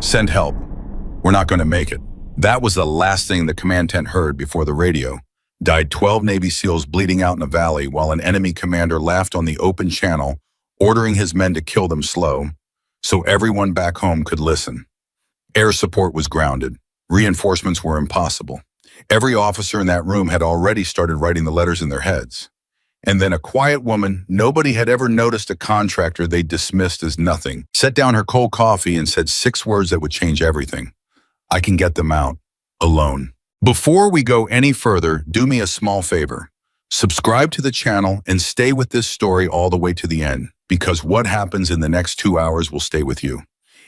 Send help. We're not going to make it. That was the last thing the command tent heard before the radio. Died 12 Navy SEALs bleeding out in a valley while an enemy commander laughed on the open channel, ordering his men to kill them slow, so everyone back home could listen. Air support was grounded. Reinforcements were impossible. Every officer in that room had already started writing the letters in their heads. And then a quiet woman nobody had ever noticed, a contractor they dismissed as nothing, set down her cold coffee and said 6 words that would change everything. I can get them out. Alone. Before we go any further, do me a small favor. Subscribe to the channel and stay with this story all the way to the end, because what happens in the next 2 hours will stay with you.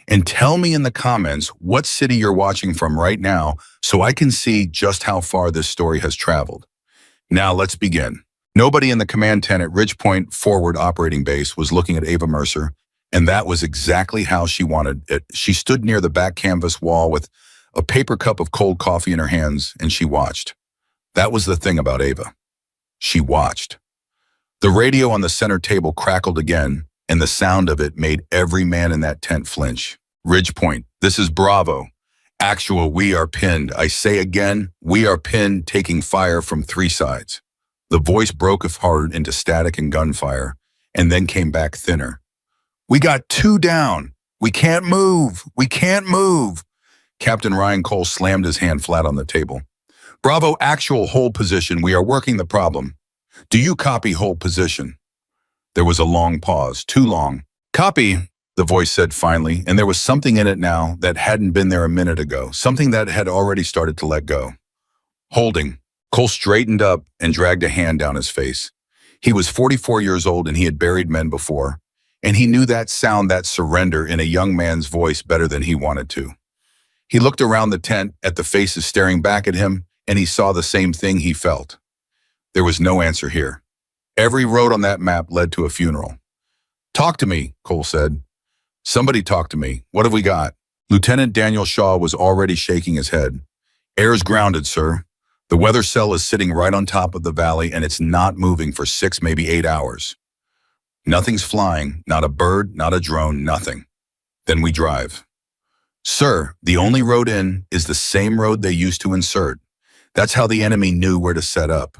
And tell me in the comments what city you're watching from right now so I can see just how far this story has traveled. Now let's begin. Nobody in the command tent at Ridgepoint Forward Operating Base was looking at Ava Mercer, and that was exactly how she wanted it. She stood near the back canvas wall with a paper cup of cold coffee in her hands, and she watched. That was the thing about Ava. She watched. The radio on the center table crackled again, and the sound of it made every man in that tent flinch. Ridgepoint, this is Bravo. Actual, we are pinned. I say again, we are pinned, taking fire from 3 sides. The voice broke apart into static and gunfire, and then came back thinner. We got 2 down. We can't move. We can't move. Captain Ryan Cole slammed his hand flat on the table. Bravo, actual, hold position. We are working the problem. Do you copy hold position? There was a long pause, too long. Copy, the voice said finally, and there was something in it now that hadn't been there a minute ago, something that had already started to let go. Holding. Cole straightened up and dragged a hand down his face. He was 44 years old and he had buried men before, and he knew that sound, that surrender in a young man's voice better than he wanted to. He looked around the tent at the faces staring back at him, and he saw the same thing he felt. There was no answer here. Every road on that map led to a funeral. Talk to me, Cole said. Somebody talk to me. What have we got? Lieutenant Daniel Shaw was already shaking his head. Air's grounded, sir. The weather cell is sitting right on top of the valley, and it's not moving for 6, maybe 8 hours. Nothing's flying, not a bird, not a drone, nothing. Then we drive. Sir, the only road in is the same road they used to insert. That's how the enemy knew where to set up.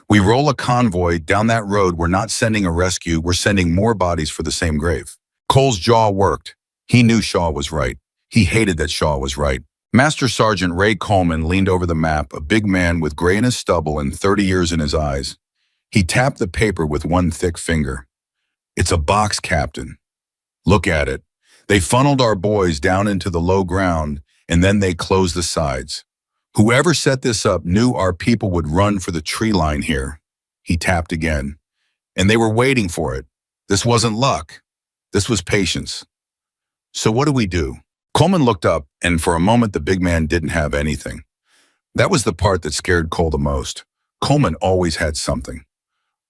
We roll a convoy down that road. We're not sending a rescue. We're sending more bodies for the same grave. Cole's jaw worked. He knew Shaw was right. He hated that Shaw was right. Master Sergeant Ray Coleman leaned over the map, a big man with gray in his stubble and 30 years in his eyes. He tapped the paper with one thick finger. It's a box, Captain. Look at it. They funneled our boys down into the low ground, and then they closed the sides. Whoever set this up knew our people would run for the tree line here. He tapped again. And they were waiting for it. This wasn't luck. This was patience. So what do we do? Coleman looked up, and for a moment the big man didn't have anything. That was the part that scared Cole the most. Coleman always had something.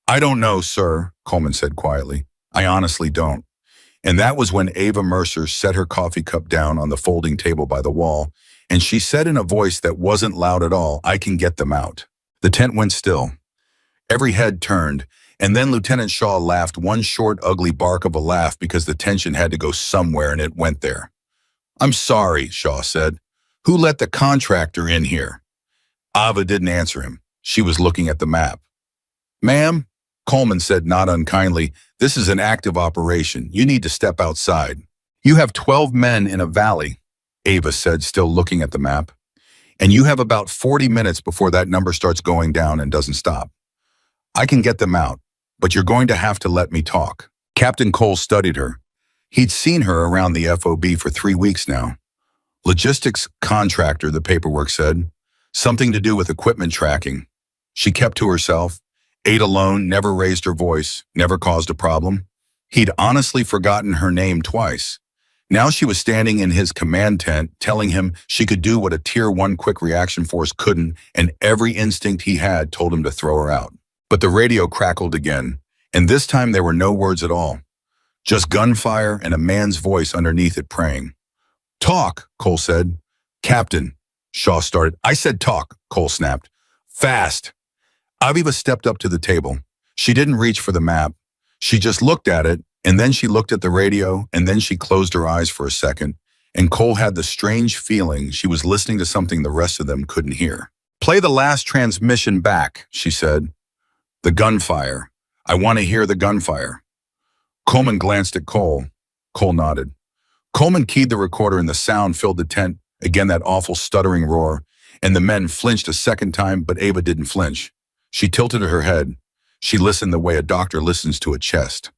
I don't know, sir, Coleman said quietly. I honestly don't. And that was when Ava Mercer set her coffee cup down on the folding table by the wall, and she said in a voice that wasn't loud at all, I can get them out. The tent went still. Every head turned, and then Lieutenant Shaw laughed, one short, ugly bark of a laugh, because the tension had to go somewhere, and it went there. I'm sorry, Shaw said. Who let the contractor in here? Ava didn't answer him. She was looking at the map. Ma'am, Coleman said not unkindly, this is an active operation. You need to step outside. You have 12 men in a valley, Ava said, still looking at the map. And you have about 40 minutes before that number starts going down and doesn't stop. I can get them out, but you're going to have to let me talk. Captain Cole studied her. He'd seen her around the FOB for 3 weeks now. Logistics contractor, the paperwork said. Something to do with equipment tracking. She kept to herself, ate alone, never raised her voice, never caused a problem. He'd honestly forgotten her name twice. Now she was standing in his command tent, telling him she could do what a Tier 1 quick reaction force couldn't, and every instinct he had told him to throw her out. But the radio crackled again, and this time there were no words at all. Just gunfire and a man's voice underneath it praying. Talk, Cole said. Captain, Shaw started. I said talk, Cole snapped. Fast. Aviva stepped up to the table. She didn't reach for the map. She just looked at it, and then she looked at the radio, and then she closed her eyes for a second, and Cole had the strange feeling she was listening to something the rest of them couldn't hear. "Play the last transmission back," she said. "The gunfire. I want to hear the gunfire." Coleman glanced at Cole. Cole nodded. Coleman keyed the recorder and the sound filled the tent, again that awful stuttering roar, and the men flinched a second time, but Ava didn't flinch. She tilted her head. She listened the way a doctor listens to a chest.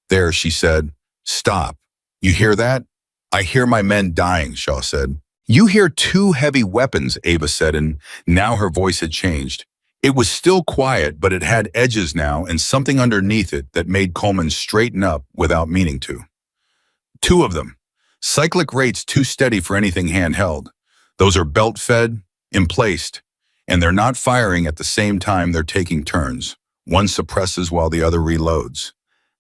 "There," she said. "Stop. You hear that?" "I hear my men dying," Shaw said. "You hear two heavy weapons," Ava said, and now her voice had changed. It was still quiet, but it had edges now and something underneath it that made Coleman straighten up without meaning to. "Two of them. Cyclic rates too steady for anything handheld. Those are belt-fed, emplaced, and they're not firing at the same time, they're taking turns. One suppresses while the other reloads.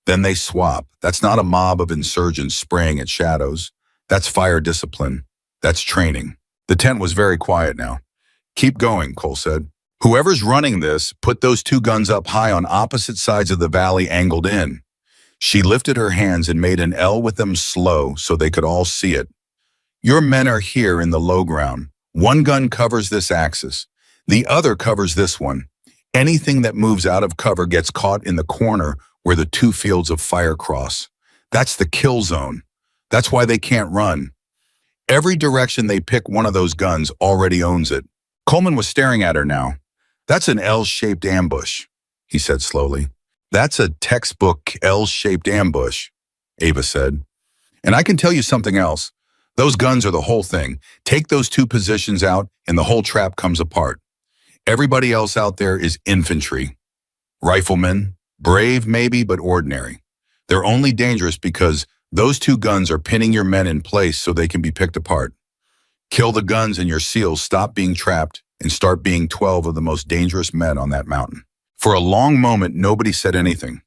Then they swap. That's not a mob of insurgents spraying at shadows. That's fire discipline. That's training." The tent was very quiet now. "Keep going," Cole said. "Whoever's running this, put those two guns up high on opposite sides of the valley angled in." She lifted her hands and made an L with them slow so they could all see it. "Your men are here in the low ground. One gun covers this axis. The other covers this one. Anything that moves out of cover gets caught in the corner where the two fields of fire cross. That's the kill zone. That's why they can't run. Every direction they pick one of those guns already owns it." Coleman was staring at her now. "That's an L-shaped ambush," he said slowly. "That's a textbook L-shaped ambush," Ava said. "And I can tell you something else. Those guns are the whole thing. Take those two positions out and the whole trap comes apart. Everybody else out there is infantry. Riflemen, brave maybe, but ordinary. They're only dangerous because those two guns are pinning your men in place so they can be picked apart. Kill the guns and your SEALs stop being trapped and start being 12 of the most dangerous men on that mountain." For a long moment, nobody said anything.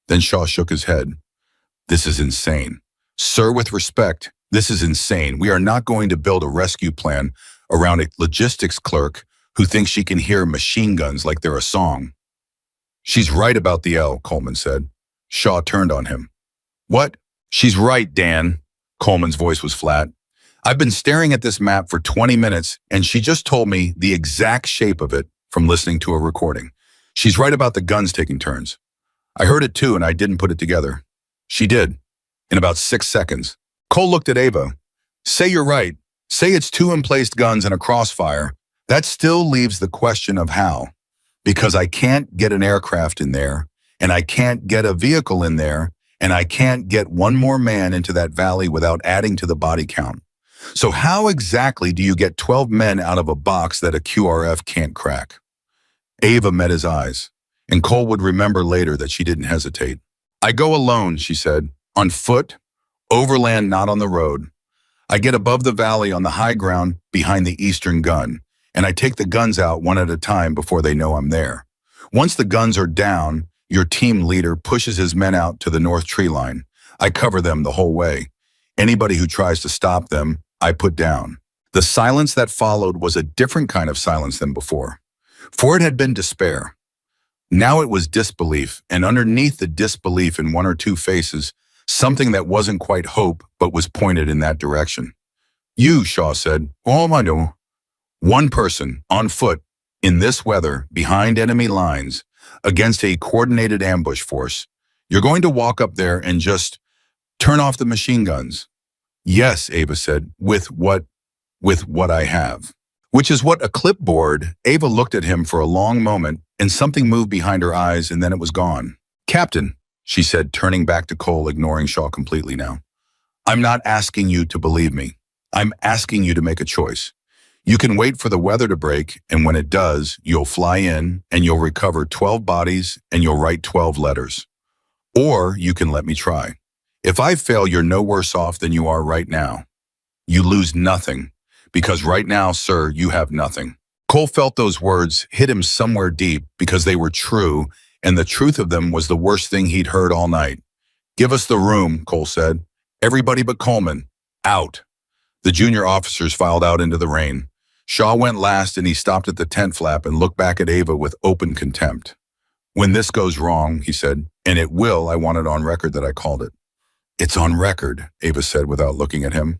Then Shaw shook his head. "This is insane. Sir, with respect, this is insane. We are not going to build a rescue plan around a logistics clerk who thinks she can hear machine guns like they're a song." "She's right about the L," Coleman said. Shaw turned on him. "What?" "She's right, Dan." Coleman's voice was flat. "I've been staring at this map for 20 minutes, and she just told me the exact shape of it from listening to a recording. She's right about the guns taking turns. I heard it too, and I didn't put it together. She did, in about 6 seconds." Cole looked at Ava. "Say you're right. Say it's two emplaced guns and a crossfire. That still leaves the question of how. Because I can't get an aircraft in there, and I can't get a vehicle in there, and I can't get one more man into that valley without adding to the body count. So how exactly do you get 12 men out of a box that a QRF can't crack?" Ava met his eyes, and Cole would remember later that she didn't hesitate. "I go alone," she said, "on foot, overland, not on the road. I get above the valley on the high ground behind the eastern gun, and I take the guns out one at a time before they know I'm there. Once the guns are down, your team leader pushes his men out to the north tree line. I cover them the whole way. Anybody who tries to stop them, I put down." The silence that followed was a different kind of silence than before. For it had been despair. Now it was disbelief, and underneath the disbelief in one or two faces, something that wasn't quite hope but was pointed in that direction. "You," Shaw said. "Oh, my no. One person, on foot, in this weather, behind enemy lines, against a coordinated ambush force. You're going to walk up there and just turn off the machine guns." "Yes," Ava said, with what I have." "Which is what a clipboard." Ava looked at him for a long moment, and something moved behind her eyes, and then it was gone. "Captain," she said, turning back to Cole, ignoring Shaw completely now. "I'm not asking you to believe me. I'm asking you to make a choice. You can wait for the weather to break, and when it does, you'll fly in, and you'll recover 12 bodies, and you'll write 12 letters. Or you can let me try. If I fail, you're no worse off than you are right now. You lose nothing. Because right now, sir, you have nothing." Cole felt those words hit him somewhere deep because they were true, and the truth of them was the worst thing he'd heard all night. "Give us the room," Cole said. "Everybody but Coleman. Out." The junior officers filed out into the rain. Shaw went last, and he stopped at the tent flap and looked back at Ava with open contempt. "When this goes wrong," he said, "and it will, I want it on record that I called it." "It's on record," Ava said without looking at him.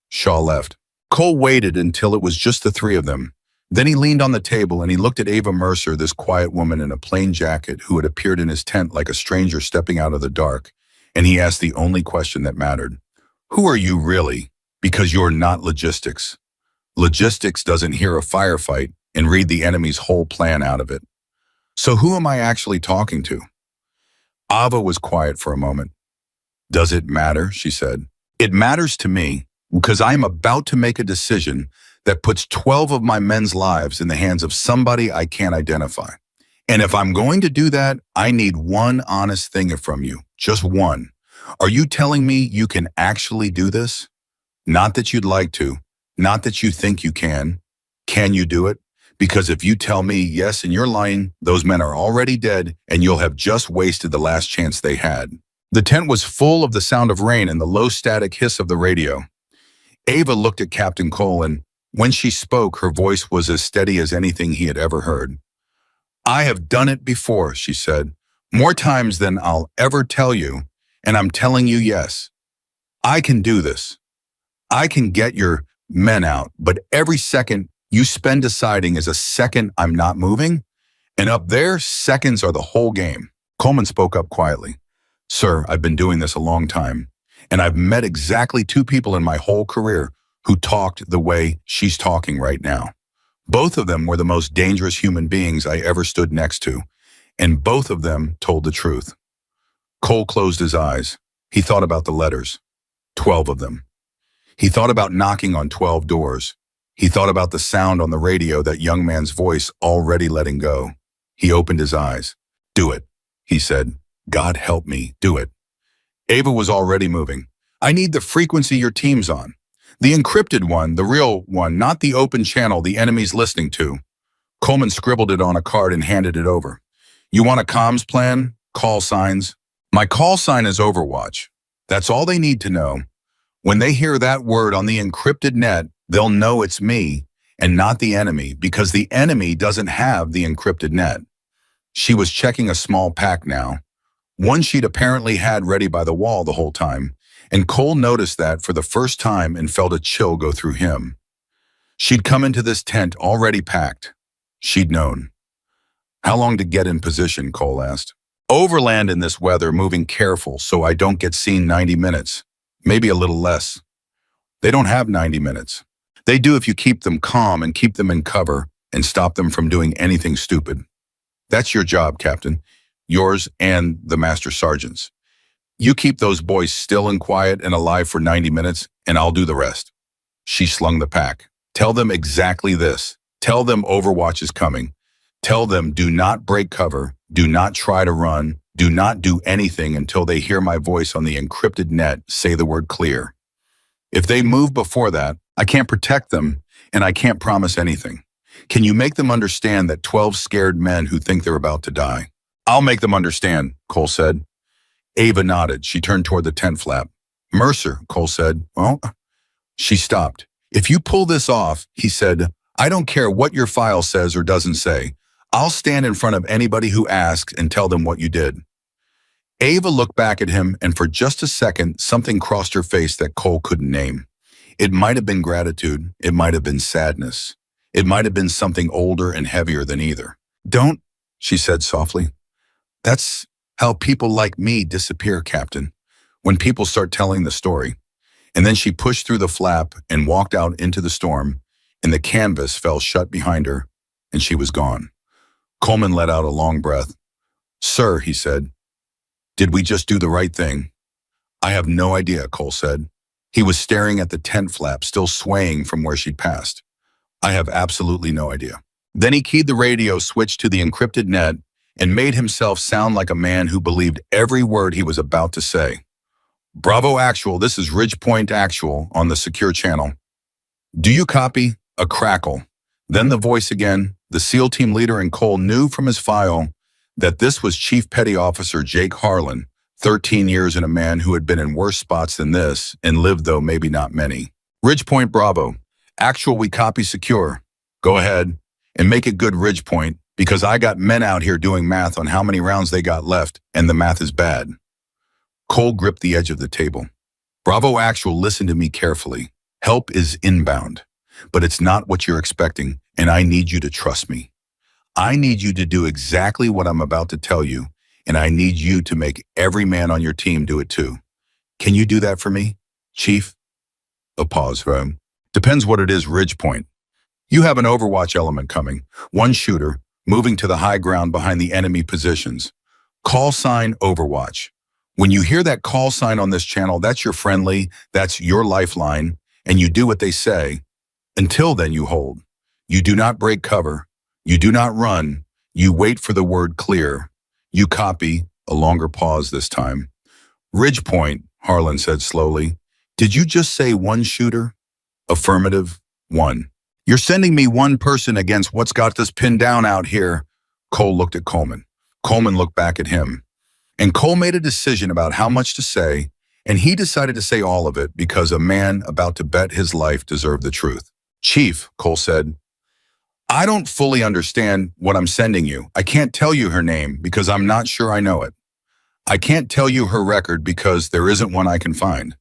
Shaw left. Cole waited until it was just the three of them. Then he leaned on the table and he looked at Ava Mercer, this quiet woman in a plain jacket who had appeared in his tent like a stranger stepping out of the dark, and he asked the only question that mattered. Who are you really? Because you're not logistics. Logistics doesn't hear a firefight and read the enemy's whole plan out of it. So who am I actually talking to? Ava was quiet for a moment. Does it matter? She said. It matters to me because I am about to make a decision that puts 12 of my men's lives in the hands of somebody I can't identify. And if I'm going to do that, I need one honest thing from you. Just one. Are you telling me you can actually do this? Not that you'd like to. Not that you think you can. Can you do it? Because if you tell me yes and you're lying, those men are already dead and you'll have just wasted the last chance they had. The tent was full of the sound of rain and the low static hiss of the radio. Ava looked at Captain Cole, and when she spoke, her voice was as steady as anything he had ever heard. I have done it before, she said, more times than I'll ever tell you, and I'm telling you yes. I can do this. I can get your men out, but every second you spend deciding is a second I'm not moving, and up there, seconds are the whole game. Coleman spoke up quietly. Sir, I've been doing this a long time, and I've met exactly two people in my whole career who talked the way she's talking right now. Both of them were the most dangerous human beings I ever stood next to, and both of them told the truth. Cole closed his eyes. He thought about the letters. 12 of them. He thought about knocking on 12 doors. He thought about the sound on the radio, that young man's voice already letting go. He opened his eyes. Do it, he said. God help me, do it. Ava was already moving. I need the frequency your team's on. The encrypted one, the real one, not the open channel the enemy's listening to. Coleman scribbled it on a card and handed it over. You want a comms plan? Call signs? My call sign is Overwatch. That's all they need to know. When they hear that word on the encrypted net, they'll know it's me and not the enemy, because the enemy doesn't have the encrypted net. She was checking a small pack now. One she'd apparently had ready by the wall the whole time, and Cole noticed that for the first time and felt a chill go through him. She'd come into this tent already packed. She'd known. How long to get in position, Cole asked. Overland in this weather, moving careful so I don't get seen 90 minutes. Maybe a little less. They don't have 90 minutes. They do if you keep them calm and keep them in cover and stop them from doing anything stupid. That's your job, Captain. Yours and the Master Sergeant's. You keep those boys still and quiet and alive for 90 minutes, and I'll do the rest. She slung the pack. Tell them exactly this. Tell them Overwatch is coming. Tell them do not break cover, do not try to run, do not do anything until they hear my voice on the encrypted net say the word clear. If they move before that, I can't protect them, and I can't promise anything. Can you make them understand that 12 scared men who think they're about to die? I'll make them understand, Cole said. Ava nodded. She turned toward the tent flap. Mercer, Cole said. Well, she stopped. If you pull this off, he said, I don't care what your file says or doesn't say. I'll stand in front of anybody who asks and tell them what you did. Ava looked back at him, and for just a second, something crossed her face that Cole couldn't name. It might have been gratitude. It might have been sadness. It might have been something older and heavier than either. Don't, she said softly. That's how people like me disappear, Captain, when people start telling the story. And then she pushed through the flap and walked out into the storm, and the canvas fell shut behind her, and she was gone. Coleman let out a long breath. Sir, he said, did we just do the right thing? I have no idea, Cole said. He was staring at the tent flap, still swaying from where she'd passed. I have absolutely no idea. Then he keyed the radio switch to the encrypted net and made himself sound like a man who believed every word he was about to say. Bravo Actual, this is Ridgepoint Actual on the secure channel. Do you copy? A crackle. Then the voice again. The SEAL team leader and Cole knew from his file that this was Chief Petty Officer Jake Harlan, 13 years and a man who had been in worse spots than this and lived, though maybe not many. Ridgepoint Bravo. Actual, we copy secure. Go ahead and make it good, Ridgepoint, because I got men out here doing math on how many rounds they got left, and the math is bad. Cole gripped the edge of the table. Bravo Actual, listen to me carefully. Help is inbound, but it's not what you're expecting, and I need you to trust me. I need you to do exactly what I'm about to tell you, and I need you to make every man on your team do it too. Can you do that for me, Chief? A pause. Depends what it is, Ridge Point. You have an overwatch element coming. One shooter, moving to the high ground behind the enemy positions. Call sign Overwatch. When you hear that call sign on this channel, that's your friendly, that's your lifeline, and you do what they say. Until then, you hold. You do not break cover. You do not run. You wait for the word clear. You copy, a longer pause this time. Ridge Point, Harlan said slowly. Did you just say one shooter? Affirmative, one. You're sending me one person against what's got this pinned down out here. Cole looked at Coleman. Coleman looked back at him. And Cole made a decision about how much to say, and he decided to say all of it because a man about to bet his life deserved the truth. Chief, Cole said, I don't fully understand what I'm sending you. I can't tell you her name because I'm not sure I know it. I can't tell you her record because there isn't one I can find.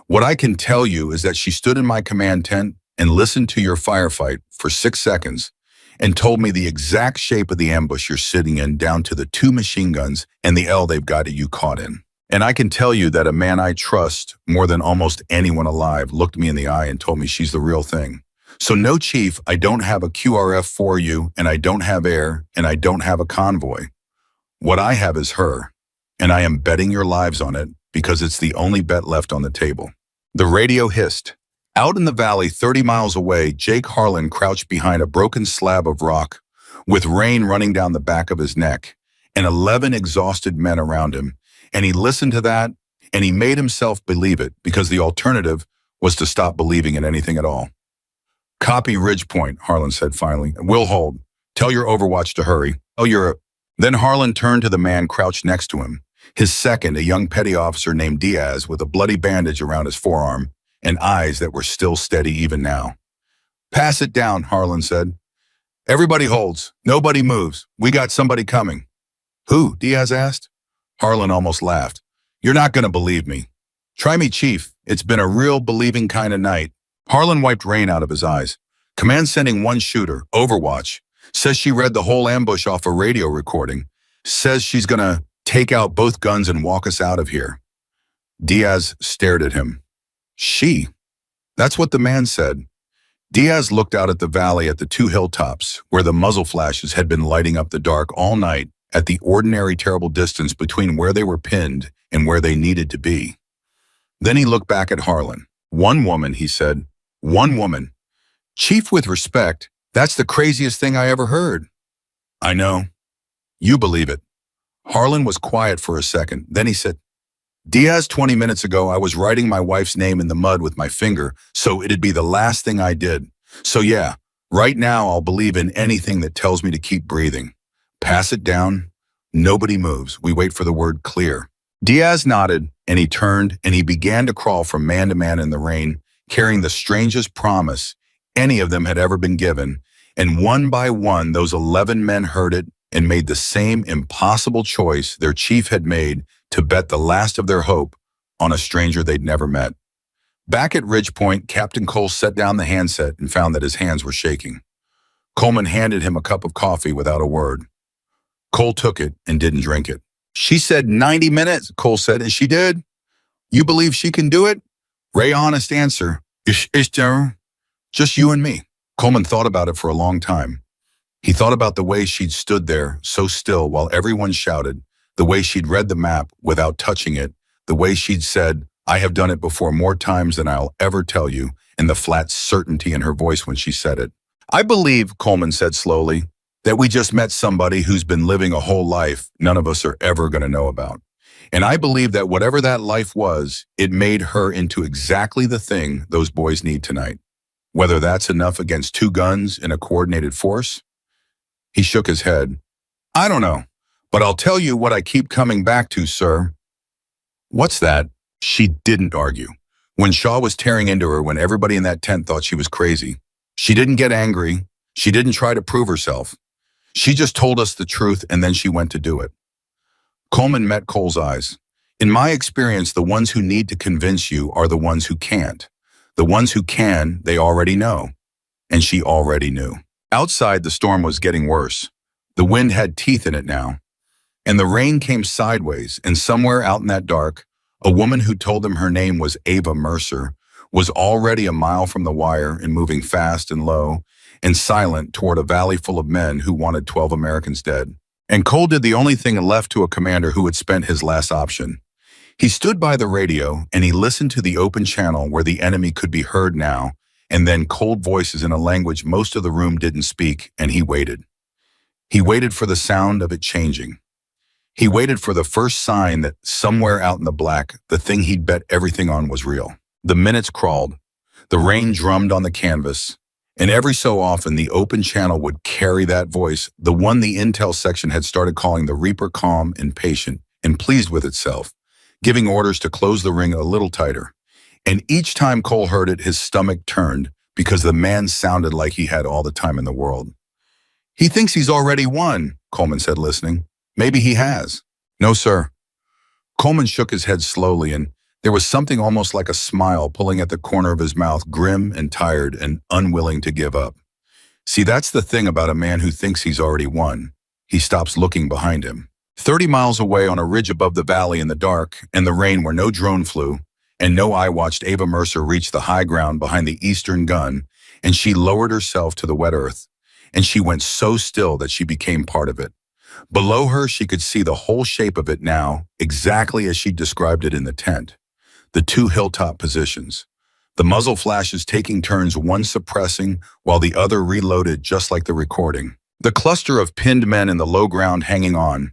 What I can tell you is that she stood in my command tent and listened to your firefight for 6 seconds and told me the exact shape of the ambush you're sitting in down to the 2 machine guns and the L they've got you caught in. And I can tell you that a man I trust more than almost anyone alive looked me in the eye and told me she's the real thing. So no, Chief, I don't have a QRF for you, and I don't have air, and I don't have a convoy. What I have is her, and I am betting your lives on it because it's the only bet left on the table. The radio hissed. Out in the valley 30 miles away, Jake Harlan crouched behind a broken slab of rock with rain running down the back of his neck and 11 exhausted men around him. And he listened to that, and he made himself believe it because the alternative was to stop believing in anything at all. Copy Ridge Point, Harlan said finally. We'll hold. Tell your Overwatch to hurry. Oh, Then Harlan turned to the man crouched next to him. His second, a young petty officer named Diaz with a bloody bandage around his forearm and eyes that were still steady even now. Pass it down, Harlan said. Everybody holds. Nobody moves. We got somebody coming. Who? Diaz asked. Harlan almost laughed. You're not going to believe me. Try me, Chief. It's been a real believing kind of night. Harlan wiped rain out of his eyes. Command sending one shooter, Overwatch. Says she read the whole ambush off a radio recording. Says she's going to take out both guns and walk us out of here. Diaz stared at him. She? That's what the man said. Diaz looked out at the valley at the 2 hilltops, where the muzzle flashes had been lighting up the dark all night at the ordinary terrible distance between where they were pinned and where they needed to be. Then he looked back at Harlan. One woman, he said. One woman. Chief, with respect, that's the craziest thing I ever heard. I know. You believe it. Harlan was quiet for a second. Then he said, Diaz, 20 minutes ago, I was writing my wife's name in the mud with my finger, so it'd be the last thing I did. So yeah, right now I'll believe in anything that tells me to keep breathing. Pass it down. Nobody moves. We wait for the word clear. Diaz nodded, and he turned, and he began to crawl from man to man in the rain, carrying the strangest promise any of them had ever been given. And one by one, those 11 men heard it and made the same impossible choice their chief had made to bet the last of their hope on a stranger they'd never met. Back at Ridge Point, Captain Cole set down the handset and found that his hands were shaking. Coleman handed him a cup of coffee without a word. Cole took it and didn't drink it. She said 90 minutes, Cole said, and she did. You believe she can do it? Ray, honest answer. Just you and me. Coleman thought about it for a long time. He thought about the way she'd stood there so still while everyone shouted, the way she'd read the map without touching it, the way she'd said, I have done it before more times than I'll ever tell you, and the flat certainty in her voice when she said it. I believe, Coleman said slowly, that we just met somebody who's been living a whole life none of us are ever going to know about. And I believe that whatever that life was, it made her into exactly the thing those boys need tonight. Whether that's enough against 2 guns in a coordinated force? He shook his head. I don't know, but I'll tell you what I keep coming back to, sir. What's that? She didn't argue. When Shaw was tearing into her when everybody in that tent thought she was crazy, she didn't get angry. She didn't try to prove herself. She just told us the truth and then she went to do it. Coleman met Cole's eyes. In my experience, the ones who need to convince you are the ones who can't. The ones who can, they already know. And she already knew. Outside, the storm was getting worse. The wind had teeth in it now. And the rain came sideways, and somewhere out in that dark, a woman who told them her name was Ava Mercer was already a mile from the wire and moving fast and low and silent toward a valley full of men who wanted 12 Americans dead. And Cole did the only thing left to a commander who had spent his last option. He stood by the radio and he listened to the open channel where the enemy could be heard now, and then cold voices in a language most of the room didn't speak, and he waited. He waited for the sound of it changing. He waited for the first sign that somewhere out in the black, the thing he'd bet everything on was real. The minutes crawled. The rain drummed on the canvas. And every so often, the open channel would carry that voice, the one the intel section had started calling the Reaper, calm and patient and pleased with itself, giving orders to close the ring a little tighter. And each time Cole heard it, his stomach turned because the man sounded like he had all the time in the world. "He thinks he's already won," Coleman said, listening. "Maybe he has." "No, sir." Coleman shook his head slowly, and there was something almost like a smile pulling at the corner of his mouth, grim and tired and unwilling to give up. "See, that's the thing about a man who thinks he's already won. He stops looking behind him." 30 miles away on a ridge above the valley in the dark and the rain where no drone flew and no eye watched, Ava Mercer reached the high ground behind the eastern gun, and she lowered herself to the wet earth, and she went so still that she became part of it. Below her, she could see the whole shape of it now, exactly as she described it in the tent. The two hilltop positions. The muzzle flashes taking turns, one suppressing while the other reloaded, just like the recording. The cluster of pinned men in the low ground hanging on,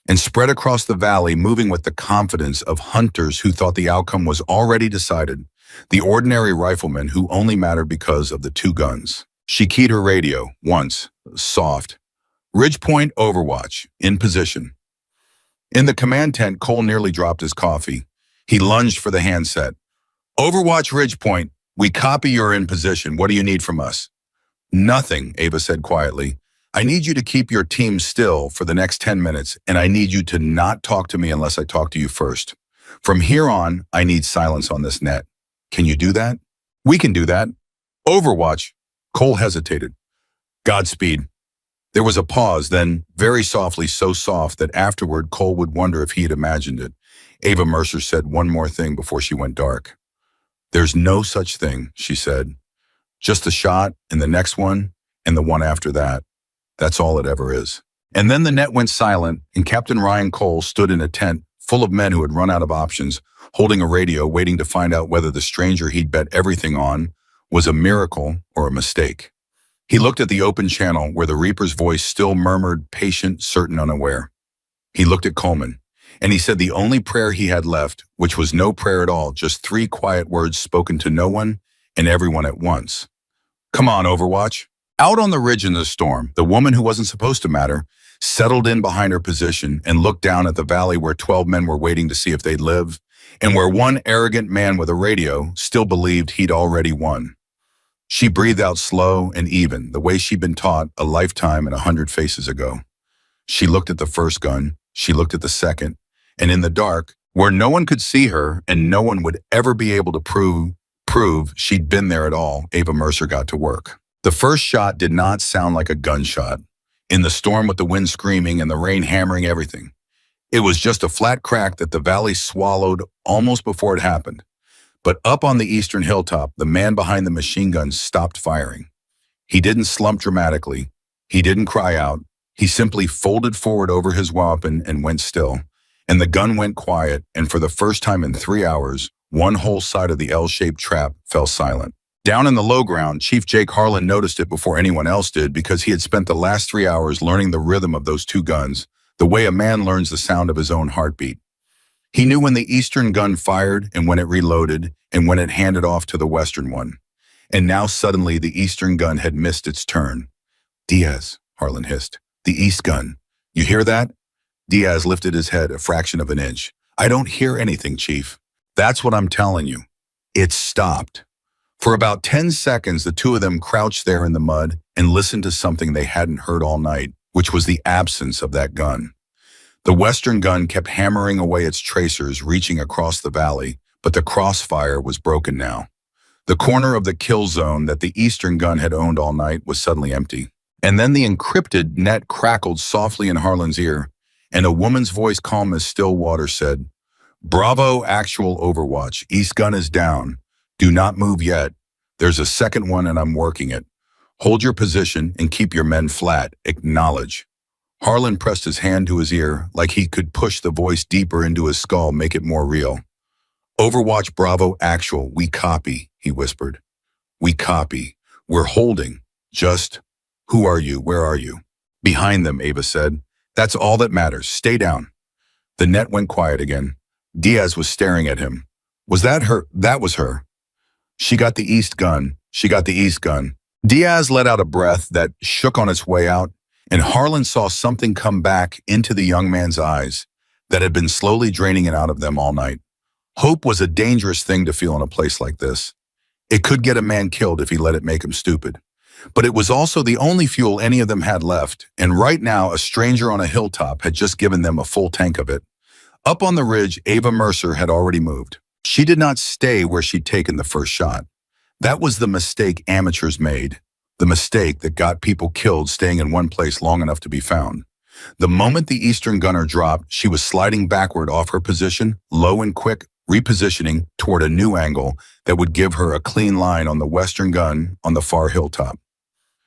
and spread across the valley, moving with the confidence of hunters who thought the outcome was already decided. The ordinary rifleman who only mattered because of the two guns. She keyed her radio, once, soft. "Ridgepoint Overwatch, in position." In the command tent, Cole nearly dropped his coffee. He lunged for the handset. "Overwatch Ridgepoint, we copy you're in position. What do you need from us?" "Nothing," Ava said quietly. "I need you to keep your team still for the next 10 minutes, and I need you to not talk to me unless I talk to you first. From here on, I need silence on this net. Can you do that?" "We can do that." "Overwatch." Cole hesitated. "Godspeed." There was a pause, then, very softly, so soft that afterward Cole would wonder if he had imagined it, Ava Mercer said one more thing before she went dark. "There's no such thing," she said. "Just the shot, and the next one, and the one after that. That's all it ever is." And then the net went silent, and Captain Ryan Cole stood in a tent full of men who had run out of options, holding a radio, waiting to find out whether the stranger he'd bet everything on was a miracle or a mistake. He looked at the open channel where the Reaper's voice still murmured, patient, certain, unaware. He looked at Coleman, and he said the only prayer he had left, which was no prayer at all, just 3 quiet words spoken to no one and everyone at once. "Come on, Overwatch." Out on the ridge in the storm, the woman who wasn't supposed to matter settled in behind her position and looked down at the valley where 12 men were waiting to see if they'd live, and where one arrogant man with a radio still believed he'd already won. She breathed out slow and even, the way she'd been taught a lifetime and 100 faces ago. She looked at the first gun, she looked at the second, and in the dark, where no one could see her and no one would ever be able to prove she'd been there at all, Ava Mercer got to work. The first shot did not sound like a gunshot. In the storm with the wind screaming and the rain hammering everything, it was just a flat crack that the valley swallowed almost before it happened. But up on the eastern hilltop, the man behind the machine gun stopped firing. He didn't slump dramatically. He didn't cry out. He simply folded forward over his weapon and went still. And the gun went quiet, and for the first time in 3 hours, one whole side of the L-shaped trap fell silent. Down in the low ground, Chief Jake Harlan noticed it before anyone else did because he had spent the last 3 hours learning the rhythm of those two guns, the way a man learns the sound of his own heartbeat. He knew when the eastern gun fired and when it reloaded and when it handed off to the western one. And now suddenly the eastern gun had missed its turn. "Diaz," Harlan hissed. "The east gun. You hear that?" Diaz lifted his head a fraction of an inch. "I don't hear anything, Chief." "That's what I'm telling you. It stopped." For about 10 seconds, the two of them crouched there in the mud and listened to something they hadn't heard all night, which was the absence of that gun. The western gun kept hammering away its tracers, reaching across the valley, but the crossfire was broken now. The corner of the kill zone that the Eastern gun had owned all night was suddenly empty. And then the encrypted net crackled softly in Harlan's ear, and a woman's voice calm as still water said, "Bravo, actual Overwatch. East gun is down. Do not move yet. There's a second one and I'm working it. Hold your position and keep your men flat. Acknowledge." Harlan pressed his hand to his ear like he could push the voice deeper into his skull, make it more real. "Overwatch Bravo actual, we copy," he whispered. "We copy. We're holding. Just, who are you? Where are you?" "Behind them," Ava said. "That's all that matters. Stay down." The net went quiet again. Diaz was staring at him. Was that her? That was her. She got the East gun. She got the East gun. Diaz let out a breath that shook on its way out, and Harlan saw something come back into the young man's eyes that had been slowly draining it out of them all night. Hope was a dangerous thing to feel in a place like this. It could get a man killed if he let it make him stupid. But it was also the only fuel any of them had left, and right now a stranger on a hilltop had just given them a full tank of it. Up on the ridge, Ava Mercer had already moved. She did not stay where she'd taken the first shot. That was the mistake amateurs made, the mistake that got people killed staying in one place long enough to be found. The moment the Eastern gunner dropped, she was sliding backward off her position, low and quick, repositioning toward a new angle that would give her a clean line on the Western gun on the far hilltop.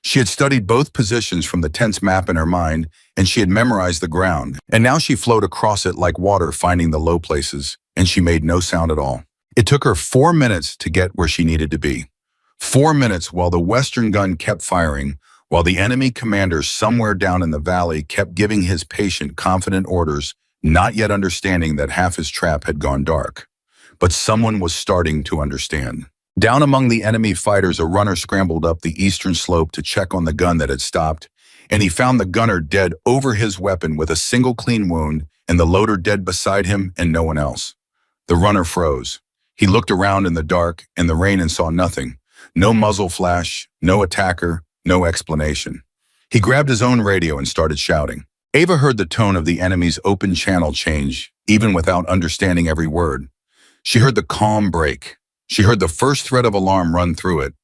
She had studied both positions from the tense map in her mind, and she had memorized the ground, and now she flowed across it like water, finding the low places, and she made no sound at all. It took her 4 minutes to get where she needed to be. 4 minutes while the Western gun kept firing, while the enemy commander somewhere down in the valley kept giving his patient, confident orders, not yet understanding that half his trap had gone dark. But someone was starting to understand. Down among the enemy fighters, a runner scrambled up the eastern slope to check on the gun that had stopped, and he found the gunner dead over his weapon with a single clean wound and the loader dead beside him and no one else. The runner froze. He looked around in the dark and the rain and saw nothing. No muzzle flash, no attacker, no explanation. He grabbed his own radio and started shouting. Ava heard the tone of the enemy's open channel change, even without understanding every word. She heard the calm break. She heard the first thread of alarm run through it,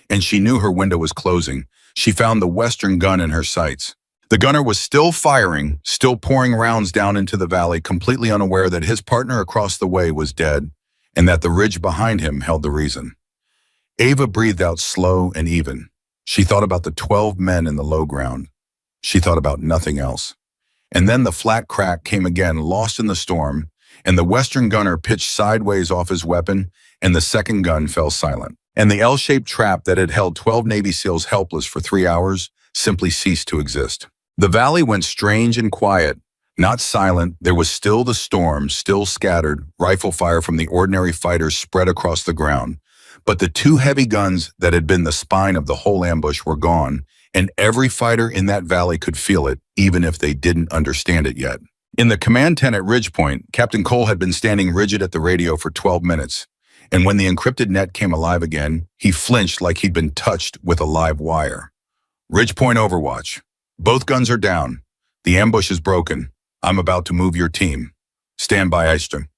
and she knew her window was closing. She found the Western gun in her sights. The gunner was still firing, still pouring rounds down into the valley, completely unaware that his partner across the way was dead, and that the ridge behind him held the reason. Ava breathed out slow and even. She thought about the 12 men in the low ground. She thought about nothing else. And then the flat crack came again, lost in the storm, and the Western gunner pitched sideways off his weapon, and the second gun fell silent. And the L-shaped trap that had held 12 Navy SEALs helpless for 3 hours simply ceased to exist. The valley went strange and quiet, not silent. There was still the storm, still scattered, rifle fire from the ordinary fighters spread across the ground. But the 2 heavy guns that had been the spine of the whole ambush were gone, and every fighter in that valley could feel it, even if they didn't understand it yet. In the command tent at Ridgepoint, Captain Cole had been standing rigid at the radio for 12 minutes, and when the encrypted net came alive again, he flinched like he'd been touched with a live wire. "Ridgepoint Overwatch. Both guns are down. The ambush is broken. I'm about to move your team. Stand by, Eiston."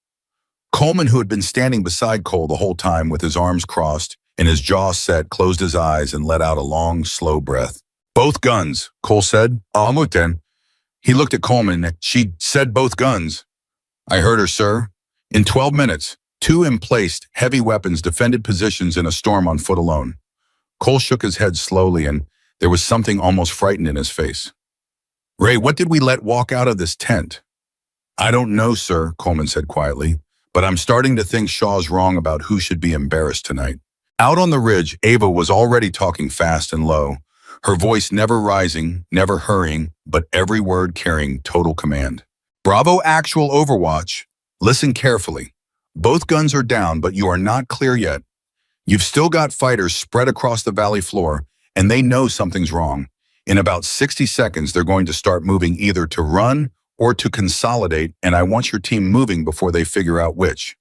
Coleman, who had been standing beside Cole the whole time with his arms crossed and his jaw set, closed his eyes and let out a long, slow breath. "Both guns," Cole said. "Almuten." He looked at Coleman. "She said both guns." "I heard her, sir. In 12 minutes, 2 emplaced heavy weapons defended positions in a storm on foot alone." Cole shook his head slowly, and there was something almost frightened in his face. "Ray, what did we let walk out of this tent?" "I don't know, sir," Coleman said quietly, "but I'm starting to think Shaw's wrong about who should be embarrassed tonight." Out on the ridge, Ava was already talking fast and low, her voice never rising, never hurrying, but every word carrying total command. "Bravo actual Overwatch. Listen carefully. Both guns are down, but you are not clear yet. You've still got fighters spread across the valley floor, and they know something's wrong. In about 60 seconds, they're going to start moving either to run or to consolidate, and I want your team moving before they figure out which.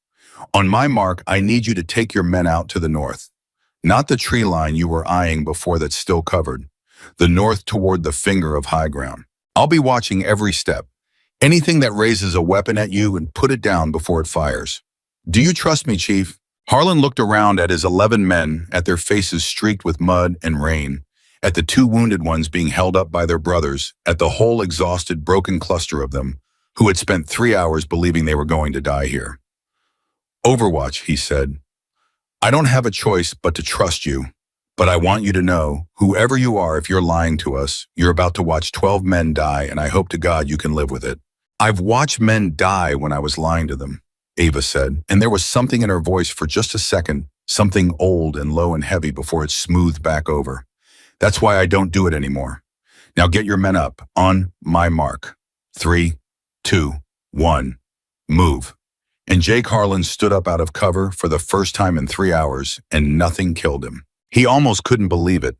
On my mark, I need you to take your men out to the north. Not the tree line you were eyeing before that's still covered. The north toward the finger of high ground. I'll be watching every step. Anything that raises a weapon at you, and put it down before it fires. Do you trust me, Chief?" Harlan looked around at his 11 men, at their faces streaked with mud and rain, at the two wounded ones being held up by their brothers, at the whole exhausted, broken cluster of them, who had spent 3 hours believing they were going to die here. Overwatch, he said. I don't have a choice but to trust you, but I want you to know, whoever you are, if you're lying to us, you're about to watch 12 men die, and I hope to God you can live with it. I've watched men die when I was lying to them, Ava said, and there was something in her voice for just a second, something old and low and heavy before it smoothed back over. That's why I don't do it anymore. Now get your men up, on my mark. 3, 2, 1, move. And Jake Harlan stood up out of cover for the first time in 3 hours, and nothing killed him. He almost couldn't believe it.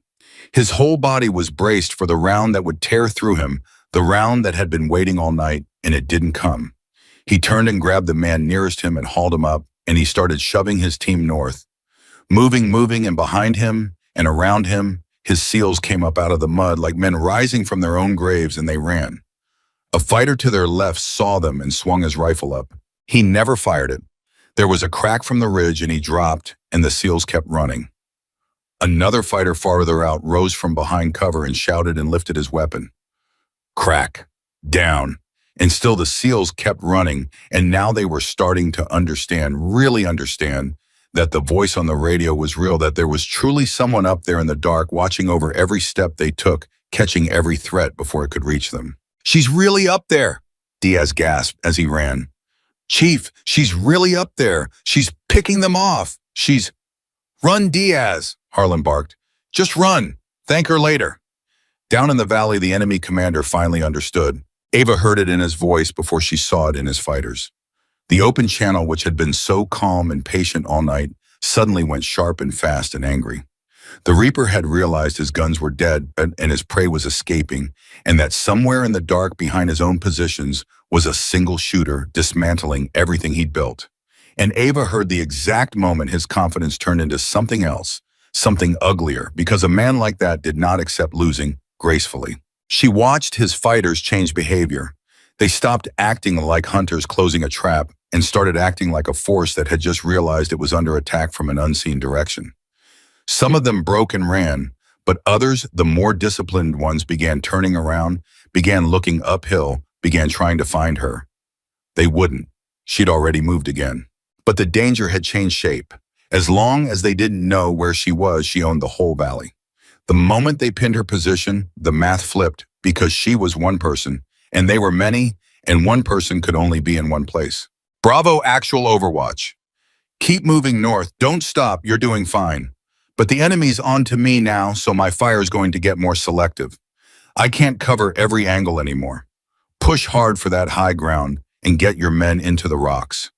His whole body was braced for the round that would tear through him, the round that had been waiting all night, and it didn't come. He turned and grabbed the man nearest him and hauled him up, and he started shoving his team north. Moving, and behind him and around him, his SEALs came up out of the mud like men rising from their own graves, and they ran. A fighter to their left saw them and swung his rifle up. He never fired it. There was a crack from the ridge, and he dropped, and the SEALs kept running. Another fighter farther out rose from behind cover and shouted and lifted his weapon. Crack. Down. And still the SEALs kept running, and now they were starting to understand, really understand, that the voice on the radio was real, that there was truly someone up there in the dark watching over every step they took, catching every threat before it could reach them. She's really up there, Diaz gasped as he ran. Chief, she's really up there. She's picking them off. She's... Run, Diaz, Harlan barked. Just run. Thank her later. Down in the valley, the enemy commander finally understood. Ava heard it in his voice before she saw it in his fighters. The open channel, which had been so calm and patient all night, suddenly went sharp and fast and angry. The Reaper had realized his guns were dead and his prey was escaping, and that somewhere in the dark behind his own positions was a single shooter dismantling everything he'd built. And Ava heard the exact moment his confidence turned into something else, something uglier, because a man like that did not accept losing gracefully. She watched his fighters change behavior. They stopped acting like hunters closing a trap and started acting like a force that had just realized it was under attack from an unseen direction. Some of them broke and ran, but others, the more disciplined ones, began turning around, began looking uphill, began trying to find her. They wouldn't. She'd already moved again. But the danger had changed shape. As long as they didn't know where she was, she owned the whole valley. The moment they pinned her position, the math flipped, because she was one person, and they were many, and one person could only be in one place. Bravo, actual Overwatch. Keep moving north. Don't stop. You're doing fine. But the enemy's on to me now, so my fire's going to get more selective. I can't cover every angle anymore. Push hard for that high ground and get your men into the rocks.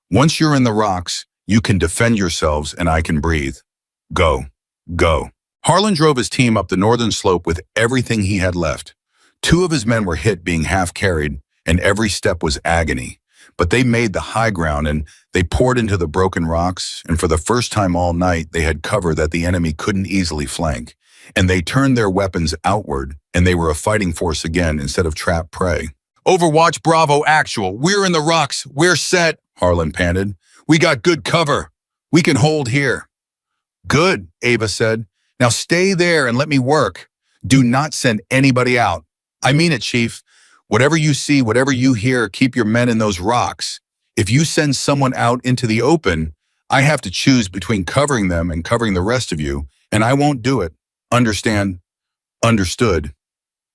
Once you're in the rocks, you can defend yourselves and I can breathe. Go. Go. Harlan drove his team up the northern slope with everything he had left. 2 of his men were hit, being half carried, and every step was agony. But they made the high ground and they poured into the broken rocks, and for the first time all night they had cover that the enemy couldn't easily flank. And they turned their weapons outward, and they were a fighting force again instead of trapped prey. Overwatch Bravo actual, we're in the rocks, we're set, Harlan panted. We got good cover. We can hold here. Good, Ava said. Now stay there and let me work. Do not send anybody out. I mean it, Chief. Whatever you see, whatever you hear, keep your men in those rocks. If you send someone out into the open, I have to choose between covering them and covering the rest of you, and I won't do it. Understand? Understood.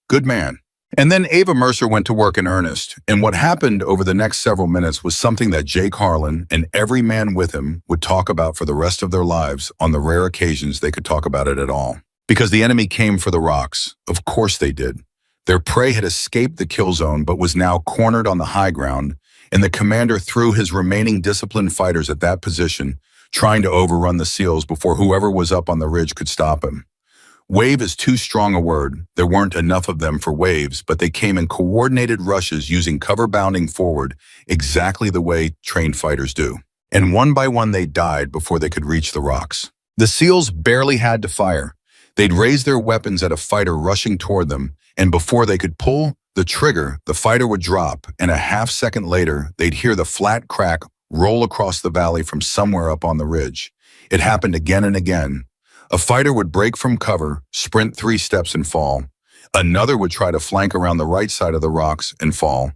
Good man. And then Ava Mercer went to work in earnest, and what happened over the next several minutes was something that Jake Harlan and every man with him would talk about for the rest of their lives on the rare occasions they could talk about it at all. Because the enemy came for the rocks. Of course they did. Their prey had escaped the kill zone but was now cornered on the high ground, and the commander threw his remaining disciplined fighters at that position, trying to overrun the SEALs before whoever was up on the ridge could stop him. Wave is too strong a word. There weren't enough of them for waves, but they came in coordinated rushes using cover bounding forward exactly the way trained fighters do. And one by one they died before they could reach the rocks. The SEALs barely had to fire. They'd raise their weapons at a fighter rushing toward them, and before they could pull the trigger, the fighter would drop, and a half second later, they'd hear the flat crack roll across the valley from somewhere up on the ridge. It happened again and again. A fighter would break from cover, sprint 3 steps and fall. Another would try to flank around the right side of the rocks and fall.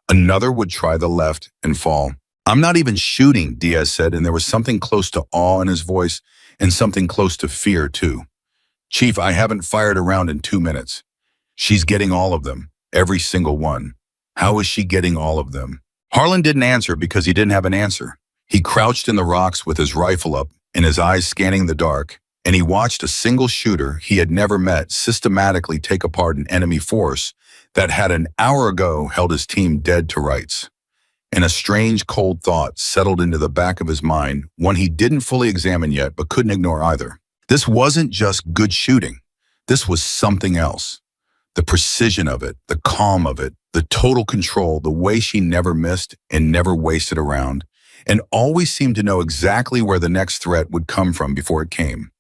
Another would try the left and fall. "I'm not even shooting," Diaz said, and there was something close to awe in his voice and something close to fear, too. "Chief, I haven't fired a round in 2 minutes. She's getting all of them, every single one. How is she getting all of them?" Harlan didn't answer because he didn't have an answer. He crouched in the rocks with his rifle up and his eyes scanning the dark, and he watched a single shooter he had never met systematically take apart an enemy force that had an hour ago held his team dead to rights. And a strange, cold thought settled into the back of his mind, one he didn't fully examine yet but couldn't ignore either. This wasn't just good shooting. This was something else. The precision of it, the calm of it, the total control, the way she never missed and never wasted a round, and always seemed to know exactly where the next threat would come from before it came.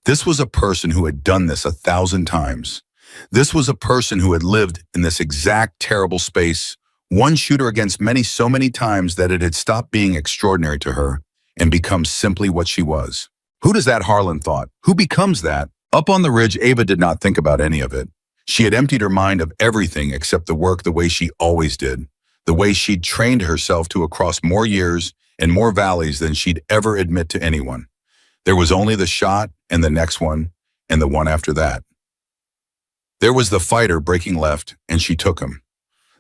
This was a person who had done this 1,000 times. This was a person who had lived in this exact terrible space, one shooter against many so many times that it had stopped being extraordinary to her and become simply what she was. Who does that, Harlan thought? Who becomes that? Up on the ridge, Ava did not think about any of it. She had emptied her mind of everything except the work the way she always did, the way she'd trained herself to across more years and more valleys than she'd ever admit to anyone. There was only the shot and the next one and the one after that. There was the fighter breaking left, and she took him.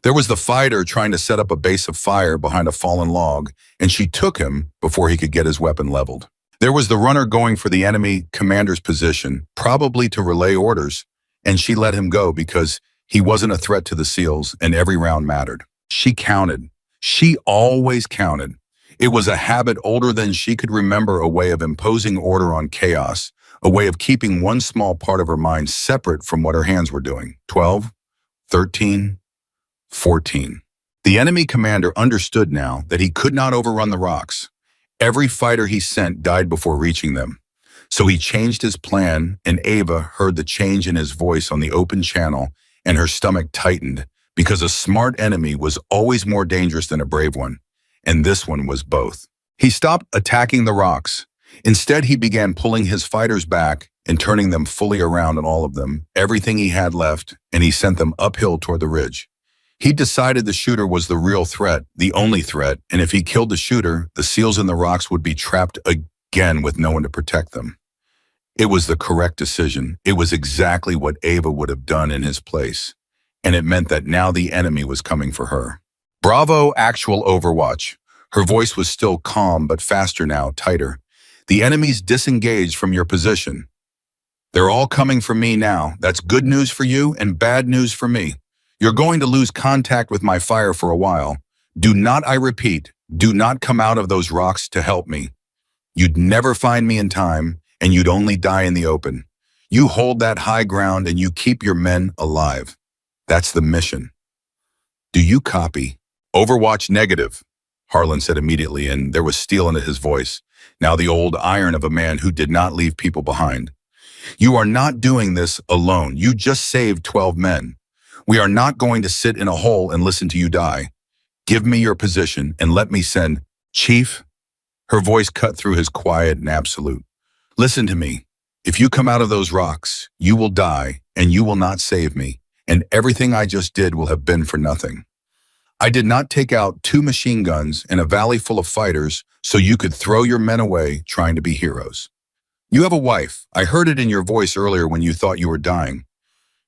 There was the fighter trying to set up a base of fire behind a fallen log, and she took him before he could get his weapon leveled. There was the runner going for the enemy commander's position, probably to relay orders, and she let him go because he wasn't a threat to the SEALs and every round mattered. She counted. She always counted. It was a habit older than she could remember, a way of imposing order on chaos, a way of keeping one small part of her mind separate from what her hands were doing. 12, 13, 14. The enemy commander understood now that he could not overrun the rocks. Every fighter he sent died before reaching them. So he changed his plan, and Ava heard the change in his voice on the open channel, and her stomach tightened, because a smart enemy was always more dangerous than a brave one, and this one was both. He stopped attacking the rocks. Instead, he began pulling his fighters back and turning them fully around on all of them, everything he had left, and he sent them uphill toward the ridge. He decided the shooter was the real threat, the only threat, and if he killed the shooter, the SEALs in the rocks would be trapped again with no one to protect them. It was the correct decision. It was exactly what Ava would have done in his place. And it meant that now the enemy was coming for her. "Bravo, actual Overwatch." Her voice was still calm, but faster now, tighter. "The enemy's disengaged from your position. They're all coming for me now. That's good news for you and bad news for me. You're going to lose contact with my fire for a while. Do not, I repeat, do not come out of those rocks to help me. You'd never find me in time, and you'd only die in the open. You hold that high ground and you keep your men alive. That's the mission. Do you copy?" "Overwatch negative," Harlan said immediately, and there was steel in his voice, now the old iron of a man who did not leave people behind. "You are not doing this alone. You just saved 12 men. We are not going to sit in a hole and listen to you die. Give me your position and let me send—" "Chief," her voice cut through his quiet and absolute. "Listen to me. If you come out of those rocks, you will die and you will not save me, and everything I just did will have been for nothing. I did not take out 2 machine guns and a valley full of fighters so you could throw your men away trying to be heroes. You have a wife. I heard it in your voice earlier when you thought you were dying.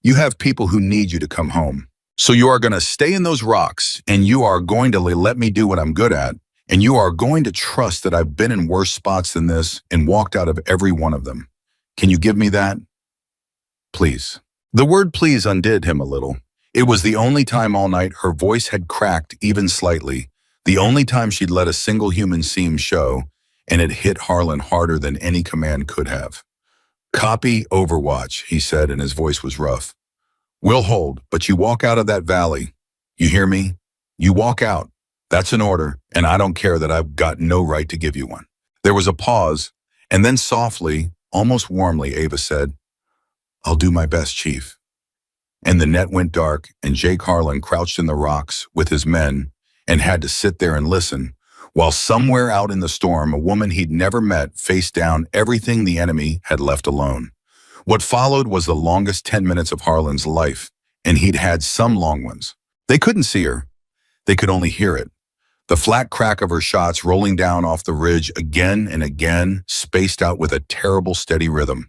You have people who need you to come home. So you are going to stay in those rocks, and you are going to let me do what I'm good at, and you are going to trust that I've been in worse spots than this and walked out of every one of them. Can you give me that? Please." The word please undid him a little. It was the only time all night her voice had cracked even slightly, the only time she'd let a single human seam show, and it hit Harlan harder than any command could have. "Copy, Overwatch," he said, and his voice was rough. "We'll hold, but you walk out of that valley. You hear me? You walk out. That's an order, and I don't care that I've got no right to give you one." There was a pause, and then softly, almost warmly, Ava said, "I'll do my best, Chief." And the net went dark, and Jake Harlan crouched in the rocks with his men and had to sit there and listen while somewhere out in the storm, a woman he'd never met faced down everything the enemy had left alone. What followed was the longest 10 minutes of Harlan's life, and he'd had some long ones. They couldn't see her. They could only hear it. The flat crack of her shots rolling down off the ridge again and again, spaced out with a terrible steady rhythm.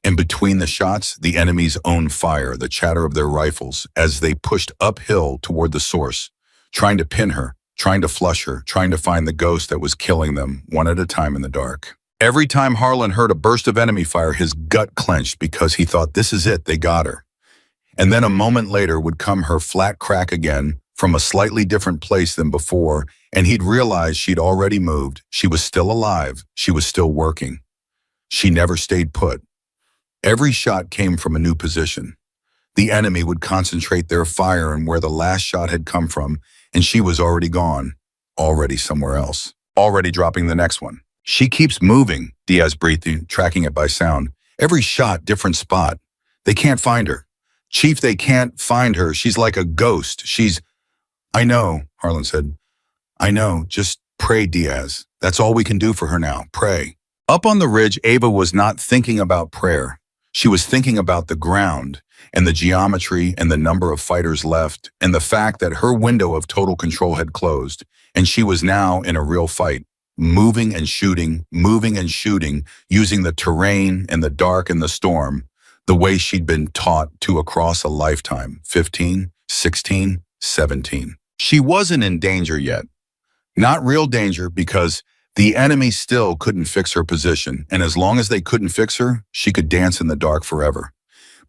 And between the shots, the enemy's own fire, the chatter of their rifles as they pushed uphill toward the source, trying to pin her, trying to flush her, trying to find the ghost that was killing them one at a time in the dark. Every time Harlan heard a burst of enemy fire, his gut clenched because he thought, this is it, they got her. And then a moment later would come her flat crack again from a slightly different place than before, and he'd realize she'd already moved. She was still alive. She was still working. She never stayed put. Every shot came from a new position. The enemy would concentrate their fire on where the last shot had come from, and she was already gone, already somewhere else, already dropping the next one. She keeps moving, Diaz breathed, tracking it by sound. Every shot, different spot. They can't find her. Chief, they can't find her. She's like a ghost. I know, Harlan said. I know. Just pray, Diaz. That's all we can do for her now. Pray. Up on the ridge, Ava was not thinking about prayer. She was thinking about the ground and the geometry and the number of fighters left and the fact that her window of total control had closed, and she was now in a real fight, moving and shooting, using the terrain and the dark and the storm, the way she'd been taught to across a lifetime, 15, 16, 17. She wasn't in danger yet. Not real danger, because the enemy still couldn't fix her position, and as long as they couldn't fix her, she could dance in the dark forever.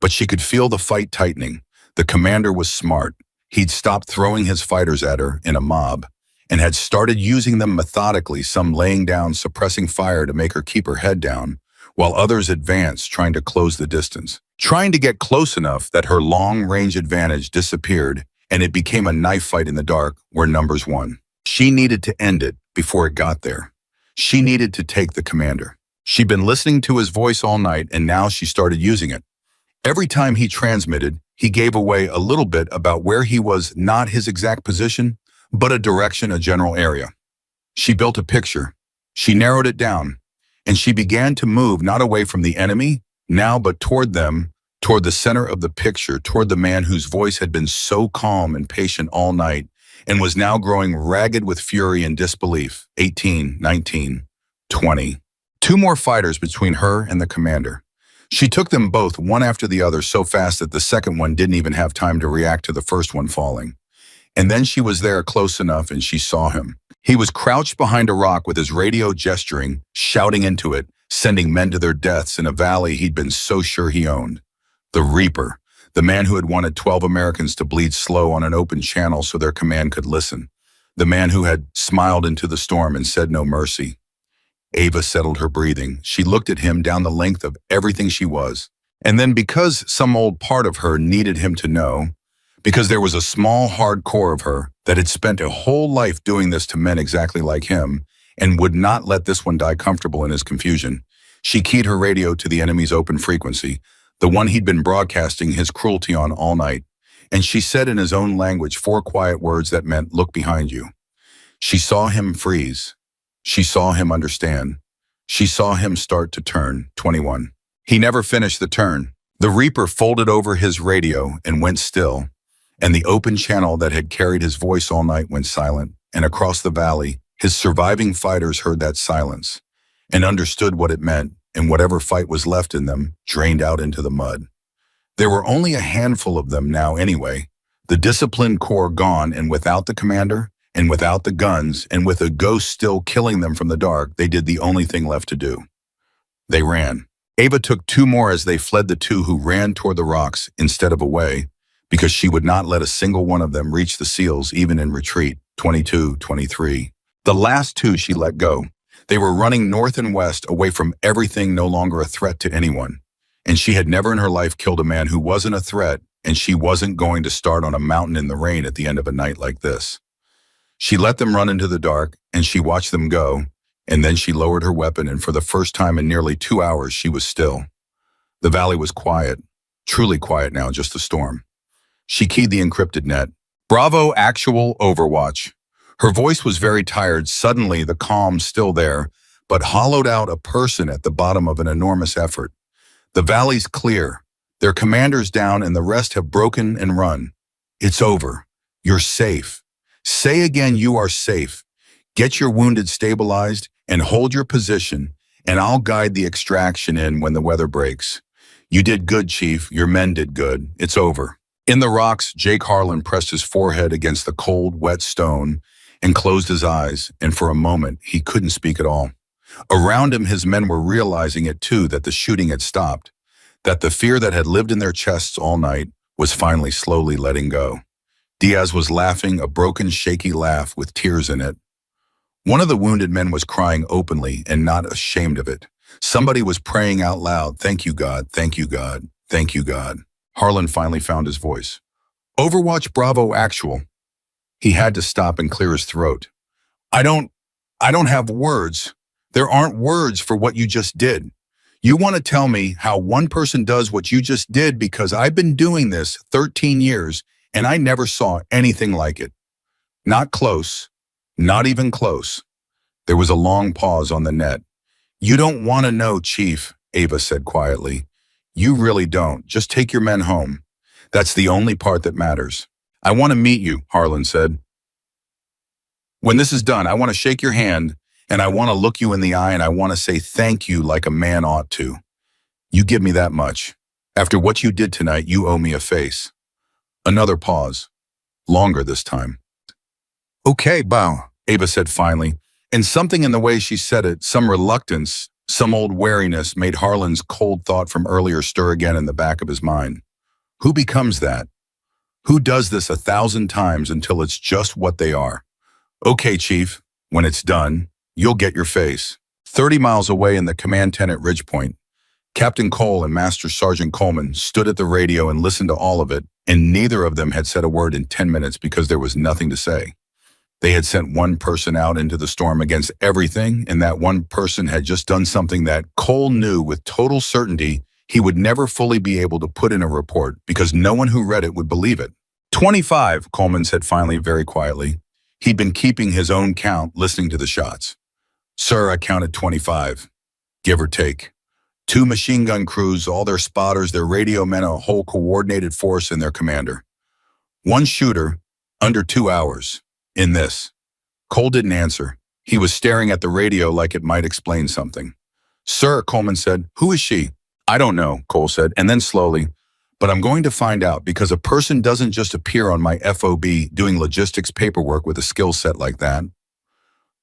But she could feel the fight tightening. The commander was smart. He'd stopped throwing his fighters at her in a mob and had started using them methodically, some laying down, suppressing fire to make her keep her head down, while others advanced, trying to close the distance, trying to get close enough that her long-range advantage disappeared, and it became a knife fight in the dark where numbers won. She needed to end it before it got there. She needed to take the commander. She'd been listening to his voice all night, and now she started using it. Every time he transmitted, he gave away a little bit about where he was, not his exact position, but a direction, a general area. She built a picture. She narrowed it down, and she began to move not away from the enemy now, but toward them, toward the center of the picture, toward the man whose voice had been so calm and patient all night and was now growing ragged with fury and disbelief. 18, 19, 20. Two more fighters between her and the commander. She took them both, one after the other, so fast that the second one didn't even have time to react to the first one falling. And then she was there close enough, and she saw him. He was crouched behind a rock with his radio gesturing, shouting into it, sending men to their deaths in a valley he'd been so sure he owned. The Reaper, the man who had wanted 12 Americans to bleed slow on an open channel so their command could listen. The man who had smiled into the storm and said no mercy. Ava settled her breathing. She looked at him down the length of everything she was. And then, because some old part of her needed him to know, because there was a small, hard core of her that had spent a whole life doing this to men exactly like him and would not let this one die comfortable in his confusion, she keyed her radio to the enemy's open frequency, the one he'd been broadcasting his cruelty on all night, and she said in his own language 4 quiet words that meant, look behind you. She saw him freeze. She saw him understand. She saw him start to turn. 21. He never finished the turn. The Reaper folded over his radio and went still, and the open channel that had carried his voice all night went silent, and across the valley, his surviving fighters heard that silence and understood what it meant, and whatever fight was left in them drained out into the mud. There were only a handful of them now anyway, the disciplined corps gone, and without the commander, and without the guns, and with a ghost still killing them from the dark, they did the only thing left to do. They ran. Ava took 2 more as they fled, the 2 who ran toward the rocks instead of away, because she would not let a single one of them reach the seals even in retreat. 22, 23. The last 2 she let go. They were running north and west, away from everything, no longer a threat to anyone. And she had never in her life killed a man who wasn't a threat, and she wasn't going to start on a mountain in the rain at the end of a night like this. She let them run into the dark, and she watched them go, and then she lowered her weapon, and for the first time in nearly 2 hours, she was still. The valley was quiet, truly quiet now, just a storm. She keyed the encrypted net. Bravo, actual Overwatch. Her voice was very tired. Suddenly, the calm still there, but hollowed out a person at the bottom of an enormous effort. The valley's clear. Their commander's down and the rest have broken and run. It's over. You're safe. Say again you are safe. Get your wounded stabilized and hold your position, and I'll guide the extraction in when the weather breaks. You did good, Chief. Your men did good. It's over. In the rocks, Jake Harlan pressed his forehead against the cold, wet stone and closed his eyes, and for a moment, he couldn't speak at all. Around him, his men were realizing it too, that the shooting had stopped, that the fear that had lived in their chests all night was finally slowly letting go. Diaz was laughing, a broken, shaky laugh with tears in it. One of the wounded men was crying openly and not ashamed of it. Somebody was praying out loud, "Thank you, God, thank you, God, thank you, God." Harlan finally found his voice. "Overwatch Bravo Actual." He had to stop and clear his throat. I don't have words. There aren't words for what you just did. You want to tell me how one person does what you just did, because I've been doing this 13 years and I never saw anything like it. Not close, not even close. There was a long pause on the net. You don't want to know, Chief, Ava said quietly. You really don't. Just take your men home. That's the only part that matters. I want to meet you, Harlan said. When this is done, I want to shake your hand and I want to look you in the eye and I want to say thank you like a man ought to. You give me that much. After what you did tonight, you owe me a face. Another pause. Longer this time. Okay, bow, Ava said finally, and something in the way she said it, some reluctance, some old wariness, made Harlan's cold thought from earlier stir again in the back of his mind. Who becomes that? Who does this 1,000 times until it's just what they are? Okay, Chief, when it's done, you'll get your face. 30 miles away in the command tent at Ridgepoint, Captain Cole and Master Sergeant Coleman stood at the radio and listened to all of it, and neither of them had said a word in 10 minutes because there was nothing to say. They had sent one person out into the storm against everything, and that one person had just done something that Cole knew with total certainty he would never fully be able to put in a report because no one who read it would believe it. 25, Coleman said finally very quietly. He'd been keeping his own count, listening to the shots. Sir, I counted 25, give or take. 2 machine gun crews, all their spotters, their radio men, a whole coordinated force, and their commander. 1 shooter, under 2 hours, in this. Cole didn't answer. He was staring at the radio like it might explain something. Sir, Coleman said, who is she? I don't know, Cole said, and then slowly, but I'm going to find out, because a person doesn't just appear on my FOB doing logistics paperwork with a skill set like that.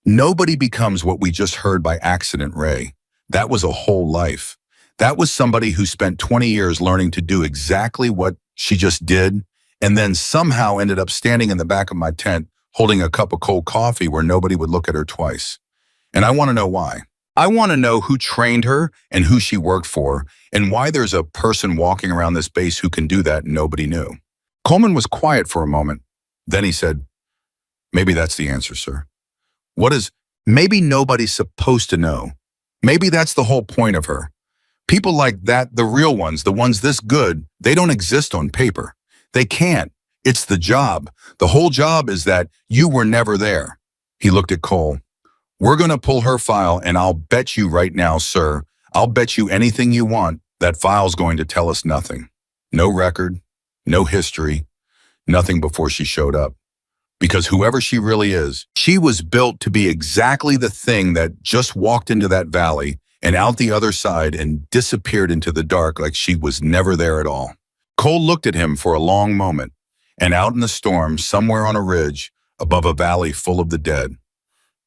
Nobody becomes what we just heard by accident, Ray. That was a whole life. That was somebody who spent 20 years learning to do exactly what she just did, and then somehow ended up standing in the back of my tent holding a cup of cold coffee where nobody would look at her twice. And I want to know why. I want to know who trained her and who she worked for, and why there's a person walking around this base who can do that and nobody knew. Coleman was quiet for a moment. Then he said, maybe that's the answer, sir. What is, maybe nobody's supposed to know. Maybe that's the whole point of her. People like that, the real ones, the ones this good, they don't exist on paper. They can't. It's the job. The whole job is that you were never there. He looked at Cole. We're going to pull her file, and I'll bet you right now, sir, I'll bet you anything you want, that file's going to tell us nothing. No record, no history, nothing before she showed up. Because whoever she really is, she was built to be exactly the thing that just walked into that valley and out the other side and disappeared into the dark like she was never there at all. Cole looked at him for a long moment, and out in the storm, somewhere on a ridge, above a valley full of the dead,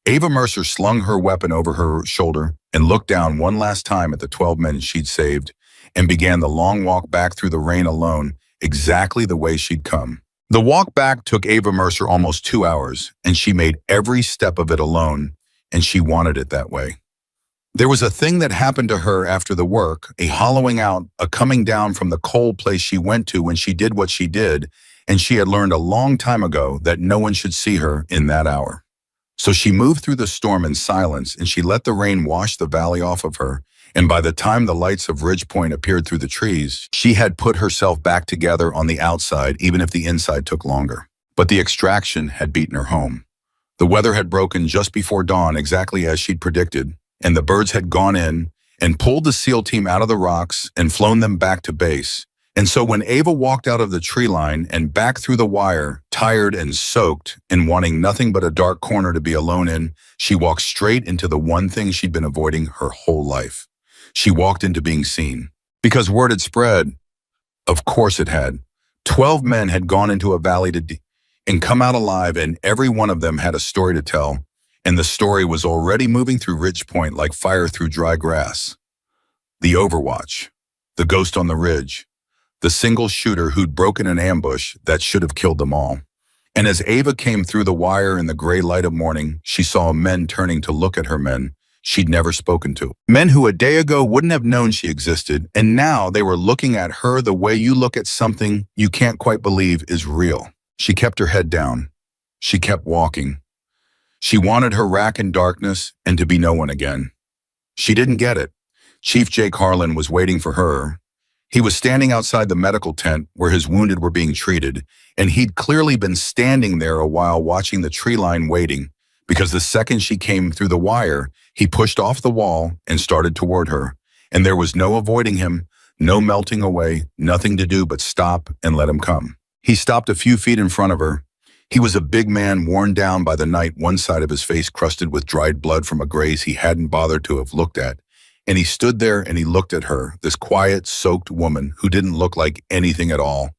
Ava Mercer slung her weapon over her shoulder and looked down one last time at the 12 men she'd saved and began the long walk back through the rain alone, exactly the way she'd come. The walk back took Ava Mercer almost 2 hours, and she made every step of it alone, and she wanted it that way. There was a thing that happened to her after the work, a hollowing out, a coming down from the cold place she went to when she did what she did, and she had learned a long time ago that no one should see her in that hour. So she moved through the storm in silence, and she let the rain wash the valley off of her, and by the time the lights of Ridgepoint appeared through the trees, she had put herself back together on the outside, even if the inside took longer. But the extraction had beaten her home. The weather had broken just before dawn, exactly as she'd predicted, and the birds had gone in and pulled the SEAL team out of the rocks and flown them back to base. And so when Ava walked out of the tree line and back through the wire, tired and soaked and wanting nothing but a dark corner to be alone in, she walked straight into the one thing she'd been avoiding her whole life. She walked into being seen. Because word had spread. Of course it had. 12 men had gone into a valley and come out alive, and every one of them had a story to tell, and the story was already moving through Ridge Point like fire through dry grass. The Overwatch, the ghost on the ridge, the single shooter who'd broken an ambush that should have killed them all. And as Ava came through the wire in the gray light of morning, she saw men turning to look at her, men she'd never spoken to. Men who a day ago wouldn't have known she existed, and now they were looking at her the way you look at something you can't quite believe is real. She kept her head down. She kept walking. She wanted her rack in darkness and to be no one again. She didn't get it. Chief Jake Harlan was waiting for her. He was standing outside the medical tent where his wounded were being treated, and he'd clearly been standing there a while watching the tree line waiting, because the second she came through the wire, he pushed off the wall and started toward her, and there was no avoiding him, no melting away, nothing to do but stop and let him come. He stopped a few feet in front of her. He was a big man worn down by the night, one side of his face crusted with dried blood from a graze he hadn't bothered to have looked at. And he stood there and he looked at her, this quiet, soaked woman who didn't look like anything at all.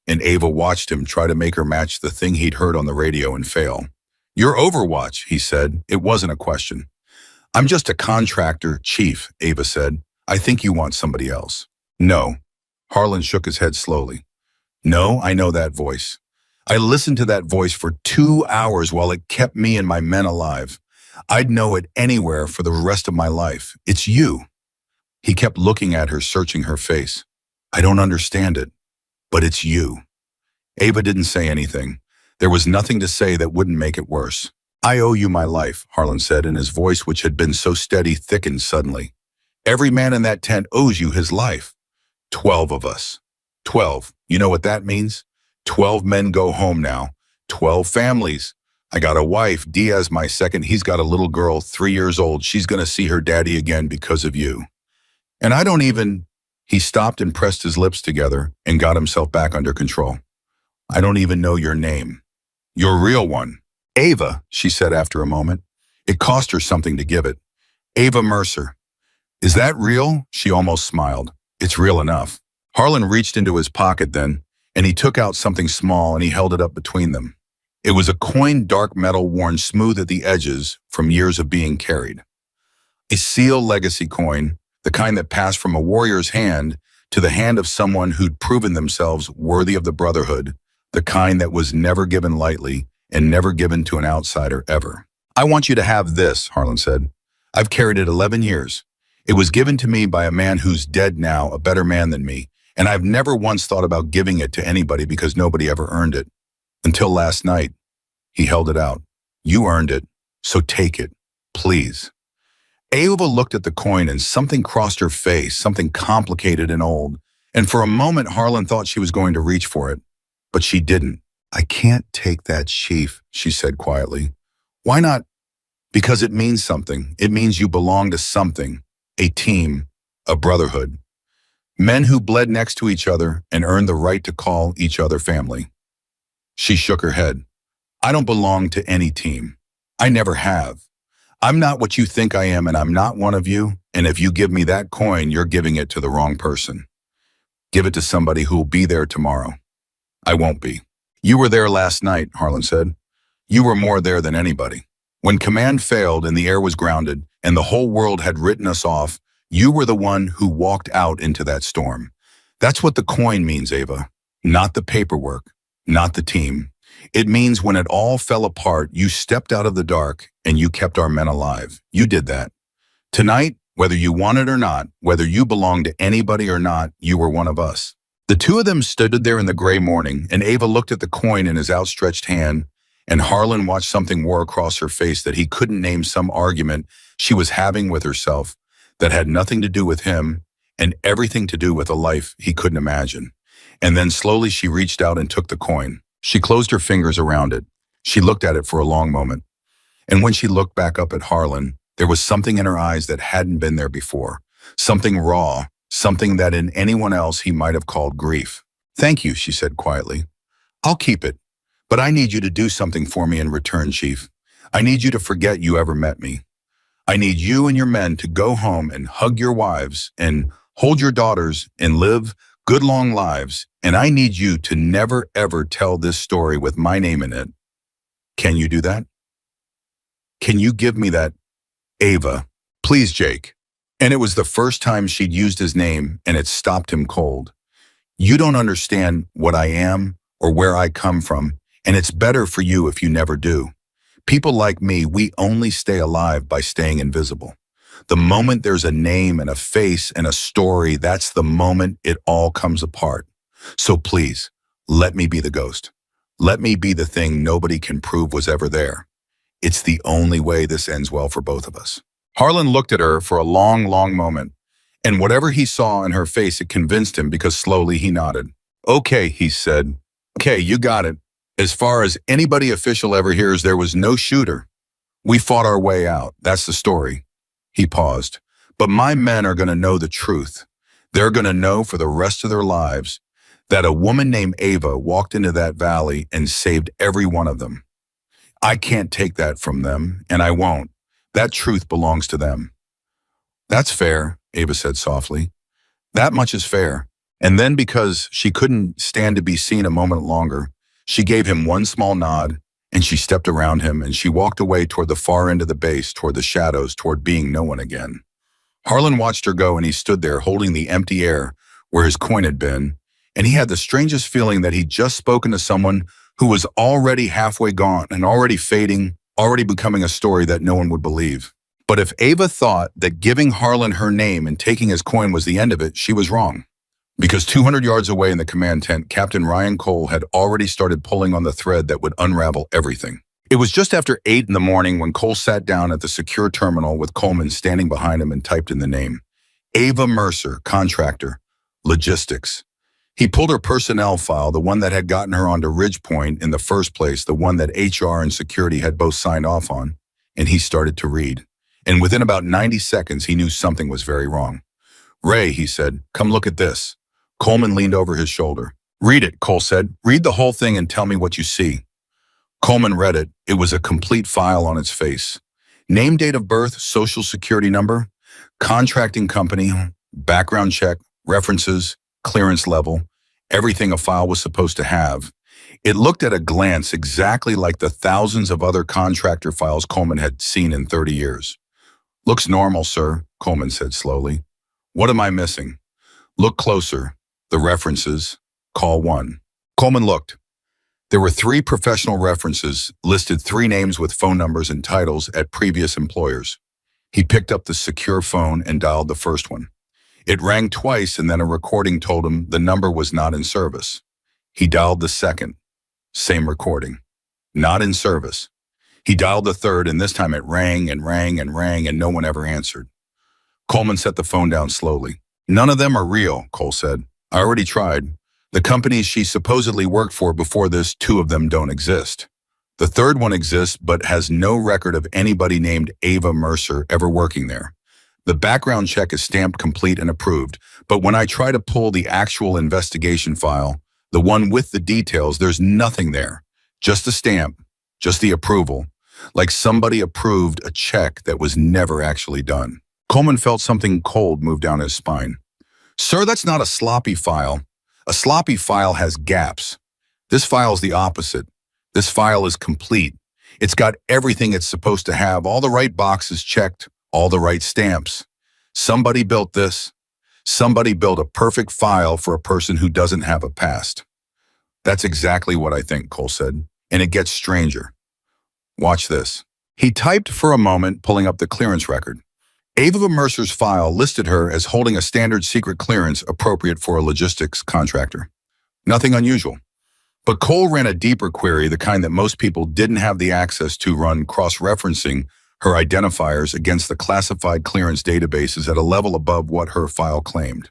And Ava watched him try to make her match the thing he'd heard on the radio and fail. "You're Overwatch," he said. It wasn't a question. "I'm just a contractor, Chief," Ava said. "I think you want somebody else." "No." Harlan shook his head slowly. "No, I know that voice. I listened to that voice for 2 hours while it kept me and my men alive. I'd know it anywhere for the rest of my life. It's you." He kept looking at her, searching her face. "I don't understand it, but it's you." Ava didn't say anything. There was nothing to say that wouldn't make it worse. "I owe you my life," Harlan said, and his voice, which had been so steady, thickened suddenly. "Every man in that tent owes you his life. 12 of us. 12. You know what that means? 12 men go home now. 12 families. I got a wife, Diaz my second. He's got a little girl, 3 years old. She's going to see her daddy again because of you. And I don't even..." He stopped and pressed his lips together and got himself back under control. "I don't even know your name. Your real one." "Ava," she said after a moment. It cost her something to give it. "Ava Mercer." "Is that real?" She almost smiled. "It's real enough." Harlan reached into his pocket then, and he took out something small and he held it up between them. It was a coined dark metal worn smooth at the edges from years of being carried. A SEAL legacy coin, the kind that passed from a warrior's hand to the hand of someone who'd proven themselves worthy of the brotherhood, the kind that was never given lightly and never given to an outsider ever. "I want you to have this," Harlan said. "I've carried it 11 years. It was given to me by a man who's dead now, a better man than me, and I've never once thought about giving it to anybody because nobody ever earned it. Until last night." He held it out. "You earned it, so take it, please." Ava looked at the coin and something crossed her face, something complicated and old, and for a moment Harlan thought she was going to reach for it, but she didn't. "I can't take that, Chief," she said quietly. "Why not?" "Because it means something. It means you belong to something, a team, a brotherhood. Men who bled next to each other and earned the right to call each other family." She shook her head. "I don't belong to any team. I never have. I'm not what you think I am, and I'm not one of you, and if you give me that coin, you're giving it to the wrong person. Give it to somebody who'll be there tomorrow. I won't be." "You were there last night," Harlan said. "You were more there than anybody. When command failed and the air was grounded and the whole world had written us off, you were the one who walked out into that storm. That's what the coin means, Ava. Not the paperwork, not the team. It means when it all fell apart, you stepped out of the dark and you kept our men alive. You did that. Tonight, whether you wanted or not, whether you belonged to anybody or not, you were one of us." The two of them stood there in the gray morning, and Ava looked at the coin in his outstretched hand, and Harlan watched something war across her face that he couldn't name, some argument she was having with herself that had nothing to do with him and everything to do with a life he couldn't imagine. And then slowly she reached out and took the coin. She closed her fingers around it. She looked at it for a long moment. And when she looked back up at Harlan, there was something in her eyes that hadn't been there before. Something raw, something that in anyone else he might have called grief. "Thank you," she said quietly. "I'll keep it. But I need you to do something for me in return, Chief. I need you to forget you ever met me. I need you and your men to go home and hug your wives and hold your daughters and live good long lives. And I need you to never ever tell this story with my name in it. Can you do that? Can you give me that, Ava? Please, Jake." And it was the first time she'd used his name, and it stopped him cold. "You don't understand what I am or where I come from, and it's better for you if you never do. People like me, we only stay alive by staying invisible. The moment there's a name and a face and a story, that's the moment it all comes apart. So please, let me be the ghost. Let me be the thing nobody can prove was ever there. It's the only way this ends well for both of us." Harlan looked at her for a long, long moment, and whatever he saw in her face, it convinced him because slowly he nodded. "Okay," he said. "Okay, you got it. As far as anybody official ever hears, there was no shooter. We fought our way out. That's the story." He paused. "But my men are going to know the truth. They're going to know for the rest of their lives that a woman named Ava walked into that valley and saved every one of them. I can't take that from them, and I won't. That truth belongs to them." "That's fair," Ava said softly. "That much is fair." And then, because she couldn't stand to be seen a moment longer, she gave him one small nod, and she stepped around him, and she walked away toward the far end of the base, toward the shadows, toward being no one again. Harlan watched her go, and he stood there holding the empty air where his coin had been, and he had the strangest feeling that he'd just spoken to someone who was already halfway gone and already fading, already becoming a story that no one would believe. But if Ava thought that giving Harlan her name and taking his coin was the end of it, she was wrong. Because 200 yards away in the command tent, Captain Ryan Cole had already started pulling on the thread that would unravel everything. It was just after 8 in the morning when Cole sat down at the secure terminal with Coleman standing behind him and typed in the name. Ava Mercer, contractor, logistics. He pulled her personnel file, the one that had gotten her onto Ridgepoint in the first place, the one that HR and security had both signed off on, and he started to read. And within about 90 seconds, he knew something was very wrong. "Ray," he said, "come look at this." Coleman leaned over his shoulder. "Read it," Cole said. "Read the whole thing and tell me what you see." Coleman read it. It was a complete file on its face. Name, date of birth, social security number, contracting company, background check, references, clearance level, everything a file was supposed to have. It looked at a glance exactly like the thousands of other contractor files Coleman had seen in 30 years. "Looks normal, sir," Coleman said slowly. "What am I missing?" "Look closer. The references. Call 1. Coleman looked. There were 3 professional references, listed 3 names with phone numbers and titles at previous employers. He picked up the secure phone and dialed the first one. It rang twice, and then a recording told him the number was not in service. He dialed the second. Same recording. Not in service. He dialed the third, and this time it rang and rang and rang, and no one ever answered. Coleman set the phone down slowly. "None of them are real," Cole said. "I already tried. The companies she supposedly worked for before this, 2 of them don't exist. The third one exists, but has no record of anybody named Ava Mercer ever working there. The background check is stamped complete and approved, but when I try to pull the actual investigation file, the one with the details, there's nothing there. Just the stamp, just the approval, like somebody approved a check that was never actually done." Coleman felt something cold move down his spine. "Sir, that's not a sloppy file. A sloppy file has gaps. This file's the opposite. This file is complete. It's got everything it's supposed to have, all the right boxes checked, all the right stamps. Somebody built this. Somebody built a perfect file for a person who doesn't have a past." "That's exactly what I think," Cole said, "and it gets stranger. Watch this." He typed for a moment, pulling up the clearance record. Ava Mercer's file listed her as holding a standard secret clearance appropriate for a logistics contractor. Nothing unusual. But Cole ran a deeper query, the kind that most people didn't have the access to, run cross-referencing her identifiers against the classified clearance databases at a level above what her file claimed.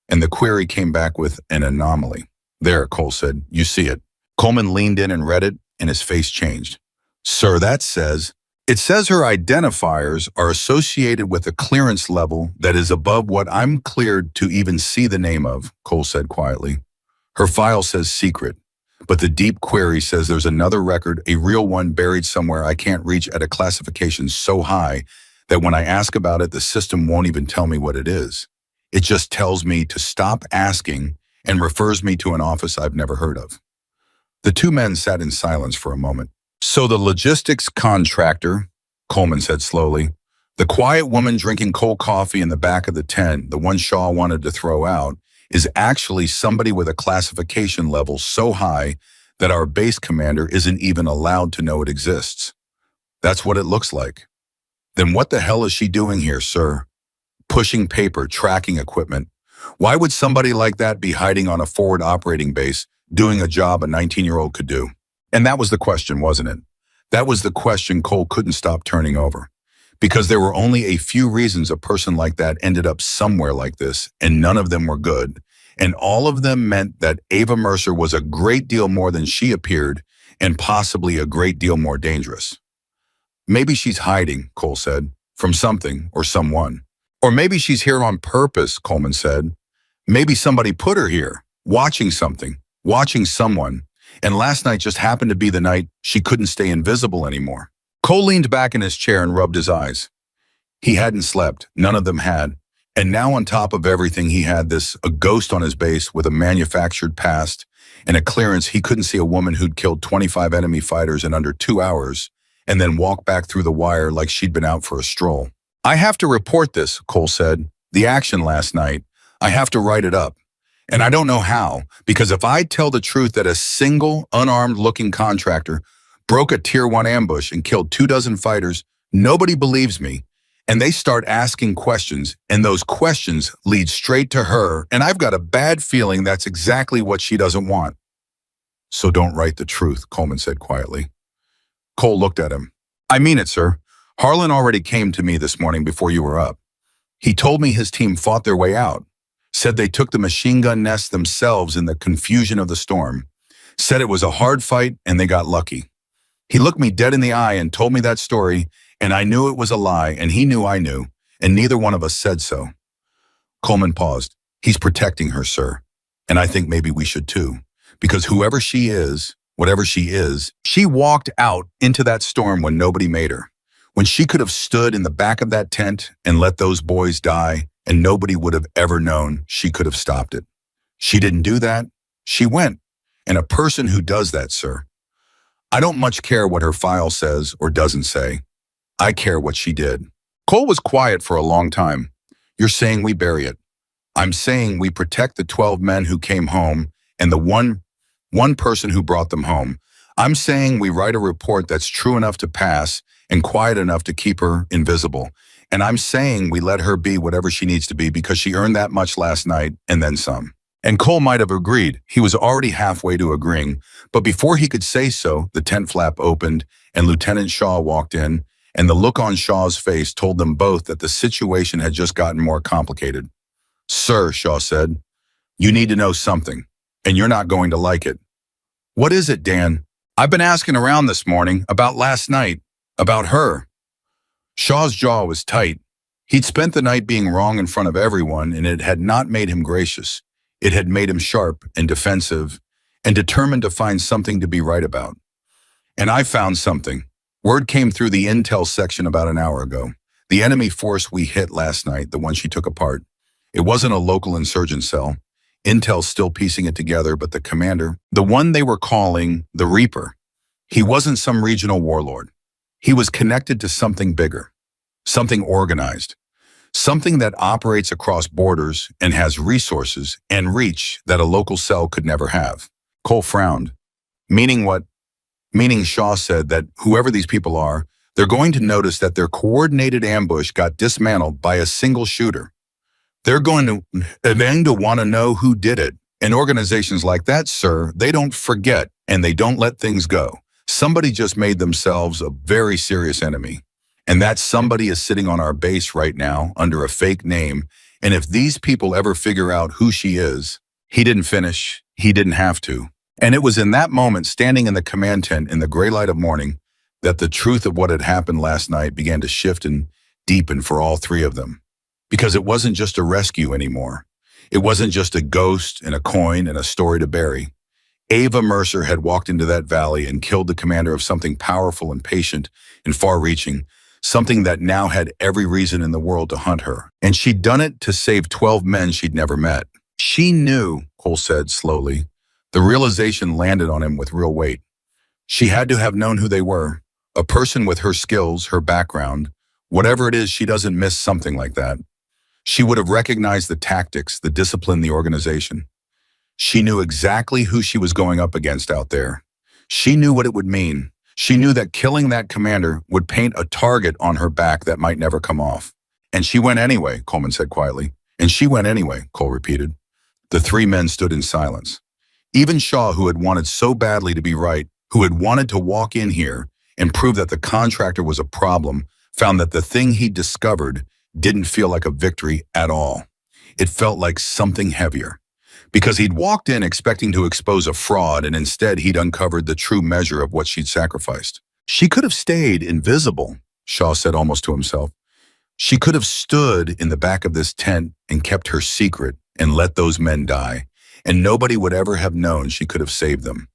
And the query came back with an anomaly. "There," Cole said. "You see it." Coleman leaned in and read it, and his face changed. "Sir, that says It says her identifiers are associated with a clearance level that is above what I'm cleared to even see the name of, Cole said quietly. Her file says secret, but the deep query says there's another record, a real one buried somewhere I can't reach at a classification so high that when I ask about it, the system won't even tell me what it is. It just tells me to stop asking and refers me to an office I've never heard of. The two men sat in silence for a moment. So the logistics contractor, Coleman said slowly, the quiet woman drinking cold coffee in the back of the tent, the one Shaw wanted to throw out, is actually somebody with a classification level so high that our base commander isn't even allowed to know it exists. That's what it looks like. Then what the hell is she doing here, sir? Pushing paper, tracking equipment. Why would somebody like that be hiding on a forward operating base, doing a job a 19-year-old could do? And that was the question, wasn't it? That was the question Cole couldn't stop turning over. Because there were only a few reasons a person like that ended up somewhere like this, and none of them were good. And all of them meant that Ava Mercer was a great deal more than she appeared, and possibly a great deal more dangerous. Maybe she's hiding, Cole said, from something or someone. Or maybe she's here on purpose, Coleman said. Maybe somebody put her here, watching something, watching someone. And last night just happened to be the night she couldn't stay invisible anymore. Cole leaned back in his chair and rubbed his eyes. He hadn't slept, none of them had. And now on top of everything, he had a ghost on his base with a manufactured past and a clearance he couldn't see a woman who'd killed 25 enemy fighters in under 2 hours and then walk back through the wire like she'd been out for a stroll. I have to report this, Cole said. The action last night. I have to write it up. And I don't know how, because if I tell the truth that a single unarmed-looking contractor broke a Tier 1 ambush and killed 24 fighters, nobody believes me. And they start asking questions, and those questions lead straight to her, and I've got a bad feeling that's exactly what she doesn't want. So don't write the truth, Coleman said quietly. Cole looked at him. I mean it, sir. Harlan already came to me this morning before you were up. He told me his team fought their way out, said they took the machine gun nest themselves in the confusion of the storm, said it was a hard fight and they got lucky. He looked me dead in the eye and told me that story, and I knew it was a lie, and he knew I knew, and neither one of us said so. Coleman paused. He's protecting her, sir. And I think maybe we should too, because whoever she is, whatever she is, she walked out into that storm when nobody made her, when she could have stood in the back of that tent and let those boys die, and nobody would have ever known she could have stopped it. She didn't do that. She went. And a person who does that, sir, I don't much care what her file says or doesn't say. I care what she did. Cole was quiet for a long time. You're saying we bury it. I'm saying we protect the 12 men who came home and the one person who brought them home. I'm saying we write a report that's true enough to pass and quiet enough to keep her invisible. And I'm saying we let her be whatever she needs to be because she earned that much last night and then some. And Cole might have agreed. He was already halfway to agreeing. But before he could say so, the tent flap opened and Lieutenant Shaw walked in, and the look on Shaw's face told them both that the situation had just gotten more complicated. Sir, Shaw said, you need to know something, and you're not going to like it. What is it, Dan? I've been asking around this morning about last night, about her. Shaw's jaw was tight. He'd spent the night being wrong in front of everyone, and it had not made him gracious. It had made him sharp and defensive and determined to find something to be right about. And I found something. Word came through the intel section about an hour ago. The enemy force we hit last night, the one she took apart. It wasn't a local insurgent cell. Intel's still piecing it together, but the commander, the one they were calling the Reaper, he wasn't some regional warlord. He was connected to something bigger, something organized, something that operates across borders and has resources and reach that a local cell could never have. Cole frowned. Meaning what? Meaning Shaw said that whoever these people are, they're going to notice that their coordinated ambush got dismantled by a single shooter. They're going to want to know who did it. And organizations like that, sir, they don't forget and they don't let things go. Somebody just made themselves a very serious enemy. And that somebody is sitting on our base right now under a fake name. And if these people ever figure out who she is, he didn't finish. He didn't have to. And it was in that moment, standing in the command tent in the gray light of morning, that the truth of what had happened last night began to shift and deepen for all three of them. Because it wasn't just a rescue anymore. It wasn't just a ghost and a coin and a story to bury. Ava Mercer had walked into that valley and killed the commander of something powerful and patient and far-reaching, something that now had every reason in the world to hunt her. And she'd done it to save 12 men she'd never met. She knew, Cole said slowly. The realization landed on him with real weight. She had to have known who they were. A person with her skills, her background, whatever it is, she doesn't miss something like that. She would have recognized the tactics, the discipline, the organization. She knew exactly who she was going up against out there. She knew what it would mean. She knew that killing that commander would paint a target on her back that might never come off. And she went anyway, Coleman said quietly. And she went anyway, Cole repeated. The three men stood in silence. Even Shaw, who had wanted so badly to be right, who had wanted to walk in here and prove that the contractor was a problem, found that the thing he'd discovered didn't feel like a victory at all. It felt like something heavier. Because he'd walked in expecting to expose a fraud, and instead he'd uncovered the true measure of what she'd sacrificed. She could have stayed invisible, Shaw said almost to himself. She could have stood in the back of this tent and kept her secret and let those men die, and nobody would ever have known she could have saved them.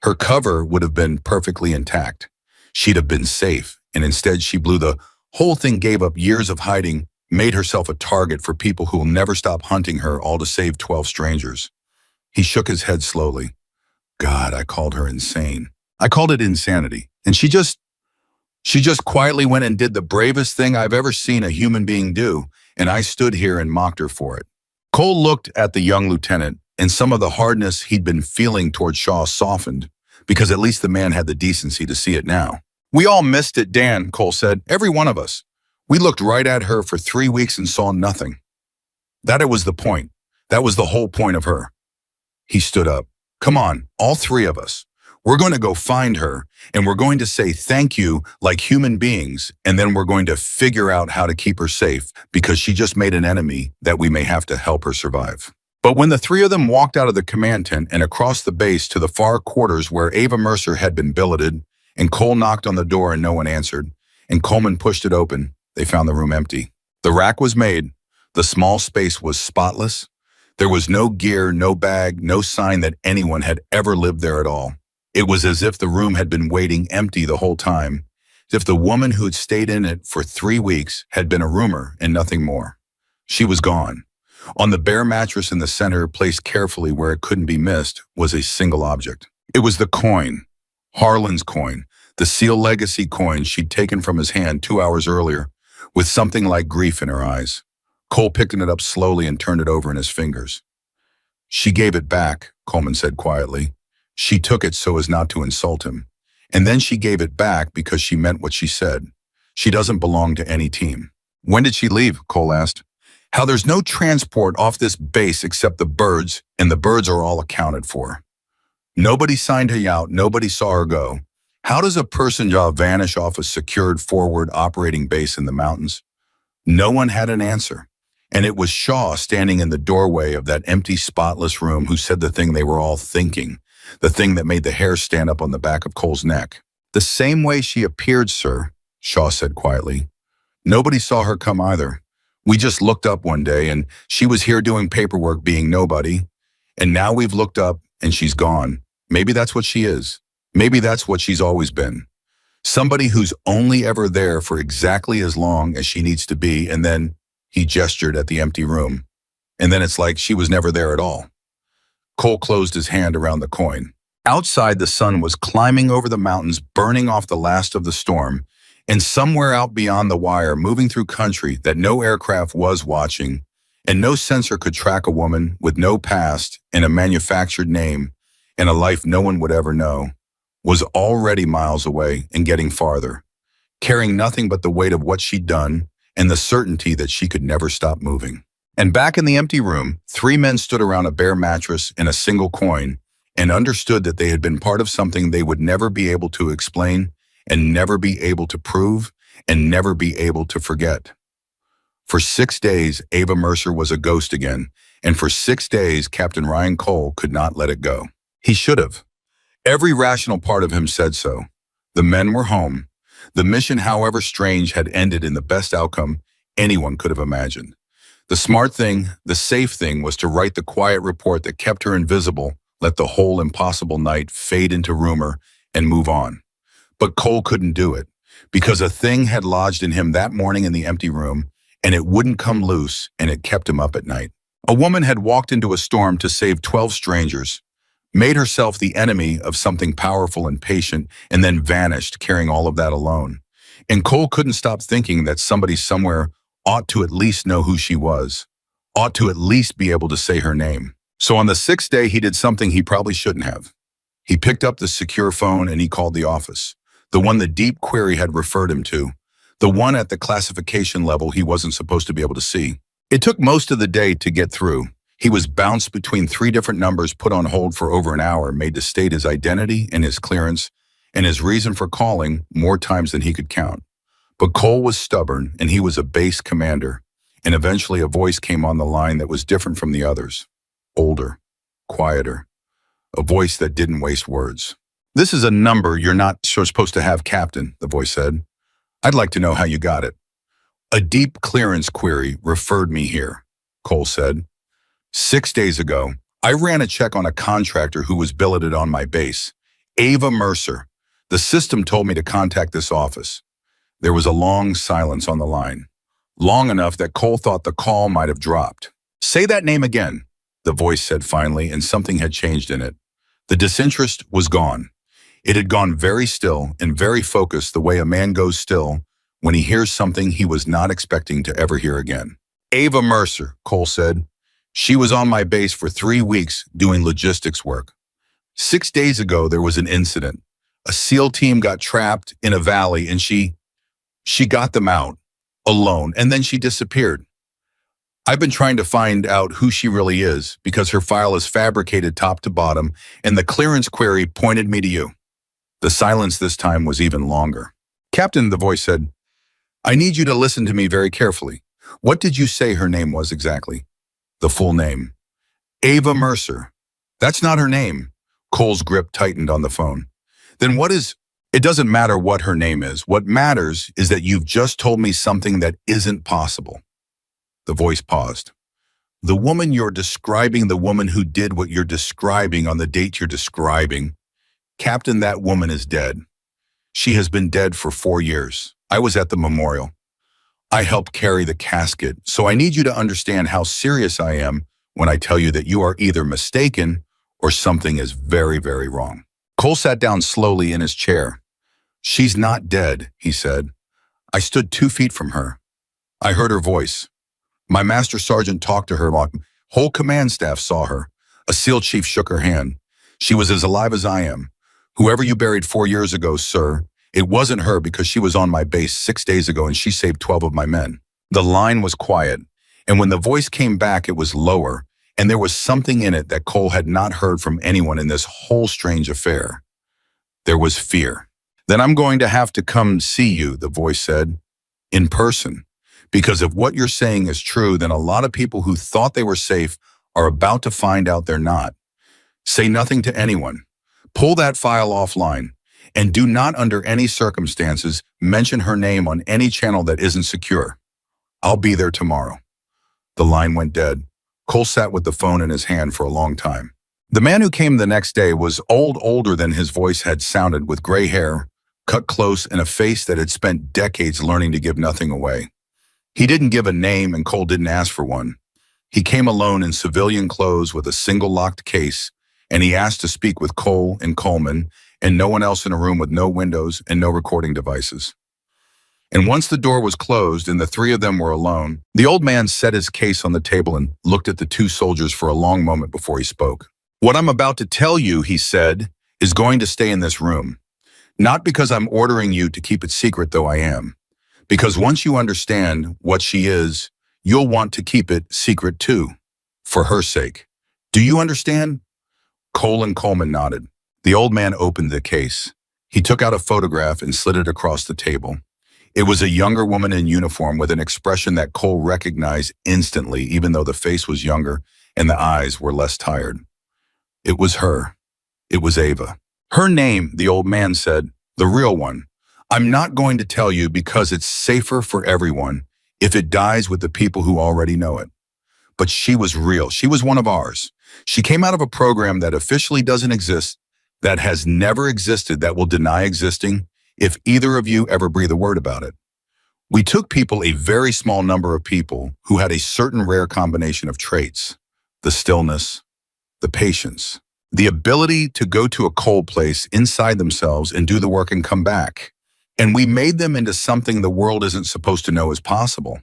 Her cover would have been perfectly intact. She'd have been safe, and instead she blew the whole thing, gave up years of hiding, made herself a target for people who will never stop hunting her, all to save 12 strangers. He shook his head slowly. God, I called her insane. I called it insanity. And she just quietly went and did the bravest thing I've ever seen a human being do, and I stood here and mocked her for it. Cole looked at the young lieutenant, and some of the hardness he'd been feeling toward Shaw softened, because at least the man had the decency to see it now. We all missed it, Dan, Cole said. Every one of us. We looked right at her for 3 weeks and saw nothing. That was the point. That was the whole point of her. He stood up. Come on, all three of us. We're going to go find her, and we're going to say thank you like human beings, and then we're going to figure out how to keep her safe because she just made an enemy that we may have to help her survive. But when the three of them walked out of the command tent and across the base to the far quarters where Ava Mercer had been billeted, and Cole knocked on the door and no one answered, and Coleman pushed it open, they found the room empty. The rack was made. The small space was spotless. There was no gear, no bag, no sign that anyone had ever lived there at all. It was as if the room had been waiting empty the whole time, as if the woman who had stayed in it for 3 weeks had been a rumor and nothing more. She was gone. On the bare mattress in the center, placed carefully where it couldn't be missed, was a single object. It was the coin, Harlan's coin, the Seal Legacy coin she'd taken from his hand 2 hours earlier, with something like grief in her eyes. Cole picked it up slowly and turned it over in his fingers. She gave it back, Coleman said quietly. She took it so as not to insult him. And then she gave it back because she meant what she said. She doesn't belong to any team. When did she leave? Cole asked. How there's no transport off this base except the birds, and the birds are all accounted for. Nobody signed her out, nobody saw her go. How does a person vanish off a secured forward operating base in the mountains? No one had an answer. And it was Shaw standing in the doorway of that empty, spotless room who said the thing they were all thinking, the thing that made the hair stand up on the back of Cole's neck. The same way she appeared, sir, Shaw said quietly. Nobody saw her come either. We just looked up one day and she was here doing paperwork being nobody. And now we've looked up and she's gone. Maybe that's what she is. Maybe that's what she's always been. Somebody who's only ever there for exactly as long as she needs to be, and then he gestured at the empty room. And then it's like she was never there at all. Cole closed his hand around the coin. Outside, the sun was climbing over the mountains, burning off the last of the storm, and somewhere out beyond the wire, moving through country that no aircraft was watching, and no sensor could track a woman with no past and a manufactured name and a life no one would ever know, was already miles away and getting farther, carrying nothing but the weight of what she'd done and the certainty that she could never stop moving. And back in the empty room, 3 men stood around a bare mattress and a single coin and understood that they had been part of something they would never be able to explain and never be able to prove and never be able to forget. For 6 days, Ava Mercer was a ghost again, and for 6 days, Captain Ryan Cole could not let it go. He should have. Every rational part of him said so. The men were home. The mission, however strange, had ended in the best outcome anyone could have imagined. The smart thing, the safe thing, was to write the quiet report that kept her invisible, let the whole impossible night fade into rumor, and move on. But Cole couldn't do it, because a thing had lodged in him that morning in the empty room, and it wouldn't come loose, and it kept him up at night. A woman had walked into a storm to save 12 strangers, made herself the enemy of something powerful and patient, and then vanished, carrying all of that alone. And Cole couldn't stop thinking that somebody somewhere ought to at least know who she was, ought to at least be able to say her name. So on the sixth day, he did something he probably shouldn't have. He picked up the secure phone and he called the office, the one the deep query had referred him to, the one at the classification level he wasn't supposed to be able to see. It took most of the day to get through. He was bounced between 3 different numbers, put on hold for over an hour, made to state his identity and his clearance and his reason for calling more times than he could count. But Cole was stubborn, and he was a base commander, and eventually a voice came on the line that was different from the others. Older, quieter, a voice that didn't waste words. "This is a number you're not supposed to have, Captain," the voice said. "I'd like to know how you got it." "A deep clearance query referred me here," Cole said. "6 days ago, I ran a check on a contractor who was billeted on my base, Ava Mercer. The system told me to contact this office." There was a long silence on the line, long enough that Cole thought the call might have dropped. "Say that name again," the voice said finally, and something had changed in it. The disinterest was gone. It had gone very still and very focused, the way a man goes still when he hears something he was not expecting to ever hear again. "Ava Mercer," Cole said. "She was on my base for 3 weeks doing logistics work. 6 days ago, there was an incident. A SEAL team got trapped in a valley and she got them out alone, and then she disappeared. I've been trying to find out who she really is because her file is fabricated top to bottom, and the clearance query pointed me to you." The silence this time was even longer. "Captain," the voice said, "I need you to listen to me very carefully. What did you say her name was exactly?" "The full name." "Ava Mercer." "That's not her name." Cole's grip tightened on the phone. "Then what is—" "It doesn't matter what her name is. What matters is that you've just told me something that isn't possible." The voice paused. "The woman you're describing, the woman who did what you're describing on the date you're describing, Captain, that woman is dead. She has been dead for 4 years. I was at the memorial. I helped carry the casket, so I need you to understand how serious I am when I tell you that you are either mistaken or something is very, very wrong." Cole sat down slowly in his chair. "She's not dead," he said. "I stood 2 feet from her. I heard her voice. My master sergeant talked to her. Whole command staff saw her. A SEAL chief shook her hand. She was as alive as I am. Whoever you buried 4 years ago, sir, it wasn't her because she was on my base 6 days ago and she saved 12 of my men." The line was quiet, and when the voice came back, it was lower, and there was something in it that Cole had not heard from anyone in this whole strange affair. There was fear. "Then I'm going to have to come see you," the voice said, "in person. Because if what you're saying is true, then a lot of people who thought they were safe are about to find out they're not. Say nothing to anyone. Pull that file offline. And do not under any circumstances mention her name on any channel that isn't secure. I'll be there tomorrow." The line went dead. Cole sat with the phone in his hand for a long time. The man who came the next day was older than his voice had sounded, with gray hair, cut close, and a face that had spent decades learning to give nothing away. He didn't give a name, and Cole didn't ask for one. He came alone in civilian clothes with a single locked case, and he asked to speak with Cole and Coleman and no one else in a room with no windows and no recording devices. And once the door was closed and the 3 of them were alone, the old man set his case on the table and looked at the 2 soldiers for a long moment before he spoke. "What I'm about to tell you," he said, "is going to stay in this room. Not because I'm ordering you to keep it secret, though I am. Because once you understand what she is, you'll want to keep it secret too, for her sake. Do you understand?" Cole and Coleman nodded. The old man opened the case. He took out a photograph and slid it across the table. It was a younger woman in uniform with an expression that Cole recognized instantly, even though the face was younger and the eyes were less tired. It was her. It was Ava. "Her name," the old man said, "the real one. I'm not going to tell you because it's safer for everyone if it dies with the people who already know it. But she was real. She was one of ours. She came out of a program that officially doesn't exist, that has never existed, that will deny existing if either of you ever breathe a word about it. We took people, a very small number of people, who had a certain rare combination of traits: the stillness, the patience, the ability to go to a cold place inside themselves and do the work and come back. And we made them into something the world isn't supposed to know is possible.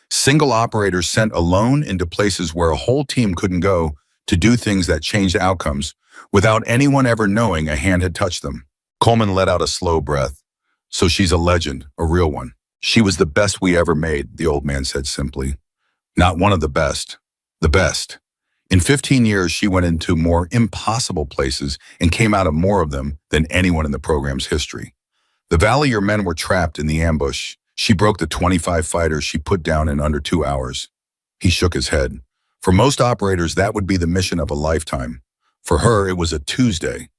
Single operators sent alone into places where a whole team couldn't go to do things that changed outcomes without anyone ever knowing a hand had touched them. Coleman let out a slow breath. So she's a legend, a real one. She was the best we ever made, the old man said simply. Not one of the best, the best. In 15 years, she went into more impossible places and came out of more of them than anyone in the program's history. The valley your men were trapped in the ambush, she broke the 25 fighters she put down in under 2 hours. He shook his head. For most operators, that would be the mission of a lifetime. For her, it was a Tuesday.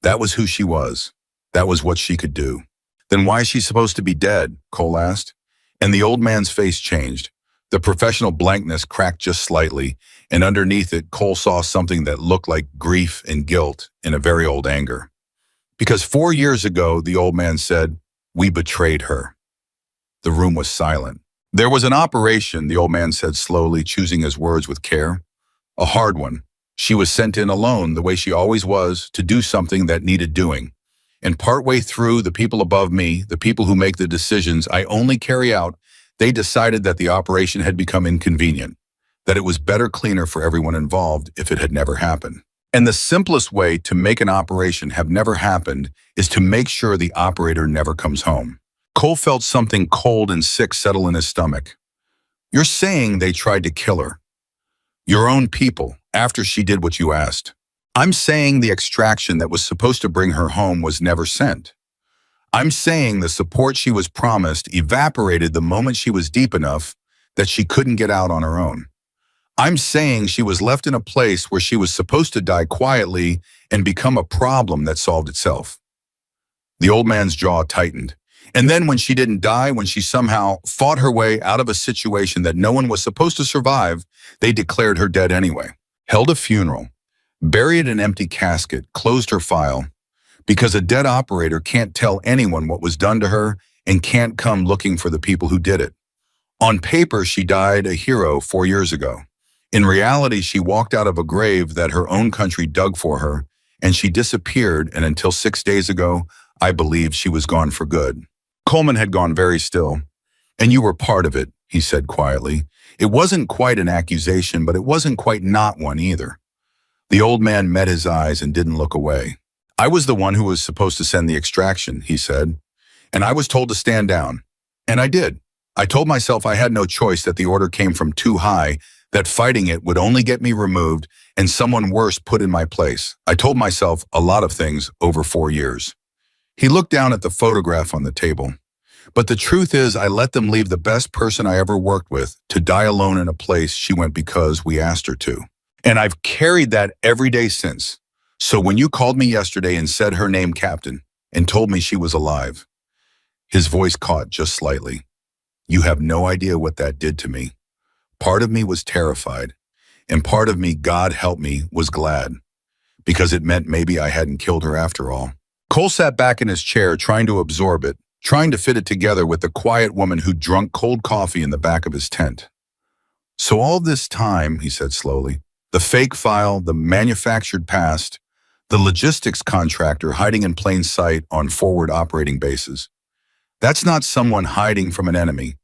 That was who she was. That was what she could do. Then why is she supposed to be dead? Cole asked. And the old man's face changed. The professional blankness cracked just slightly, and underneath it, Cole saw something that looked like grief and guilt in a very old anger. Because 4 years ago, the old man said, we betrayed her. The room was silent. There was an operation, the old man said slowly, choosing his words with care. A hard one. She was sent in alone, the way she always was, to do something that needed doing. And partway through, the people above me, the people who make the decisions I only carry out, they decided that the operation had become inconvenient, that it was better, cleaner for everyone involved if it had never happened. And the simplest way to make an operation have never happened is to make sure the operator never comes home. Cole felt something cold and sick settle in his stomach. You're saying they tried to kill her? Your own people, after she did what you asked. I'm saying the extraction that was supposed to bring her home was never sent. I'm saying the support she was promised evaporated the moment she was deep enough that she couldn't get out on her own. I'm saying she was left in a place where she was supposed to die quietly and become a problem that solved itself. The old man's jaw tightened. And then when she didn't die, when she somehow fought her way out of a situation that no one was supposed to survive, they declared her dead anyway. Held a funeral, buried an empty casket, closed her file, because a dead operator can't tell anyone what was done to her and can't come looking for the people who did it. On paper, she died a hero 4 years ago. In reality, she walked out of a grave that her own country dug for her, and she disappeared, and until 6 days ago, I believed she was gone for good. Coleman had gone very still. And you were part of it, he said quietly. It wasn't quite an accusation, but it wasn't quite not one either. The old man met his eyes and didn't look away. I was the one who was supposed to send the extraction, he said. And I was told to stand down. And I did. I told myself I had no choice, that the order came from too high, that fighting it would only get me removed and someone worse put in my place. I told myself a lot of things over 4 years. He looked down at the photograph on the table. But the truth is, I let them leave the best person I ever worked with to die alone in a place she went because we asked her to. And I've carried that every day since. So when you called me yesterday and said her name, Captain, and told me she was alive, his voice caught just slightly. You have no idea what that did to me. Part of me was terrified, and part of me, God help me, was glad, because it meant maybe I hadn't killed her after all. Cole sat back in his chair, trying to absorb it, trying to fit it together with the quiet woman who drunk cold coffee in the back of his tent. So all this time, he said slowly, the fake file, the manufactured past, the logistics contractor hiding in plain sight on forward operating bases. That's not someone hiding from an enemy.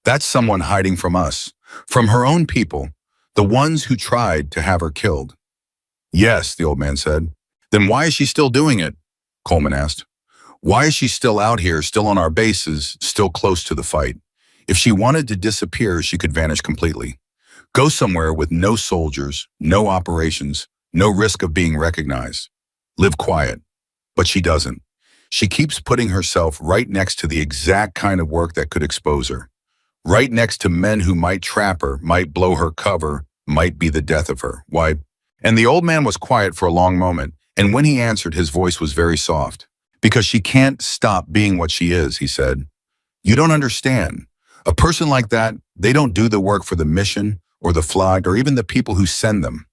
That's someone hiding from us, from her own people, the ones who tried to have her killed. Yes, the old man said. Then why is she still doing it? Coleman asked. Why is she still out here, still on our bases, still close to the fight? If she wanted to disappear, she could vanish completely. Go somewhere with no soldiers, no operations, no risk of being recognized. Live quiet. But she doesn't. She keeps putting herself right next to the exact kind of work that could expose her. Right next to men who might trap her, might blow her cover, might be the death of her. Why? And the old man was quiet for a long moment, and when he answered, his voice was very soft. Because she can't stop being what she is, he said. You don't understand. A person like that, they don't do the work for the mission or the flag or even the people who send them.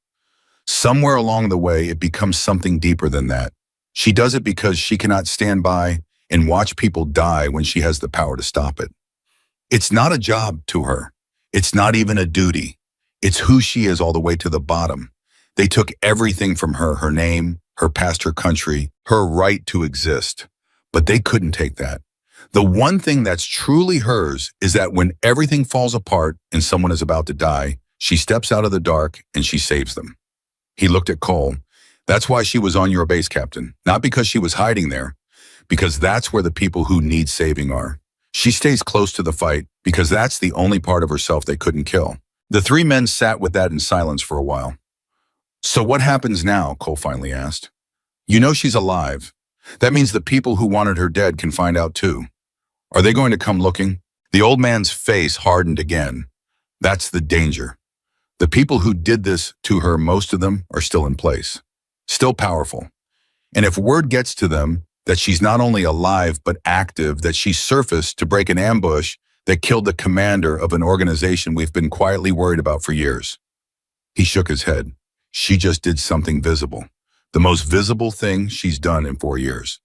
Somewhere along the way, it becomes something deeper than that. She does it because she cannot stand by and watch people die when she has the power to stop it. It's not a job to her. It's not even a duty. It's who she is all the way to the bottom. They took everything from her name, her past, her country, her right to exist. But they couldn't take that. The one thing that's truly hers is that when everything falls apart and someone is about to die, she steps out of the dark and she saves them. He looked at Cole. That's why she was on your base, Captain. Not because she was hiding there, because that's where the people who need saving are. She stays close to the fight because that's the only part of herself they couldn't kill. The three men sat with that in silence for a while. So what happens now? Cole finally asked. You know she's alive. That means the people who wanted her dead can find out too. Are they going to come looking? The old man's face hardened again. That's the danger. The people who did this to her, most of them, are still in place, still powerful. And if word gets to them that she's not only alive but active, that she surfaced to break an ambush that killed the commander of an organization we've been quietly worried about for years. He shook his head. She just did something visible, the most visible thing she's done in 4 years.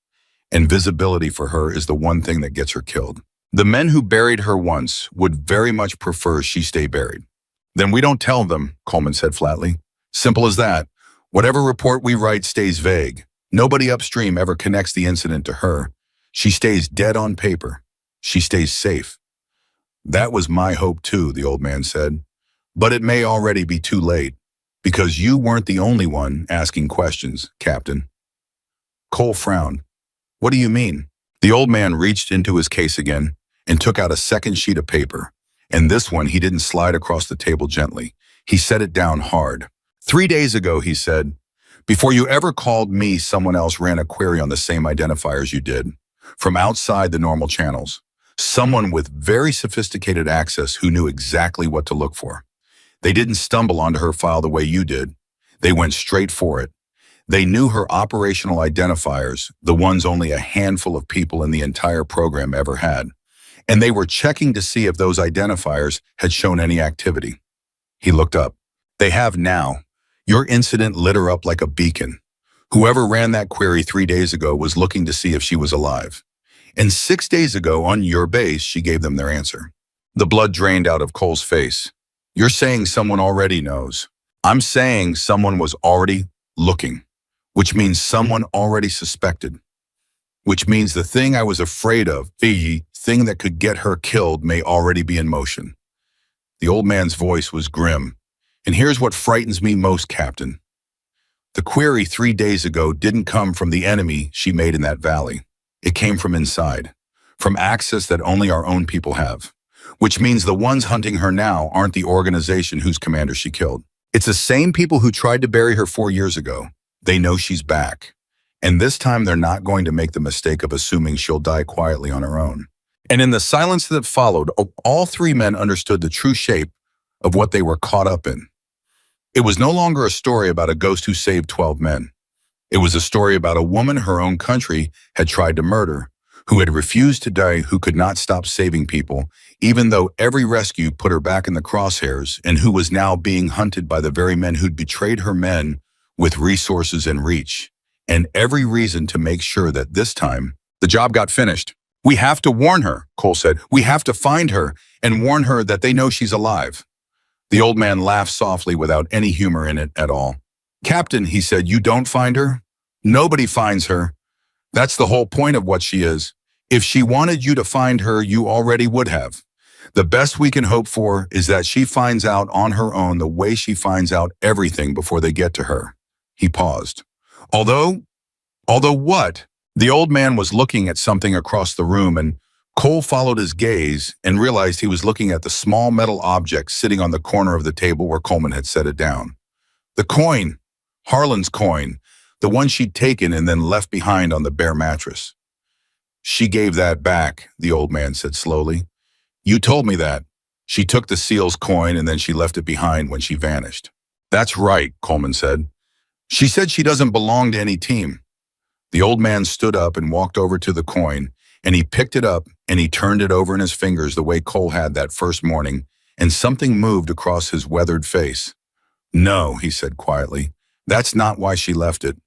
And visibility for her is the one thing that gets her killed. The men who buried her once would very much prefer she stay buried. Then we don't tell them, Coleman said flatly. Simple as that. Whatever report we write stays vague. Nobody upstream ever connects the incident to her. She stays dead on paper. She stays safe. That was my hope too, the old man said. But it may already be too late, because you weren't the only one asking questions, Captain. Cole frowned. What do you mean? The old man reached into his case again and took out a second sheet of paper. And this one he didn't slide across the table gently. He set it down hard. 3 days ago, he said, before you ever called me, someone else ran a query on the same identifiers you did, from outside the normal channels. Someone with very sophisticated access who knew exactly what to look for. They didn't stumble onto her file the way you did. They went straight for it. They knew her operational identifiers, the ones only a handful of people in the entire program ever had. And they were checking to see if those identifiers had shown any activity. He looked up. They have now. Your incident lit her up like a beacon. Whoever ran that query 3 days ago was looking to see if she was alive. And 6 days ago on your base, she gave them their answer. The blood drained out of Cole's face. You're saying someone already knows. I'm saying someone was already looking, which means someone already suspected, which means the thing I was afraid of, the thing that could get her killed, may already be in motion. The old man's voice was grim. And here's what frightens me most, Captain. The query 3 days ago didn't come from the enemy she made in that valley. It came from inside, from access that only our own people have, which means the ones hunting her now aren't the organization whose commander she killed. It's the same people who tried to bury her 4 years ago. They know she's back. And this time they're not going to make the mistake of assuming she'll die quietly on her own. And in the silence that followed, all three men understood the true shape of what they were caught up in. It was no longer a story about a ghost who saved 12 men. It was a story about a woman her own country had tried to murder, who had refused to die, who could not stop saving people, even though every rescue put her back in the crosshairs, and who was now being hunted by the very men who'd betrayed her men with resources and reach, and every reason to make sure that this time the job got finished. We have to warn her, Cole said. We have to find her and warn her that they know she's alive. The old man laughed softly without any humor in it at all. Captain, he said, you don't find her? Nobody finds her. That's the whole point of what she is. If she wanted you to find her, you already would have. The best we can hope for is that she finds out on her own the way she finds out everything before they get to her. He paused. Although what? The old man was looking at something across the room, and Cole followed his gaze and realized he was looking at the small metal object sitting on the corner of the table where Coleman had set it down. The coin, Harlan's coin, the one she'd taken and then left behind on the bare mattress. She gave that back, the old man said slowly. You told me that. She took the seal's coin and then she left it behind when she vanished. That's right, Coleman said. She said she doesn't belong to any team. The old man stood up and walked over to the coin, and he picked it up and he turned it over in his fingers the way Cole had that first morning, and something moved across his weathered face. No, he said quietly, that's not why she left it.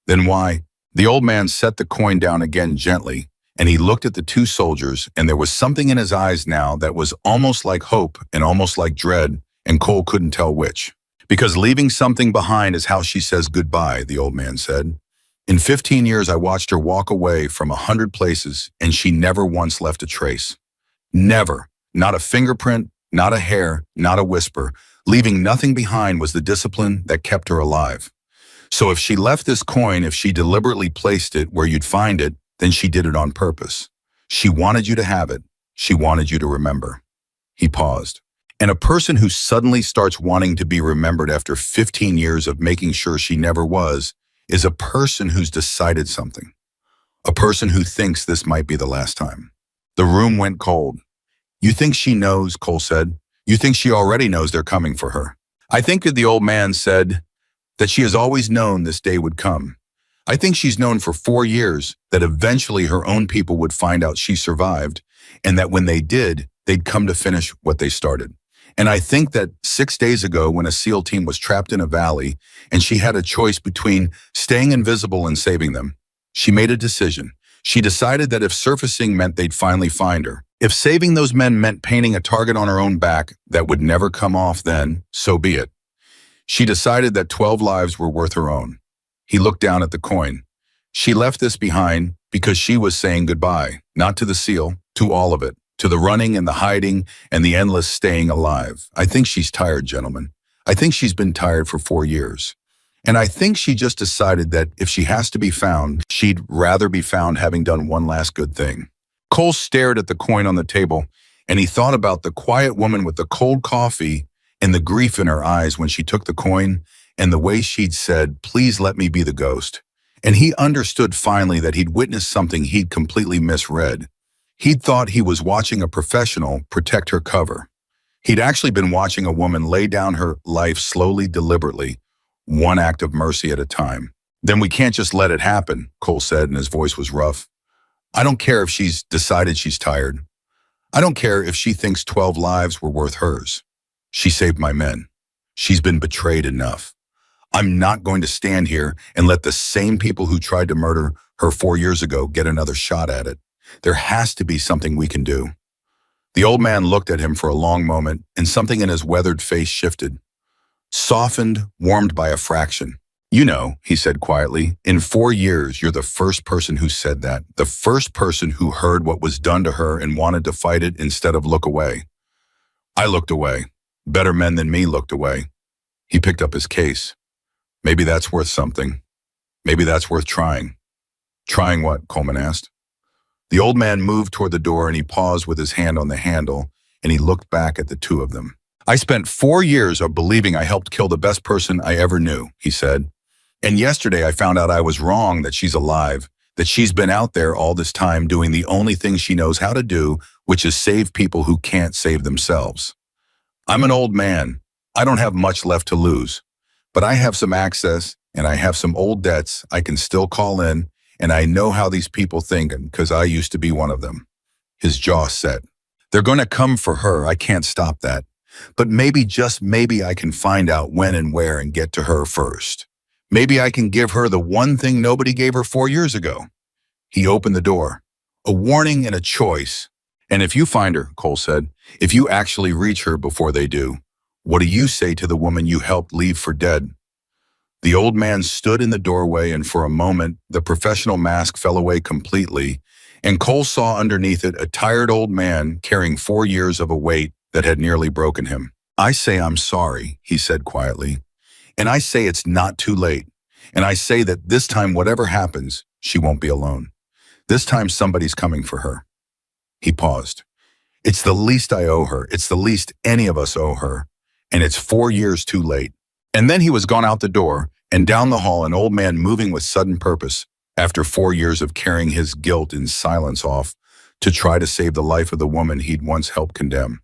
Then why? The old man set the coin down again gently, and he looked at the two soldiers, and there was something in his eyes now that was almost like hope and almost like dread, and Cole couldn't tell which. Because leaving something behind is how she says goodbye, the old man said. In 15 years, I watched her walk away from 100 places, and she never once left a trace. Never. Not a fingerprint, not a hair, not a whisper. Leaving nothing behind was the discipline that kept her alive. So if she left this coin, if she deliberately placed it where you'd find it, then she did it on purpose. She wanted you to have it. She wanted you to remember. He paused. And a person who suddenly starts wanting to be remembered after 15 years of making sure she never was is a person who's decided something. A person who thinks this might be the last time. The room went cold. You think she knows, Cole said. You think she already knows they're coming for her. I think that the old man said that she has always known this day would come. I think she's known for 4 years that eventually her own people would find out she survived, and that when they did, they'd come to finish what they started. And I think that 6 days ago, when a SEAL team was trapped in a valley and she had a choice between staying invisible and saving them, she made a decision. She decided that if surfacing meant they'd finally find her, if saving those men meant painting a target on her own back that would never come off, then so be it. She decided that 12 lives were worth her own. He looked down at the coin. She left this behind because she was saying goodbye, not to the SEAL, to all of it. To the running and the hiding and the endless staying alive. I think she's tired, gentlemen. I think she's been tired for 4 years. And I think she just decided that if she has to be found, she'd rather be found having done one last good thing. Cole stared at the coin on the table, and he thought about the quiet woman with the cold coffee and the grief in her eyes when she took the coin, and the way she'd said, "Please let me be the ghost." And he understood finally that he'd witnessed something he'd completely misread. He'd thought he was watching a professional protect her cover. He'd actually been watching a woman lay down her life slowly, deliberately, one act of mercy at a time. Then we can't just let it happen, Cole said, and his voice was rough. I don't care if she's decided she's tired. I don't care if she thinks 12 lives were worth hers. She saved my men. She's been betrayed enough. I'm not going to stand here and let the same people who tried to murder her 4 years ago get another shot at it. There has to be something we can do. The old man looked at him for a long moment, and something in his weathered face shifted. Softened, warmed by a fraction. You know, he said quietly, in 4 years, you're the first person who said that. The first person who heard what was done to her and wanted to fight it instead of look away. I looked away. Better men than me looked away. He picked up his case. Maybe that's worth something. Maybe that's worth trying. Trying what? Coleman asked. The old man moved toward the door and he paused with his hand on the handle, and he looked back at the two of them. I spent 4 years of believing I helped kill the best person I ever knew, he said. And yesterday I found out I was wrong, that she's alive, that she's been out there all this time doing the only thing she knows how to do, which is save people who can't save themselves. I'm an old man. I don't have much left to lose, but I have some access and I have some old debts I can still call in. And I know how these people think because I used to be one of them. His jaw set. They're going to come for her. I can't stop that. But maybe, just maybe, I can find out when and where and get to her first. Maybe I can give her the one thing nobody gave her 4 years ago. He opened the door. A warning and a choice. And if you find her, Cole said, if you actually reach her before they do, what do you say to the woman you helped leave for dead? The old man stood in the doorway, and for a moment, the professional mask fell away completely, and Cole saw underneath it a tired old man carrying 4 years of a weight that had nearly broken him. I say I'm sorry, he said quietly, and I say it's not too late, and I say that this time, whatever happens, she won't be alone. This time somebody's coming for her. He paused. It's the least I owe her. It's the least any of us owe her, and it's 4 years too late. And then he was gone out the door, and down the hall, an old man moving with sudden purpose, after 4 years of carrying his guilt in silence off, to try to save the life of the woman he'd once helped condemn.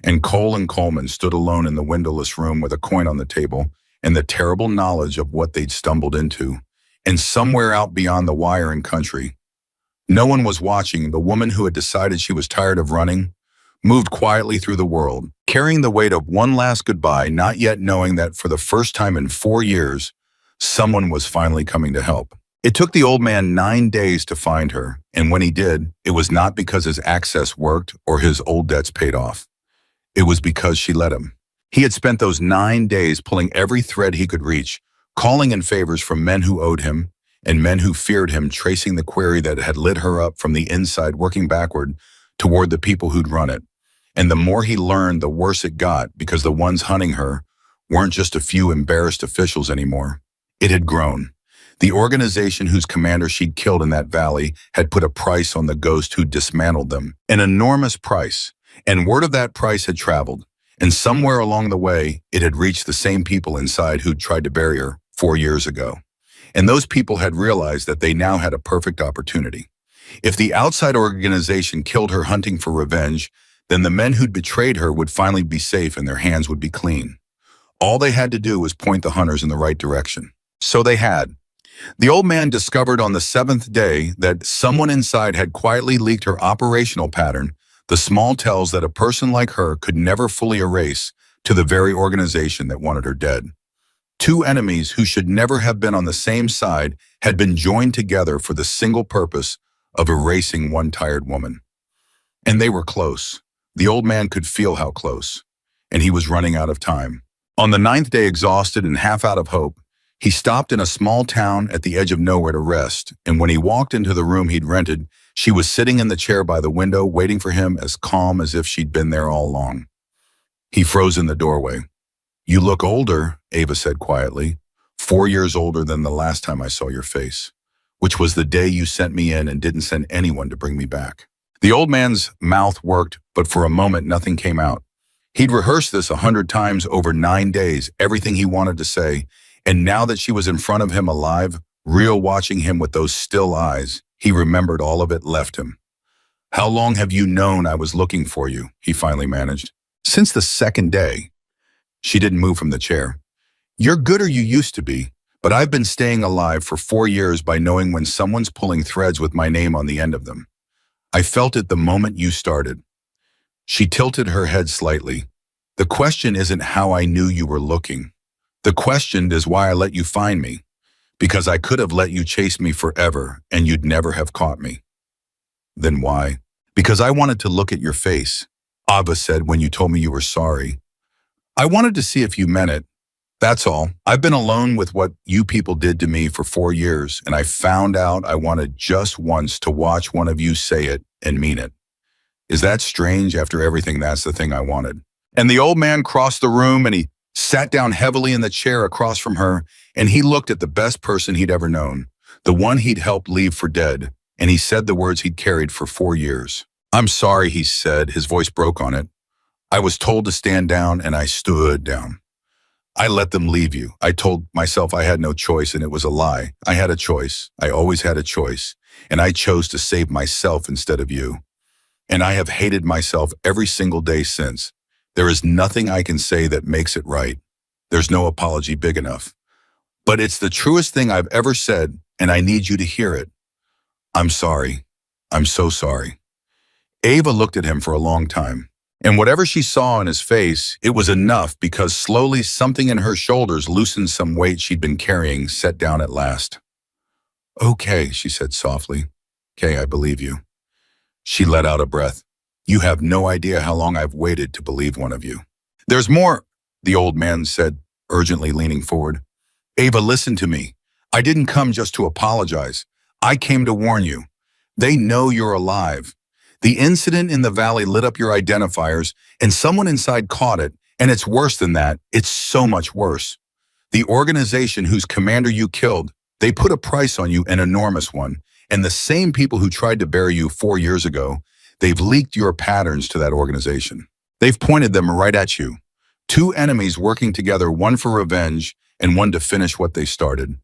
And Cole and Coleman stood alone in the windowless room with a coin on the table and the terrible knowledge of what they'd stumbled into. And somewhere out beyond the wire and country, no one was watching. The woman who had decided she was tired of running moved quietly through the world, carrying the weight of one last goodbye, not yet knowing that for the first time in 4 years, someone was finally coming to help. It took the old man 9 days to find her, and when he did, it was not because his access worked or his old debts paid off. It was because she let him. He had spent those 9 days pulling every thread he could reach, calling in favors from men who owed him and men who feared him, tracing the query that had lit her up from the inside, working backward toward the people who'd run it. And the more he learned, the worse it got, because the ones hunting her weren't just a few embarrassed officials anymore. It had grown. The organization whose commander she'd killed in that valley had put a price on the ghost who dismantled them. An enormous price. And word of that price had traveled. And somewhere along the way, it had reached the same people inside who'd tried to bury her 4 years ago. And those people had realized that they now had a perfect opportunity. If the outside organization killed her hunting for revenge, then the men who'd betrayed her would finally be safe and their hands would be clean. All they had to do was point the hunters in the right direction. So they had. The old man discovered on the seventh day that someone inside had quietly leaked her operational pattern, the small tells that a person like her could never fully erase, to the very organization that wanted her dead. Two enemies who should never have been on the same side had been joined together for the single purpose of erasing one tired woman. And they were close. The old man could feel how close. And he was running out of time. On the ninth day, exhausted and half out of hope, he stopped in a small town at the edge of nowhere to rest, and when he walked into the room he'd rented, she was sitting in the chair by the window, waiting for him, as calm as if she'd been there all along. He froze in the doorway. "You look older," Ava said quietly. "4 years older than the last time I saw your face, which was the day you sent me in and didn't send anyone to bring me back." The old man's mouth worked, but for a moment nothing came out. He'd rehearsed this 100 times over 9 days, everything he wanted to say, and now that she was in front of him, alive, real, watching him with those still eyes, he remembered all of it left him. "How long have you known I was looking for you?" he finally managed. "Since the second day." She didn't move from the chair. "You're gooder you used to be, but I've been staying alive for 4 years by knowing when someone's pulling threads with my name on the end of them. I felt it the moment you started." She tilted her head slightly. "The question isn't how I knew you were looking. The question is why I let you find me, because I could have let you chase me forever and you'd never have caught me." "Then why?" "Because I wanted to look at your face," Ava said, "when you told me you were sorry. I wanted to see if you meant it. That's all. I've been alone with what you people did to me for 4 years, and I found out I wanted just once to watch one of you say it and mean it. Is that strange? After everything, that's the thing I wanted." And the old man crossed the room and he sat down heavily in the chair across from her, and he looked at the best person he'd ever known, the one he'd helped leave for dead, and he said the words he'd carried for 4 years. "I'm sorry," he said, his voice broke on it. "I was told to stand down and I stood down. I let them leave you. I told myself I had no choice, and it was a lie. I had a choice. I always had a choice, and I chose to save myself instead of you. And I have hated myself every single day since. There is nothing I can say that makes it right. There's no apology big enough. But it's the truest thing I've ever said, and I need you to hear it. I'm sorry. I'm so sorry." Ava looked at him for a long time. And whatever she saw in his face, it was enough, because slowly something in her shoulders loosened, some weight she'd been carrying set down at last. "Okay," she said softly. "Okay, I believe you." She let out a breath. "You have no idea how long I've waited to believe one of you." "There's more," the old man said, urgently leaning forward. "Ava, listen to me. I didn't come just to apologize. I came to warn you. They know you're alive. The incident in the valley lit up your identifiers, and someone inside caught it, and it's worse than that. It's so much worse. The organization whose commander you killed, they put a price on you, an enormous one, and the same people who tried to bury you 4 years ago, they've leaked your patterns to that organization. They've pointed them right at you. Two enemies working together, one for revenge and one to finish what they started.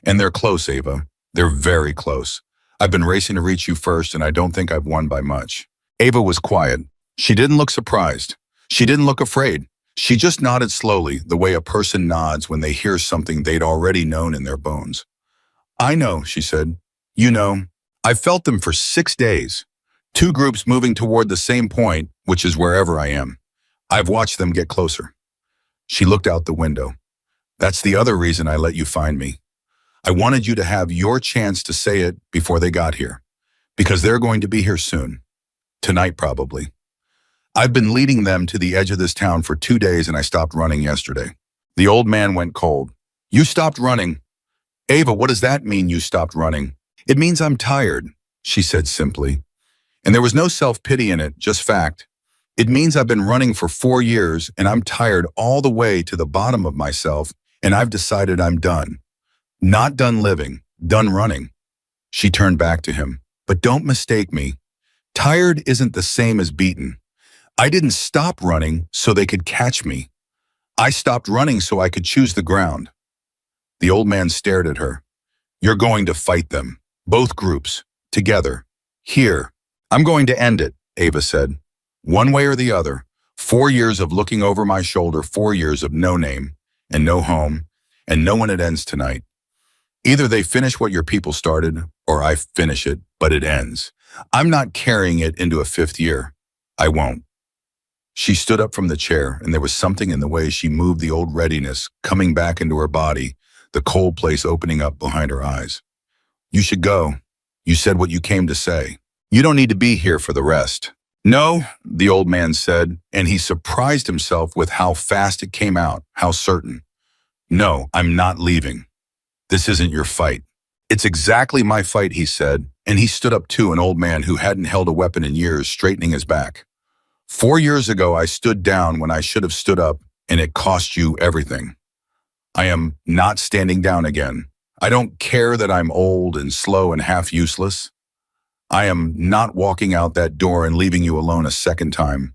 And they're close, Ava. They're very close. I've been racing to reach you first, and I don't think I've won by much." Ava was quiet. She didn't look surprised. She didn't look afraid. She just nodded slowly, the way a person nods when they hear something they'd already known in their bones. I know, she said. You know, I've felt them for 6 days. Two groups moving toward the same point, which is wherever I am. I've watched them get closer. She looked out the window. That's the other reason I let you find me. I wanted you to have your chance to say it before they got here. Because they're going to be here soon. Tonight, probably. I've been leading them to the edge of this town for 2 days and I stopped running yesterday. The old man went cold. You stopped running? Ava, what does that mean, you stopped running? It means I'm tired, she said simply. And there was no self-pity in it, just fact. It means I've been running for 4 years and I'm tired all the way to the bottom of myself and I've decided I'm done. Not done living, done running. She turned back to him. But don't mistake me. Tired isn't the same as beaten. I didn't stop running so they could catch me. I stopped running so I could choose the ground. The old man stared at her. You're going to fight them, both groups, together, here. I'm going to end it, Ava said. One way or the other. 4 years of looking over my shoulder, 4 years of no name, and no home, and no one it ends tonight. Either they finish what your people started, or I finish it, but it ends. I'm not carrying it into a 5th year. I won't. She stood up from the chair, and there was something in the way she moved, the old readiness coming back into her body, the cold place opening up behind her eyes. You should go. You said what you came to say. You don't need to be here for the rest. No, the old man said, and he surprised himself with how fast it came out, how certain. No, I'm not leaving. This isn't your fight. It's exactly my fight, he said, and he stood up too, an old man who hadn't held a weapon in years, straightening his back. 4 years ago, I stood down when I should have stood up, and it cost you everything. I am not standing down again. I don't care that I'm old and slow and half useless. I am not walking out that door and leaving you alone a second time.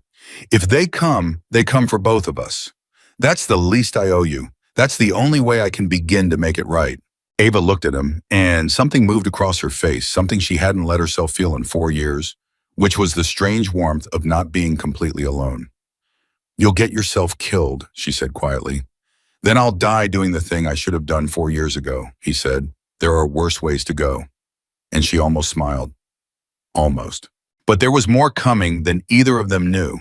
If they come for both of us. That's the least I owe you. That's the only way I can begin to make it right. Ava looked at him, and something moved across her face, something she hadn't let herself feel in 4 years, which was the strange warmth of not being completely alone. You'll get yourself killed, she said quietly. Then I'll die doing the thing I should have done 4 years ago, he said. There are worse ways to go. And she almost smiled. Almost. But there was more coming than either of them knew.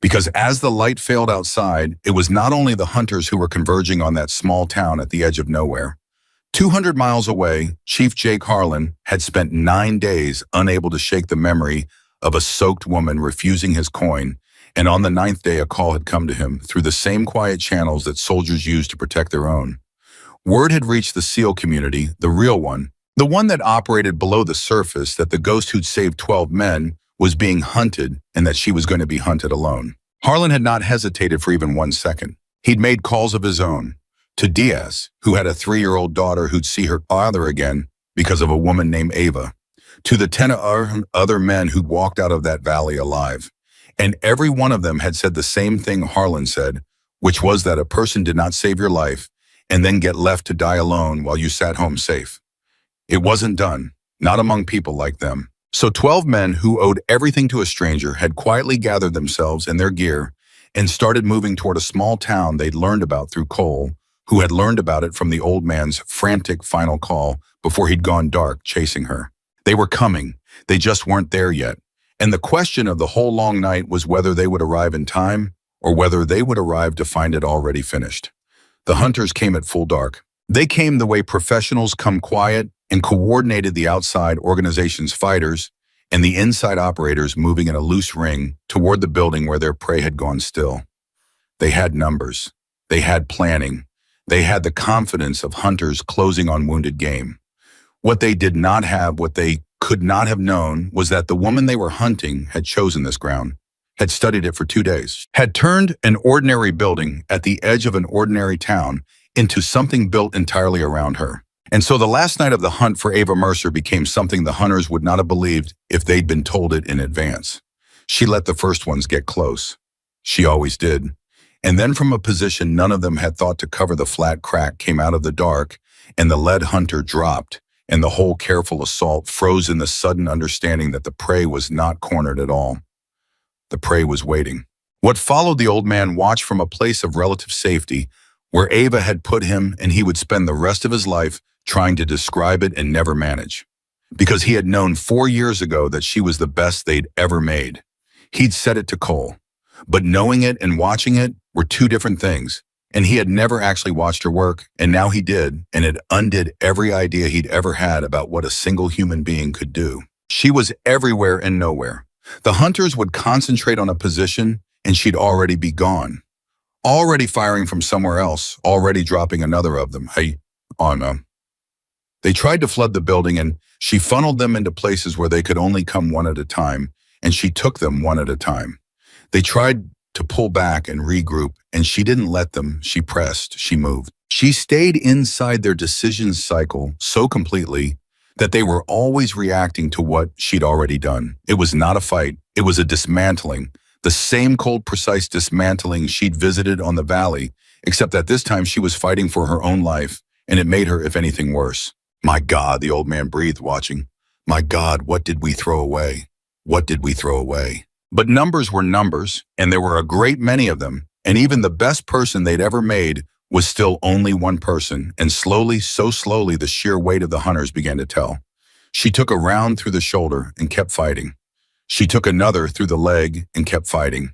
Because as the light failed outside, it was not only the hunters who were converging on that small town at the edge of nowhere. 200 miles away, Chief Jake Harlan had spent 9 days unable to shake the memory of a soaked woman refusing his coin, and on the 9th day a call had come to him through the same quiet channels that soldiers use to protect their own. Word had reached the SEAL community, the real one, the one that operated below the surface, that the ghost who'd saved 12 men was being hunted and that she was going to be hunted alone. Harlan had not hesitated for even 1 second. He'd made calls of his own. To Diaz, who had a 3-year-old daughter who'd see her father again because of a woman named Ava. To the 10 other men who'd walked out of that valley alive. And every one of them had said the same thing Harlan said, which was that a person did not save your life and then get left to die alone while you sat home safe. It wasn't done, not among people like them. So 12 men who owed everything to a stranger had quietly gathered themselves and their gear and started moving toward a small town they'd learned about through Cole, who had learned about it from the old man's frantic final call before he'd gone dark chasing her. They were coming. They just weren't there yet. And the question of the whole long night was whether they would arrive in time or whether they would arrive to find it already finished. The hunters came at full dark. They came the way professionals come, quiet, and coordinated the outside organization's fighters and the inside operators moving in a loose ring toward the building where their prey had gone still. They had numbers. They had planning. They had the confidence of hunters closing on wounded game. What they did not have, what they could not have known, was that the woman they were hunting had chosen this ground, had studied it for 2 days, had turned an ordinary building at the edge of an ordinary town into something built entirely around her. And so the last night of the hunt for Ava Mercer became something the hunters would not have believed if they'd been told it in advance. She let the first ones get close. She always did. And then from a position none of them had thought to cover, the flat crack came out of the dark, and the lead hunter dropped, and the whole careful assault froze in the sudden understanding that the prey was not cornered at all. The prey was waiting. What followed the old man watched from a place of relative safety, where Ava had put him, and he would spend the rest of his life trying to describe it and never manage. Because he had known 4 years ago that she was the best they'd ever made. He'd said it to Cole. But knowing it and watching it were two different things. And he had never actually watched her work, and now he did, and it undid every idea he'd ever had about what a single human being could do. She was everywhere and nowhere. The hunters would concentrate on a position, and she'd already be gone. Already firing from somewhere else, already dropping another of them. Hey, on. They tried to flood the building, and she funneled them into places where they could only come one at a time, and she took them one at a time. They tried to pull back and regroup, and she didn't let them. She pressed, she moved. She stayed inside their decision cycle so completely that they were always reacting to what she'd already done. It was not a fight, it was a dismantling. The same cold, precise dismantling she'd visited on the valley, except that this time she was fighting for her own life, and it made her, if anything, worse. My God, the old man breathed, watching. My God, what did we throw away? What did we throw away? But numbers were numbers, and there were a great many of them, and even the best person they'd ever made was still only one person, and slowly, so slowly, the sheer weight of the hunters began to tell. She took a round through the shoulder and kept fighting. She took another through the leg and kept fighting.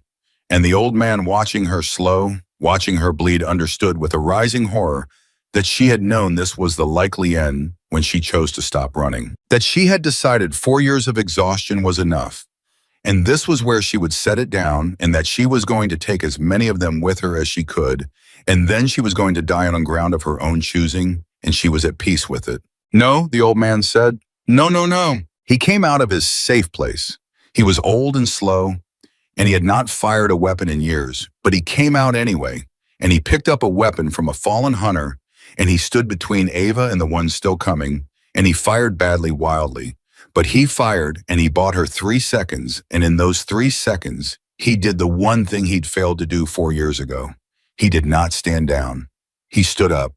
And the old man, watching her slow, watching her bleed, understood with a rising horror that she had known this was the likely end when she chose to stop running. That she had decided 4 years of exhaustion was enough. And this was where she would set it down, and that she was going to take as many of them with her as she could, and then she was going to die on ground of her own choosing, and she was at peace with it. No, the old man said. No, no, no. He came out of his safe place. He was old and slow, and he had not fired a weapon in years, but he came out anyway, and he picked up a weapon from a fallen hunter, and he stood between Ava and the one still coming, and he fired badly, wildly. But he fired, and he bought her 3 seconds, and in those 3 seconds, he did the one thing he'd failed to do 4 years ago. He did not stand down. He stood up,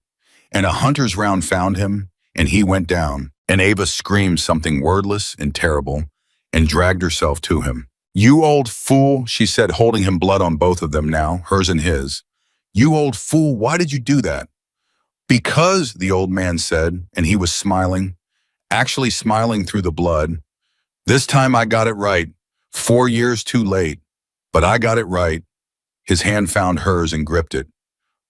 and a hunter's round found him, and he went down, and Ava screamed something wordless and terrible, and dragged herself to him. You old fool, she said, holding him, blood on both of them now, hers and his. You old fool, why did you do that? Because, the old man said, and he was smiling, actually smiling through the blood. This time I got it right. 4 years too late. But I got it right. His hand found hers and gripped it.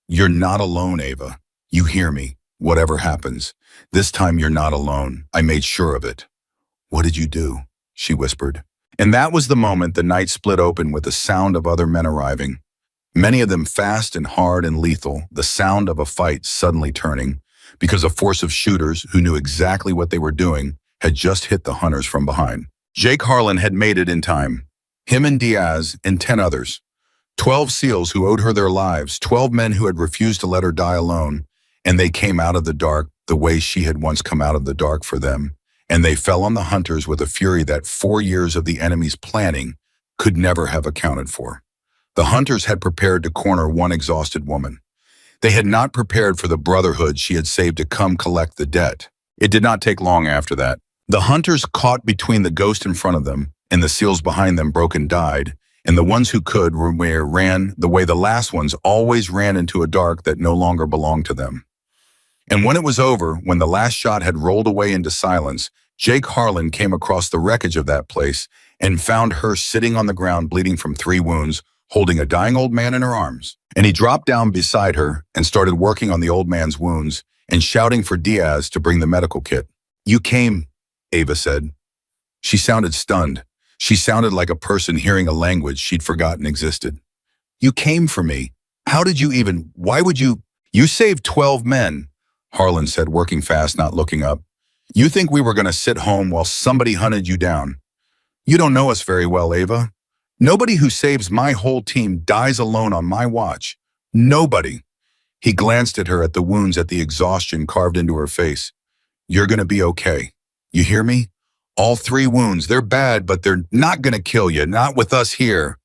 You're not alone, Ava. You hear me. Whatever happens. This time you're not alone. I made sure of it. What did you do? She whispered. And that was the moment the night split open with the sound of other men arriving. Many of them fast and hard and lethal, the sound of a fight suddenly turning, because a force of shooters who knew exactly what they were doing had just hit the hunters from behind. Jake Harlan had made it in time. Him and Diaz and 10 others. 12 SEALs who owed her their lives, 12 men who had refused to let her die alone, and they came out of the dark the way she had once come out of the dark for them, and they fell on the hunters with a fury that 4 years of the enemy's planning could never have accounted for. The hunters had prepared to corner one exhausted woman. They had not prepared for the brotherhood she had saved to come collect the debt. It did not take long after that. The hunters caught between the ghost in front of them and the SEALs behind them broke and died, and the ones who could ran the way the last ones always ran into a dark that no longer belonged to them. And when it was over, when the last shot had rolled away into silence, Jake Harlan came across the wreckage of that place and found her sitting on the ground bleeding from 3 wounds, holding a dying old man in her arms. And he dropped down beside her and started working on the old man's wounds and shouting for Diaz to bring the medical kit. You came, Ava said. She sounded stunned. She sounded like a person hearing a language she'd forgotten existed. You came for me. How did you even, why would you? You saved 12 men, Harlan said, working fast, not looking up. You think we were going to sit home while somebody hunted you down? You don't know us very well, Ava. Nobody who saves my whole team dies alone on my watch. Nobody. He glanced at her, at the wounds, at the exhaustion carved into her face. You're going to be okay. You hear me? All 3 wounds, they're bad, but they're not going to kill you, not with us here.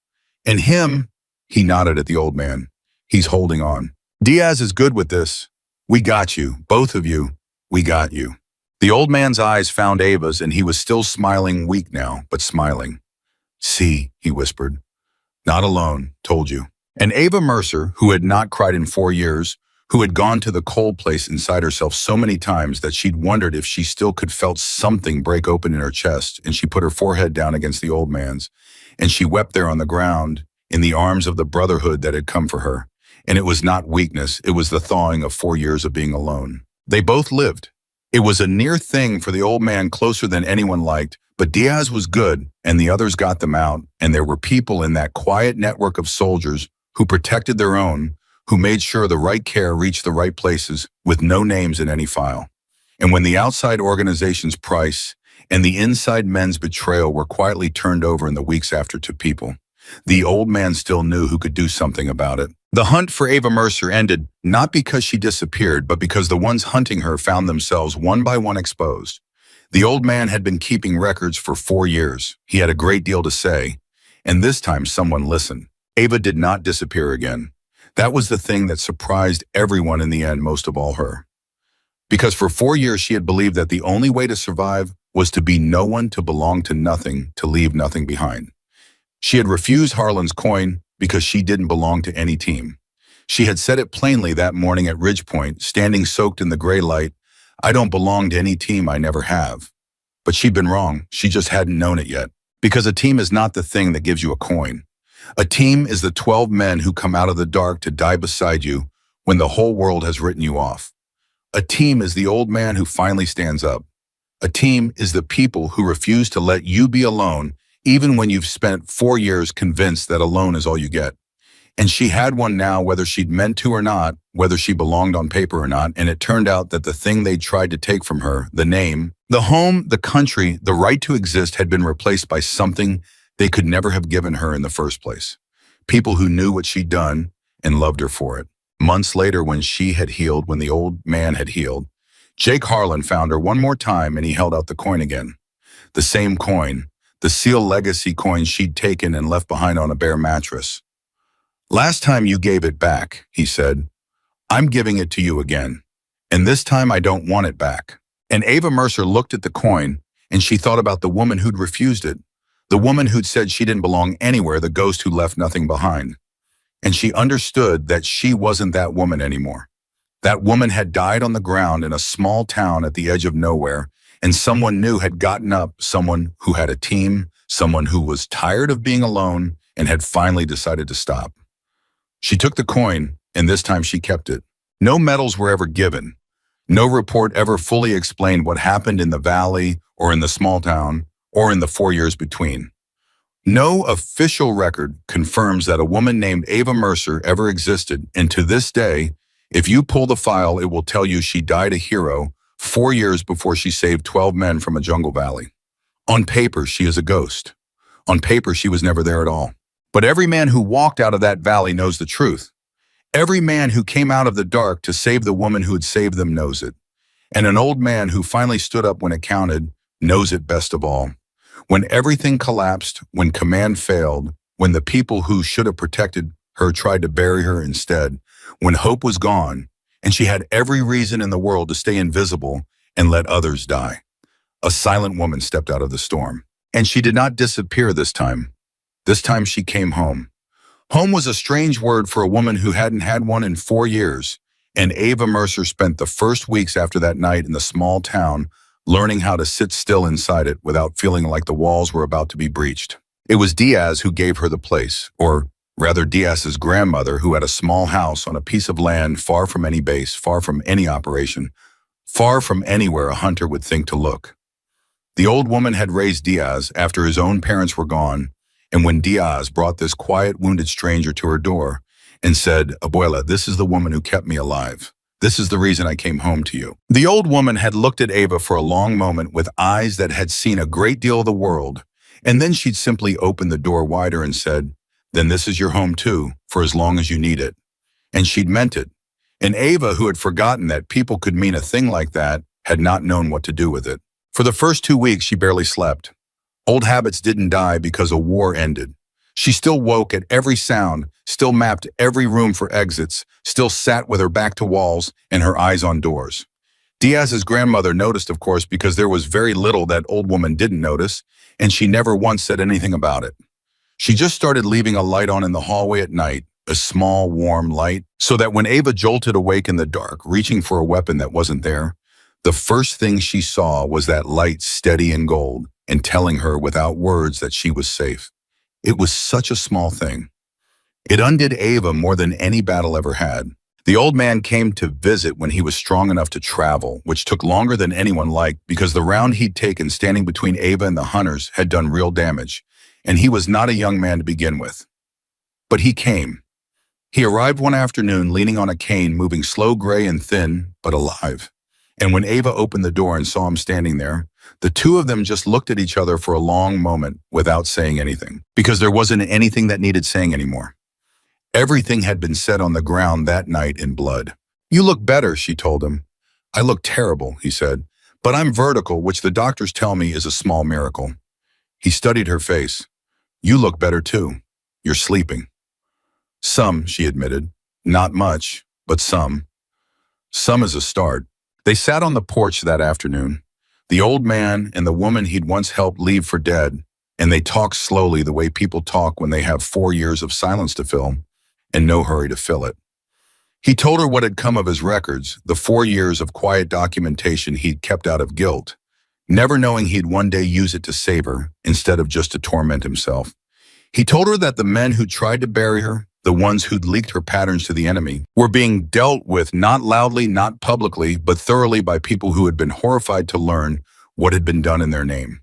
And him, he nodded at the old man. He's holding on. Diaz is good with this. We got you, both of you. We got you. The old man's eyes found Ava's, and he was still smiling, weak now, but smiling. See, he whispered. Not alone, told you. And Ava Mercer, who had not cried in 4 years, who had gone to the cold place inside herself so many times that she'd wondered if she still could felt something break open in her chest, and she put her forehead down against the old man's, and she wept there on the ground in the arms of the brotherhood that had come for her. And it was not weakness, it was the thawing of 4 years of being alone. They both lived. It was a near thing for the old man closer than anyone liked, but Diaz was good, and the others got them out, and there were people in that quiet network of soldiers who protected their own, who made sure the right care reached the right places with no names in any file. And when the outside organization's price and the inside men's betrayal were quietly turned over in the weeks after to people, the old man still knew who could do something about it. The hunt for Ava Mercer ended not because she disappeared, but because the ones hunting her found themselves one by one exposed. The old man had been keeping records for 4 years. He had a great deal to say, and this time someone listened. Ava did not disappear again. That was the thing that surprised everyone in the end, most of all her. Because for 4 years she had believed that the only way to survive was to be no one, to belong to nothing, to leave nothing behind. She had refused Harlan's coin because she didn't belong to any team. She had said it plainly that morning at Ridgepoint, standing soaked in the gray light, "I don't belong to any team, I never have." But she'd been wrong, she just hadn't known it yet. Because a team is not the thing that gives you a coin. A team is the 12 men who come out of the dark to die beside you when the whole world has written you off. A team is the old man who finally stands up. A team is the people who refuse to let you be alone even when you've spent 4 years convinced that alone is all you get. And she had one now, whether she'd meant to or not, whether she belonged on paper or not, and it turned out that the thing they tried to take from her, the name, the home, the country, the right to exist, had been replaced by something they could never have given her in the first place. People who knew what she'd done and loved her for it. Months later, when she had healed, when the old man had healed, Jake Harlan found her one more time, and he held out the coin again. The same coin, the Seal Legacy coin she'd taken and left behind on a bare mattress. "Last time you gave it back," he said. "I'm giving it to you again. And this time I don't want it back." And Ava Mercer looked at the coin, and she thought about the woman who'd refused it, the woman who'd said she didn't belong anywhere, the ghost who left nothing behind. And she understood that she wasn't that woman anymore. That woman had died on the ground in a small town at the edge of nowhere, and someone new had gotten up, someone who had a team, someone who was tired of being alone and had finally decided to stop. She took the coin, and this time she kept it. No medals were ever given. No report ever fully explained what happened in the valley or in the small town or in the 4 years between. No official record confirms that a woman named Ava Mercer ever existed, and to this day, if you pull the file, it will tell you she died a hero 4 years before she saved 12 men from a jungle valley. On paper, she is a ghost. On paper, she was never there at all. But every man who walked out of that valley knows the truth. Every man who came out of the dark to save the woman who had saved them knows it. And an old man who finally stood up when it counted knows it best of all. When everything collapsed, when command failed, when the people who should have protected her tried to bury her instead, when hope was gone, and she had every reason in the world to stay invisible and let others die, a silent woman stepped out of the storm. And she did not disappear this time. This time she came home. Home was a strange word for a woman who hadn't had one in 4 years, and Ava Mercer spent the first weeks after that night in the small town learning how to sit still inside it without feeling like the walls were about to be breached. It was Diaz who gave her the place, or rather Diaz's grandmother, who had a small house on a piece of land far from any base, far from any operation, far from anywhere a hunter would think to look. The old woman had raised Diaz after his own parents were gone, and when Diaz brought this quiet, wounded stranger to her door and said, "Abuela, this is the woman who kept me alive. This is the reason I came home to you." The old woman had looked at Ava for a long moment with eyes that had seen a great deal of the world, and then she'd simply opened the door wider and said, "Then this is your home too, for as long as you need it." And she'd meant it. And Ava, who had forgotten that people could mean a thing like that, had not known what to do with it. For the first 2 weeks, she barely slept. Old habits didn't die because a war ended. She still woke at every sound, still mapped every room for exits, still sat with her back to walls and her eyes on doors. Diaz's grandmother noticed, of course, because there was very little that old woman didn't notice, and she never once said anything about it. She just started leaving a light on in the hallway at night, a small, warm light, so that when Ava jolted awake in the dark, reaching for a weapon that wasn't there, the first thing she saw was that light steady in gold and telling her without words that she was safe. It was such a small thing. It undid Ava more than any battle ever had. The old man came to visit when he was strong enough to travel, which took longer than anyone liked because the round he'd taken standing between Ava and the hunters had done real damage, and he was not a young man to begin with. But he came. He arrived one afternoon leaning on a cane, moving slow, gray and thin, but alive. And when Ava opened the door and saw him standing there, the two of them just looked at each other for a long moment without saying anything, because there wasn't anything that needed saying anymore. Everything had been said on the ground that night in blood. "You look better," she told him. "I look terrible," he said, "but I'm vertical, which the doctors tell me is a small miracle." He studied her face. "You look better too. You're sleeping." "Some," she admitted. "Not much, but some." Some is a start. They sat on the porch that afternoon, the old man and the woman he'd once helped leave for dead, and they talked slowly the way people talk when they have 4 years of silence to fill and no hurry to fill it. He told her what had come of his records, the 4 years of quiet documentation he'd kept out of guilt, never knowing he'd one day use it to save her instead of just to torment himself. He told her that the men who tried to bury her, the ones who'd leaked her patterns to the enemy, were being dealt with not loudly, not publicly, but thoroughly by people who had been horrified to learn what had been done in their name.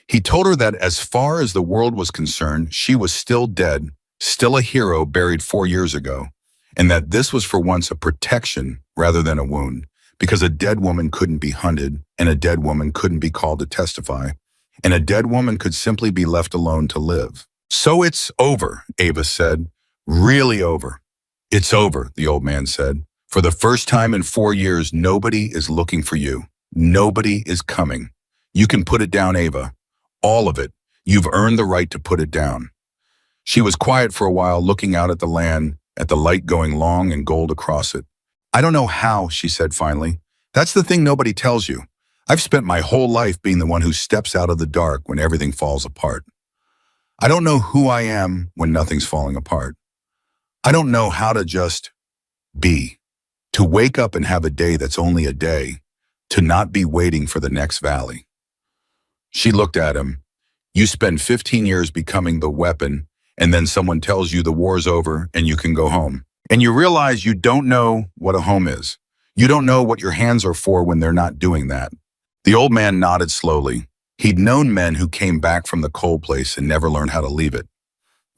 He told her that as far as the world was concerned, she was still dead, still a hero buried 4 years ago, and that this was for once a protection rather than a wound, because a dead woman couldn't be hunted, and a dead woman couldn't be called to testify, and a dead woman could simply be left alone to live. "So it's over," Ava said. "Really over." "It's over," the old man said. "For the first time in 4 years, nobody is looking for you. Nobody is coming. You can put it down, Ava. All of it. You've earned the right to put it down." She was quiet for a while, looking out at the land, at the light going long and gold across it. "I don't know how," she said finally. "That's the thing nobody tells you. I've spent my whole life being the one who steps out of the dark when everything falls apart. I don't know who I am when nothing's falling apart. I don't know how to just be. To wake up and have a day that's only a day. To not be waiting for the next valley." She looked at him. "You spend 15 years becoming the weapon, and then someone tells you the war's over and you can go home. And you realize you don't know what a home is. You don't know what your hands are for when they're not doing that." The old man nodded slowly. He'd known men who came back from the cold place and never learned how to leave it.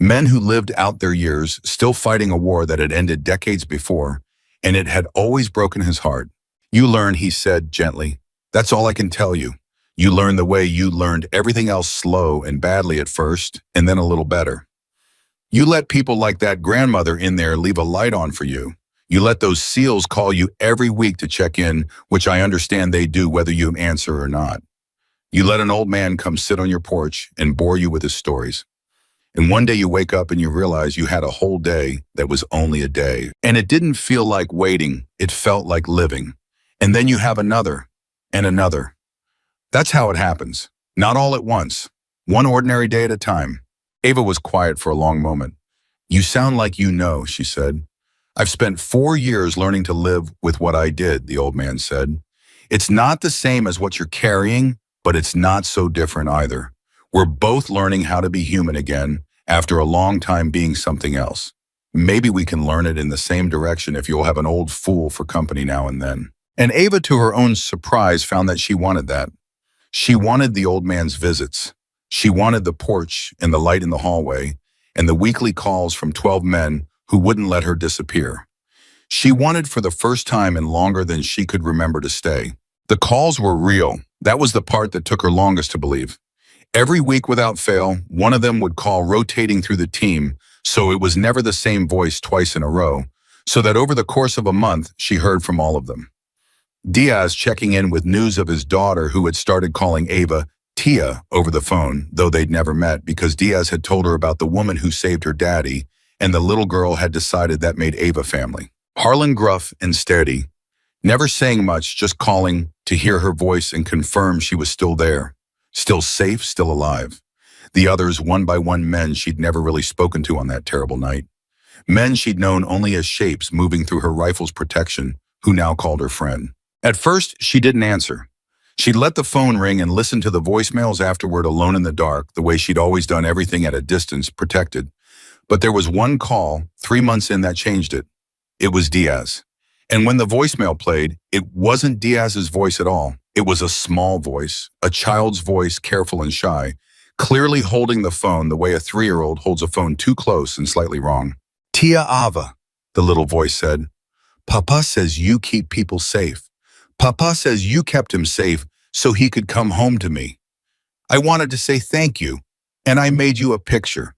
Men who lived out their years, still fighting a war that had ended decades before, and it had always broken his heart. "You learn," he said gently. "That's all I can tell you. You learn the way you learned everything else, slow and badly at first, and then a little better. You let people like that grandmother in there leave a light on for you. You let those SEALs call you every week to check in, which I understand they do whether you answer or not. You let an old man come sit on your porch and bore you with his stories. And one day you wake up and you realize you had a whole day that was only a day. And it didn't feel like waiting, it felt like living. And then you have another, and another. That's how it happens. Not all at once. One ordinary day at a time." Ava was quiet for a long moment. "You sound like you know," she said. "I've spent 4 years learning to live with what I did," the old man said. "It's not the same as what you're carrying, but it's not so different either. We're both learning how to be human again after a long time being something else. Maybe we can learn it in the same direction if you'll have an old fool for company now and then." And Ava, to her own surprise, found that she wanted that. She wanted the old man's visits. She wanted the porch and the light in the hallway and the weekly calls from 12 men who wouldn't let her disappear. She wanted for the first time and longer than she could remember to stay. The calls were real. That was the part that took her longest to believe. Every week without fail, one of them would call, rotating through the team, so it was never the same voice twice in a row, so that over the course of a month, she heard from all of them. Diaz checking in with news of his daughter, who had started calling Ava Tia over the phone, though they'd never met, because Diaz had told her about the woman who saved her daddy, and the little girl had decided that made Ava family. Harlan gruff and steady, never saying much, just calling to hear her voice and confirm she was still there, still safe, still alive. The others, one by one, men she'd never really spoken to on that terrible night. Men she'd known only as shapes moving through her rifle's protection, who now called her friend. At first, she didn't answer. She'd let the phone ring and listen to the voicemails afterward alone in the dark, the way she'd always done everything at a distance, protected. But there was one call, 3 months in, that changed it. It was Diaz. And when the voicemail played, it wasn't Diaz's voice at all. It was a small voice, a child's voice, careful and shy, clearly holding the phone the way a 3-year-old holds a phone too close and slightly wrong. Tia Ava, the little voice said. Papa says you keep people safe. Papa says you kept him safe so he could come home to me. I wanted to say thank you, and I made you a picture.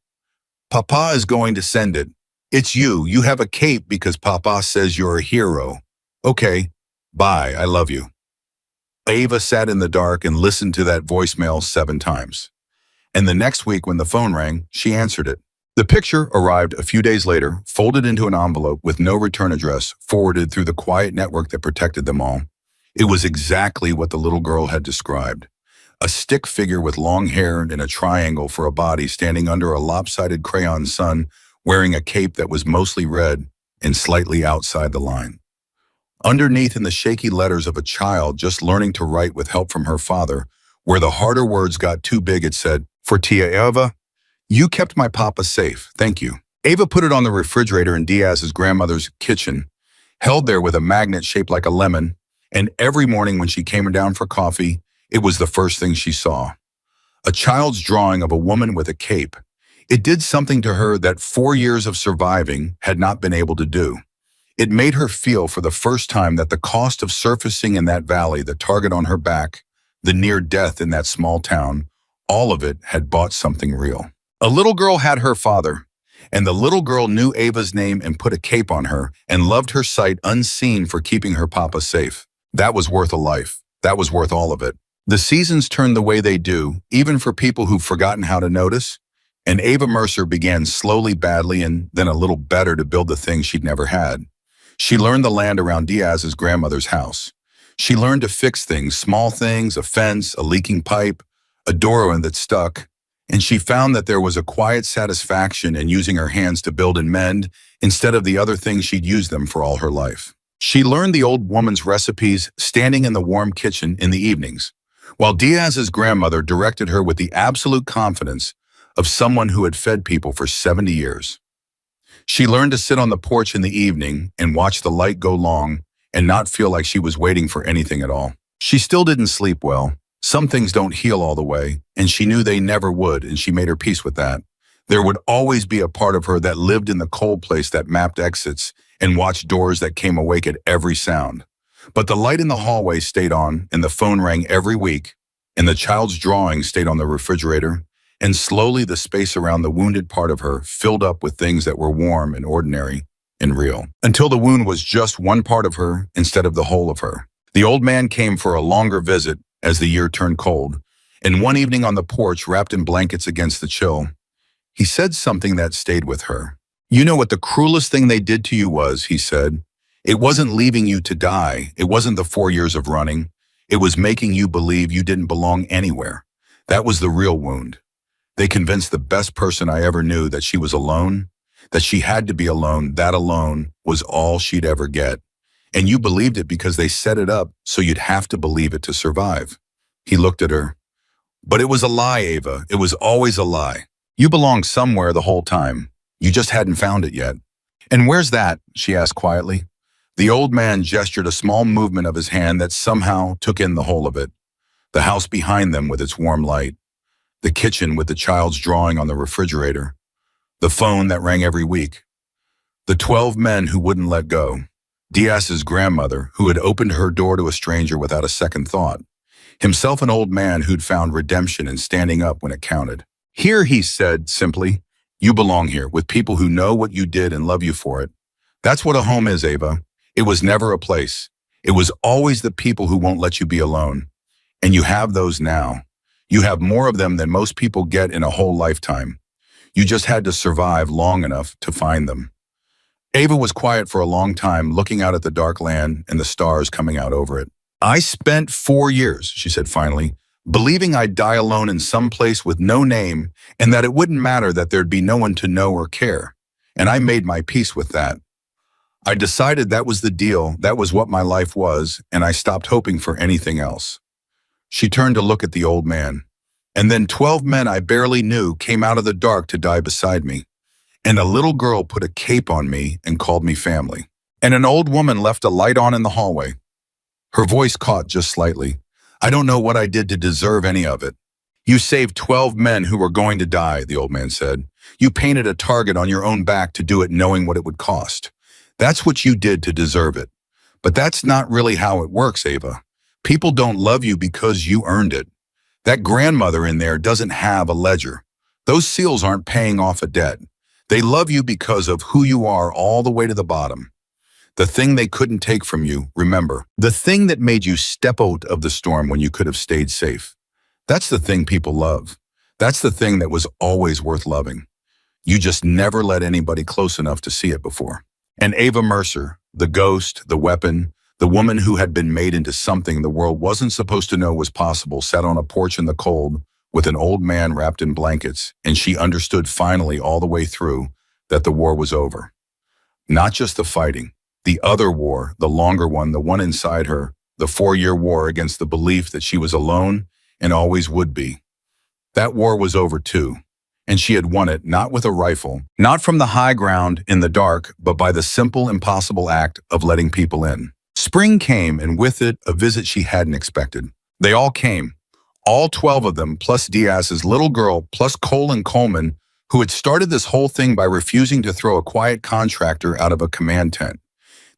Papa is going to send it. It's you. You have a cape because Papa says you're a hero. Okay, bye. I love you. Ava sat in the dark and listened to that voicemail 7 times. And the next week when the phone rang, she answered it. The picture arrived a few days later, folded into an envelope with no return address, forwarded through the quiet network that protected them all. It was exactly what the little girl had described. A stick figure with long hair and a triangle for a body standing under a lopsided crayon sun, wearing a cape that was mostly red and slightly outside the line. Underneath, in the shaky letters of a child just learning to write with help from her father, where the harder words got too big, it said, "For Tia Ava, you kept my papa safe, thank you." Ava put it on the refrigerator in Diaz's grandmother's kitchen, held there with a magnet shaped like a lemon, and every morning when she came down for coffee, it was the first thing she saw. A child's drawing of a woman with a cape. It did something to her that 4 years of surviving had not been able to do. It made her feel for the first time that the cost of surfacing in that valley, the target on her back, the near death in that small town, all of it had bought something real. A little girl had her father, and the little girl knew Ava's name and put a cape on her and loved her sight unseen for keeping her papa safe. That was worth a life. That was worth all of it. The seasons turn the way they do, even for people who've forgotten how to notice, and Ava Mercer began slowly, badly, and then a little better to build the things she'd never had. She learned the land around Diaz's grandmother's house. She learned to fix things, small things, a fence, a leaking pipe, a door that stuck, and she found that there was a quiet satisfaction in using her hands to build and mend instead of the other things she'd used them for all her life. She learned the old woman's recipes standing in the warm kitchen in the evenings, while Diaz's grandmother directed her with the absolute confidence of someone who had fed people for 70 years. She learned to sit on the porch in the evening and watch the light go long and not feel like she was waiting for anything at all. She still didn't sleep well. Some things don't heal all the way, and she knew they never would, and she made her peace with that. There would always be a part of her that lived in the cold place that mapped exits and watched doors that came awake at every sound. But the light in the hallway stayed on, and the phone rang every week, and the child's drawing stayed on the refrigerator, and slowly the space around the wounded part of her filled up with things that were warm and ordinary and real, until the wound was just one part of her instead of the whole of her. The old man came for a longer visit as the year turned cold, and one evening on the porch, wrapped in blankets against the chill, he said something that stayed with her. "You know what the cruelest thing they did to you was," he said. "It wasn't leaving you to die. It wasn't the 4 years of running. It was making you believe you didn't belong anywhere. That was the real wound. They convinced the best person I ever knew that she was alone, that she had to be alone, that alone was all she'd ever get. And you believed it because they set it up so you'd have to believe it to survive." He looked at her. "But it was a lie, Ava. It was always a lie. You belonged somewhere the whole time. You just hadn't found it yet." "And where's that?" she asked quietly. The old man gestured a small movement of his hand that somehow took in the whole of it. The house behind them with its warm light. The kitchen with the child's drawing on the refrigerator. The phone that rang every week. The 12 men who wouldn't let go. Diaz's grandmother, who had opened her door to a stranger without a second thought. Himself an old man who'd found redemption in standing up when it counted. "Here," he said simply, "you belong here with people who know what you did and love you for it. That's what a home is, Ava. It was never a place. It was always the people who won't let you be alone. And you have those now. You have more of them than most people get in a whole lifetime. You just had to survive long enough to find them." Ava was quiet for a long time, looking out at the dark land and the stars coming out over it. "I spent 4 years," she said finally, "believing I'd die alone in some place with no name and that it wouldn't matter, that there'd be no one to know or care. and I made my peace with that. I decided that was the deal, that was what my life was, and I stopped hoping for anything else. She turned to look at the old man. And then 12 men I barely knew came out of the dark to die beside me. And a little girl put a cape on me and called me family. And an old woman left a light on in the hallway. Her voice caught just slightly. I don't know what I did to deserve any of it. You saved 12 men who were going to die, the old man said. You painted a target on your own back to do it knowing what it would cost. That's what you did to deserve it. But that's not really how it works, Ava. People don't love you because you earned it. That grandmother in there doesn't have a ledger. Those seals aren't paying off a debt. They love you because of who you are all the way to the bottom. The thing they couldn't take from you, remember, the thing that made you step out of the storm when you could have stayed safe. That's the thing people love. That's the thing that was always worth loving. You just never let anybody close enough to see it before. And Ava Mercer, the ghost, the weapon, the woman who had been made into something the world wasn't supposed to know was possible, sat on a porch in the cold with an old man wrapped in blankets, and she understood finally all the way through that the war was over. Not just the fighting, the other war, the longer one, the one inside her, the 4-year war against the belief that she was alone and always would be. That war was over too, and she had won it not with a rifle, not from the high ground in the dark, but by the simple, impossible act of letting people in. Spring came, and with it, a visit she hadn't expected. They all came, all 12 of them, plus Diaz's little girl, plus Cole and Coleman, who had started this whole thing by refusing to throw a quiet contractor out of a command tent.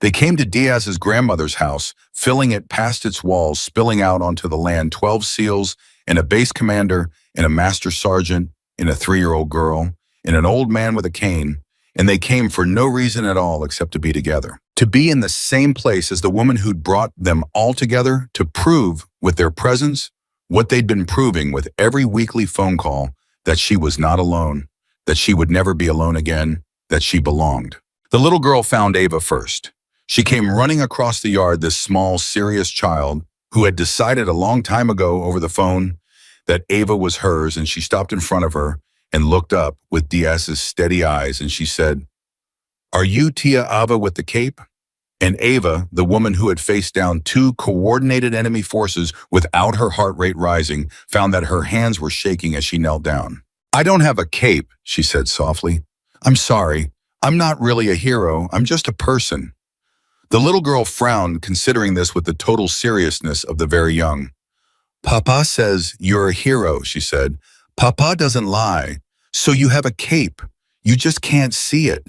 They came to Diaz's grandmother's house, filling it past its walls, spilling out onto the land 12 SEALs, and a base commander, and a master sergeant, and a 3-year-old girl, and an old man with a cane, and they came for no reason at all except to be together. To be in the same place as the woman who'd brought them all together to prove with their presence what they'd been proving with every weekly phone call, that she was not alone, that she would never be alone again, that she belonged. The little girl found Ava first. She came running across the yard, this small, serious child who had decided a long time ago over the phone that Ava was hers, and she stopped in front of her and looked up with Diaz's steady eyes, and she said, "Are you Tia Ava with the cape?" And Ava, the woman who had faced down 2 coordinated enemy forces without her heart rate rising, found that her hands were shaking as she knelt down. "I don't have a cape," she said softly. "I'm sorry. I'm not really a hero. I'm just a person." The little girl frowned, considering this with the total seriousness of the very young. "Papa says you're a hero," she said. "Papa doesn't lie. So you have a cape. You just can't see it."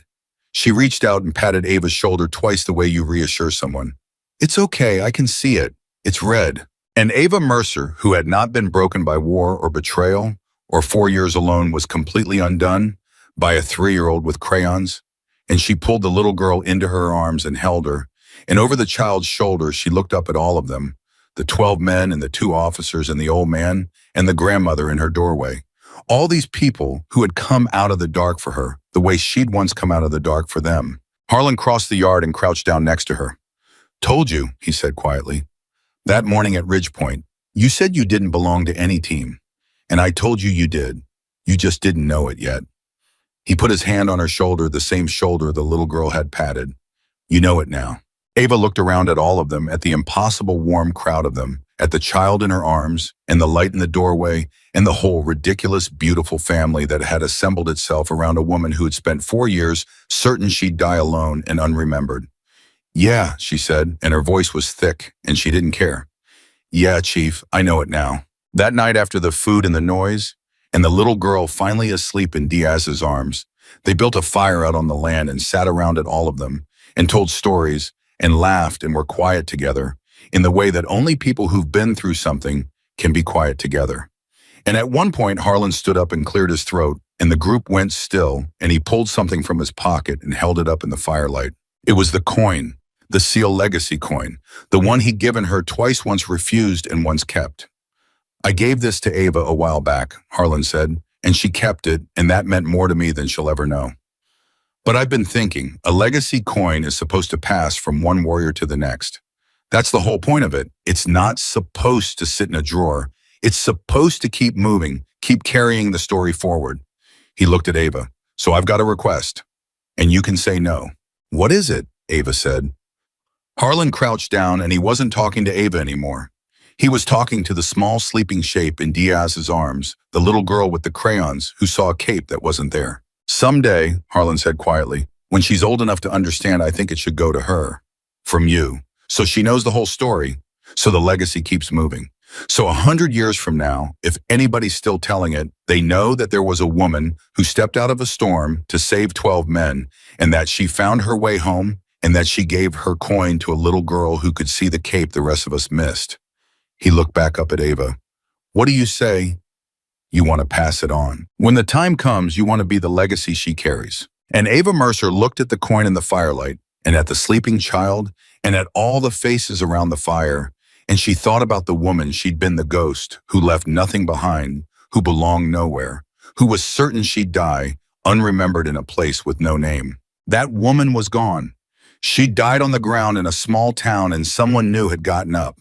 She reached out and patted Ava's shoulder twice the way you reassure someone. "It's okay, I can see it. It's red." And Ava Mercer, who had not been broken by war or betrayal, or 4 years alone, was completely undone by a 3-year-old with crayons. And she pulled the little girl into her arms and held her. And over the child's shoulder, she looked up at all of them, the 12 men and the 2 officers and the old man and the grandmother in her doorway. All these people who had come out of the dark for her, the way she'd once come out of the dark for them. Harlan crossed the yard and crouched down next to her. "Told you," he said quietly. "That morning at Ridgepoint, you said you didn't belong to any team. And I told you you did. You just didn't know it yet." He put his hand on her shoulder, the same shoulder the little girl had patted. "You know it now." Ava looked around at all of them, at the impossible warm crowd of them, at the child in her arms, and the light in the doorway, and the whole ridiculous, beautiful family that had assembled itself around a woman who had spent 4 years certain she'd die alone and unremembered. "Yeah," she said, and her voice was thick, and she didn't care. "Yeah, Chief, I know it now." That night, after the food and the noise, and the little girl finally asleep in Diaz's arms, they built a fire out on the land and sat around it, all of them, and told stories, and laughed and were quiet together, in the way that only people who've been through something can be quiet together. And at one point, Harlan stood up and cleared his throat, and the group went still, and he pulled something from his pocket and held it up in the firelight. It was the coin, the SEAL legacy coin, the one he'd given her twice, once refused and once kept. "I gave this to Ava a while back," Harlan said, "and she kept it, and that meant more to me than she'll ever know. But I've been thinking, a legacy coin is supposed to pass from one warrior to the next. That's the whole point of it. It's not supposed to sit in a drawer. It's supposed to keep moving, keep carrying the story forward." He looked at Ava. "So I've got a request." and you can say no. What is it? Ava said. Harlan crouched down, and he wasn't talking to Ava anymore. He was talking to the small sleeping shape in Diaz's arms, the little girl with the crayons who saw a cape that wasn't there. Someday, Harlan said quietly, when she's old enough to understand, I think it should go to her. From you. So she knows the whole story. So the legacy keeps moving. So 100 years from now, if anybody's still telling it, they know that there was a woman who stepped out of a storm to save 12 men, and that she found her way home, and that she gave her coin to a little girl who could see the cape the rest of us missed. He looked back up at Ava. What do you say? You want to pass it on. When the time comes, you want to be the legacy she carries. And Ava Mercer looked at the coin in the firelight, and at the sleeping child, and at all the faces around the fire, and she thought about the woman she'd been, the ghost, who left nothing behind, who belonged nowhere, who was certain she'd die, unremembered in a place with no name. That woman was gone. She'd died on the ground in a small town, and someone new had gotten up.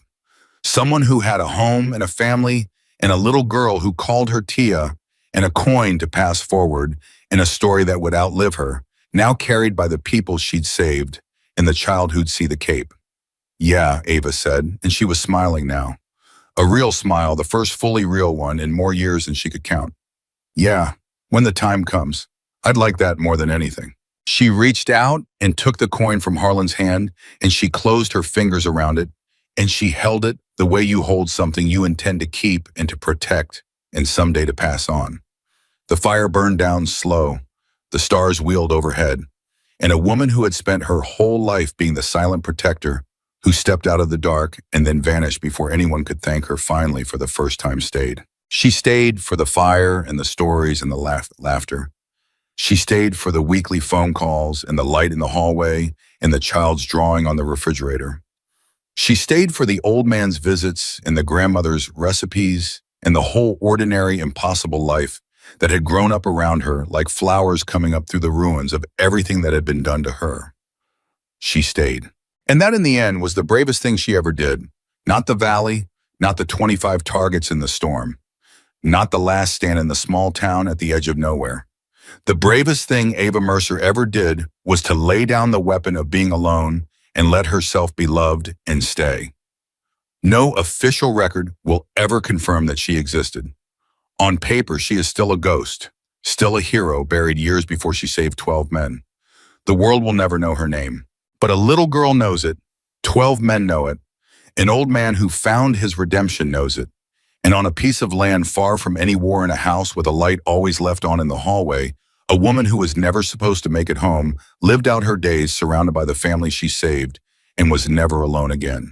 Someone who had a home and a family, and a little girl who called her Tia, and a coin to pass forward, and a story that would outlive her, now carried by the people she'd saved, and the child who'd see the cape. Yeah, Ava said, and she was smiling now. A real smile, the first fully real one in more years than she could count. Yeah, when the time comes. I'd like that more than anything. She reached out and took the coin from Harlan's hand, and she closed her fingers around it, and she held it the way you hold something you intend to keep and to protect and someday to pass on. The fire burned down slow. The stars wheeled overhead, and a woman who had spent her whole life being the silent protector, who stepped out of the dark and then vanished before anyone could thank her, finally for the first time stayed. She stayed for the fire and the stories and the laughter. She stayed for the weekly phone calls and the light in the hallway and the child's drawing on the refrigerator. She stayed for the old man's visits and the grandmother's recipes and the whole ordinary, impossible life that had grown up around her like flowers coming up through the ruins of everything that had been done to her. She stayed. And that, in the end, was the bravest thing she ever did. Not the valley, not the 25 targets in the storm, not the last stand in the small town at the edge of nowhere. The bravest thing Ava Mercer ever did was to lay down the weapon of being alone and let herself be loved and stay. No official record will ever confirm that she existed. On paper, she is still a ghost, still a hero buried years before she saved 12 men. The world will never know her name. But a little girl knows it, 12 men know it, an old man who found his redemption knows it, and on a piece of land far from any war in a house with a light always left on in the hallway, a woman who was never supposed to make it home lived out her days surrounded by the family she saved and was never alone again.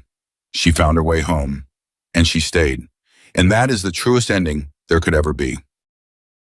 She found her way home, and she stayed, and that is the truest ending there could ever be.